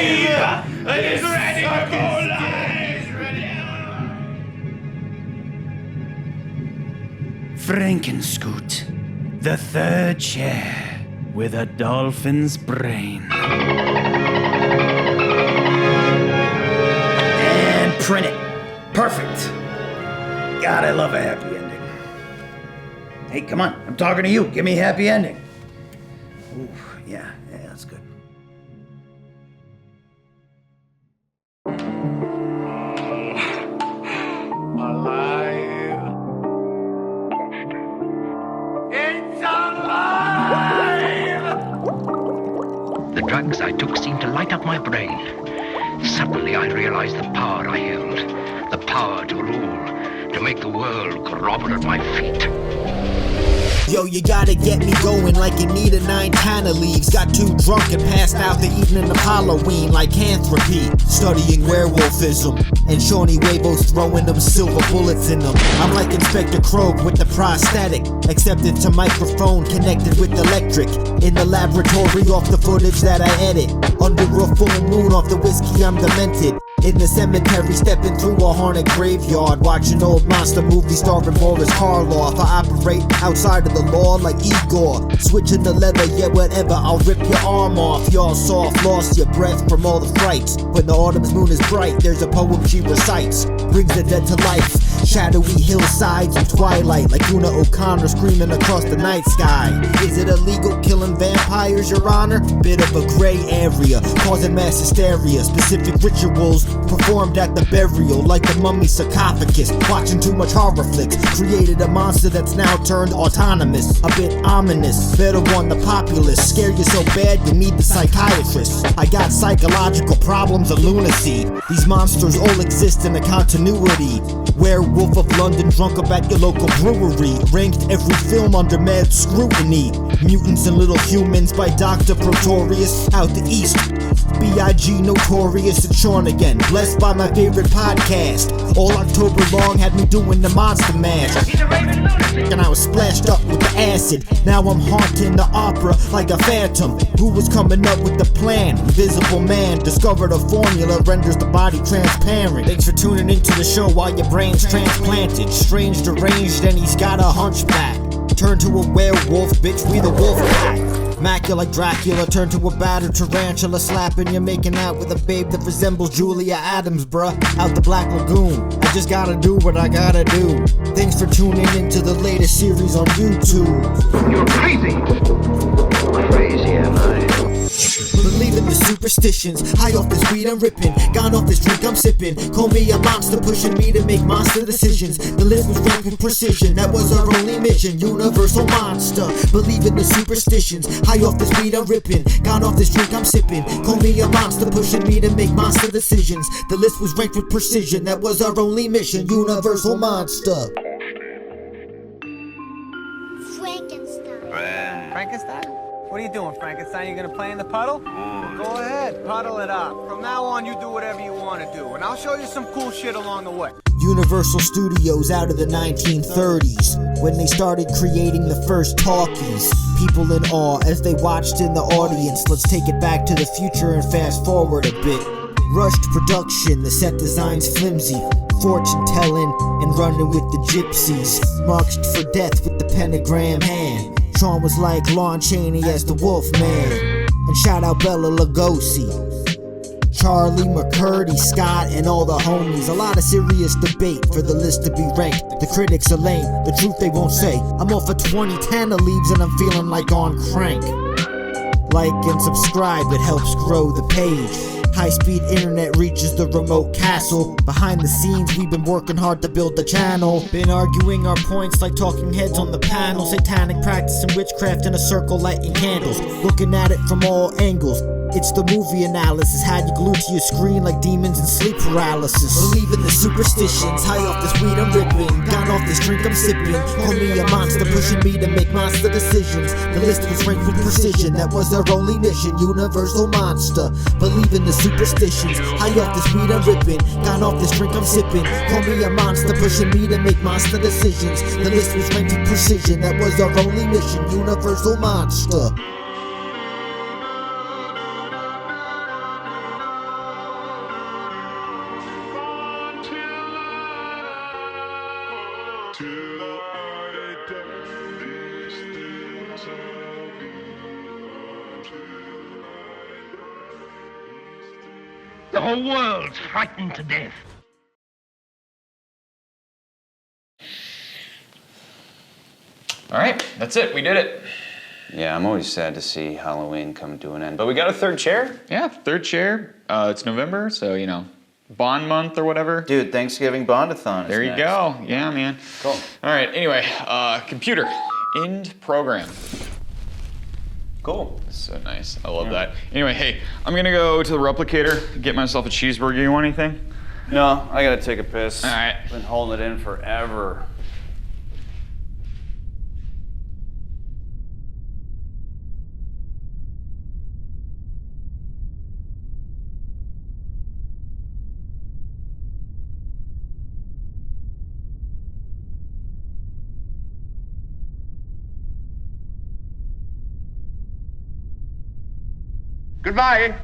[SPEAKER 2] He's ready to go live!
[SPEAKER 3] FrankenScoot, the third chair with a dolphin's brain. And print it. Perfect. God, I love a happy ending. Hey, come on. I'm talking to you. Give me a happy ending. Ooh, yeah, that's good.
[SPEAKER 2] Alive. It's alive!
[SPEAKER 15] The drugs I took seemed to light up my brain. Suddenly I realized the power I held. The power to rule. To make the world grovel at my feet.
[SPEAKER 22] Yo, you gotta get me going like you need a 9 Tana leaves. Got too drunk and passed out the evening of Halloween like Lycanthropy. Studying werewolfism. And Shawnee Wavo's throwing them silver bullets in them. I'm like Inspector Krog with the prosthetic. Except it's a microphone connected with electric. In the laboratory off the footage that I edit. Under a full moon off the whiskey I'm demented. In the cemetery, stepping through a haunted graveyard, watching old monster movies starring Boris Karloff. I operate outside of the law like Igor, switching the leather, yeah, whatever, I'll rip your arm off. Y'all soft, lost your breath from all the frights. When the autumn's moon is bright, there's a poem she recites, brings the dead to life. Shadowy hillsides and twilight, like Una O'Connor screaming across the night sky. Is it illegal killing vampires, your honor? Bit of a gray area, causing mass hysteria. Specific rituals performed at the burial, like the mummy sarcophagus. Watching too much horror flicks created a monster that's now turned autonomous. A bit ominous, better warn the populace. Scare you so bad you need the psychiatrist. I got psychological problems of lunacy. These monsters all exist in a continuity. Werewolf of London, drunk up at your local brewery. Ranked every film under mad scrutiny. Mutants and Little Humans by Dr. Pretorius. Out the east, B.I.G. notorious at Sean again. Blessed by my favorite podcast. All October long had me doing the monster mash. And I was splashed up with the acid. Now I'm haunting the opera like a phantom. Who was coming up with the plan? Invisible man discovered a formula renders the body transparent. Thanks for tuning into the show while your brain's transplanted. Strange, deranged, and he's got a hunchback. Turn to a werewolf, bitch, we the wolf pack. Mac you like Dracula, turn to a battered tarantula. Slapping you, making out with a babe that resembles Julia Adams, bruh. Out the Black Lagoon, I just gotta do what I gotta do. Thanks for tuning into the latest series on YouTube.
[SPEAKER 12] You're crazy! Crazy am I?
[SPEAKER 22] Believe in the superstitions, high off this weed I'm ripping, gone off this drink I'm sipping. Call me a monster, pushing me to make monster decisions. The list was ranked with precision, that was our only mission. Universal monster, believe in the superstitions, high off this weed I'm ripping, gone off this drink I'm sipping. Call me a monster, pushing me to make monster decisions. The list was ranked with precision, that was our only mission. Universal monster.
[SPEAKER 6] Frankenstein? What are you doing, Frankenstein? You gonna play in the puddle? Well, go ahead, puddle it up. From now on, you do whatever you want to do, and I'll show you some cool shit along the way.
[SPEAKER 22] Universal Studios out of the 1930s, when they started creating the first talkies. People in awe as they watched in the audience. Let's take it back to the future and fast forward a bit. Rushed production, the set design's flimsy. Fortune telling and running with the gypsies. Marched for death with the pentagram hand. Sean was like Lon Chaney as the Wolfman. And shout out Bela Lugosi, Charlie, McCurdy, Scott, and all the homies. A lot of serious debate for the list to be ranked. The critics are lame, the truth they won't say. I'm off a 2010 of leaves and I'm feeling like on crank. Like and subscribe, it helps grow the page. High-speed internet reaches the remote castle. Behind the scenes, we've been working hard to build the channel. Been arguing our points like talking heads on the panel. Satanic practice and witchcraft in a circle lighting candles. Looking at it from all angles. It's the movie analysis, had you glued to your screen like demons and sleep paralysis. Believe in the superstitions, high off this weed I'm ripping, gone off this drink I'm sipping. Call me a monster, pushing me to make monster decisions. The list was ranked with precision, that was our only mission. Universal monster, believe in the superstitions, high off this weed I'm ripping, gone off this drink I'm sipping. Call me a monster, pushing me to make monster decisions. The list was ranked with precision, that was our only mission. Universal monster.
[SPEAKER 15] The whole world's frightened to death.
[SPEAKER 1] All right, that's it. We did it. Yeah, I'm always sad to see Halloween come to an end. But we got a third chair?
[SPEAKER 4] Yeah, third chair. It's November, so, you know, Bond month or whatever.
[SPEAKER 1] Dude, Thanksgiving Bondathon.
[SPEAKER 4] There you go. Yeah, man.
[SPEAKER 1] Cool.
[SPEAKER 4] All right, anyway, computer, end program.
[SPEAKER 1] Cool.
[SPEAKER 4] So nice. I love that. Anyway, hey, I'm gonna go to the replicator, get myself a cheeseburger. You want anything?
[SPEAKER 1] No, I gotta take a piss.
[SPEAKER 4] All right.
[SPEAKER 1] Been holding it in forever.
[SPEAKER 23] Goodbye.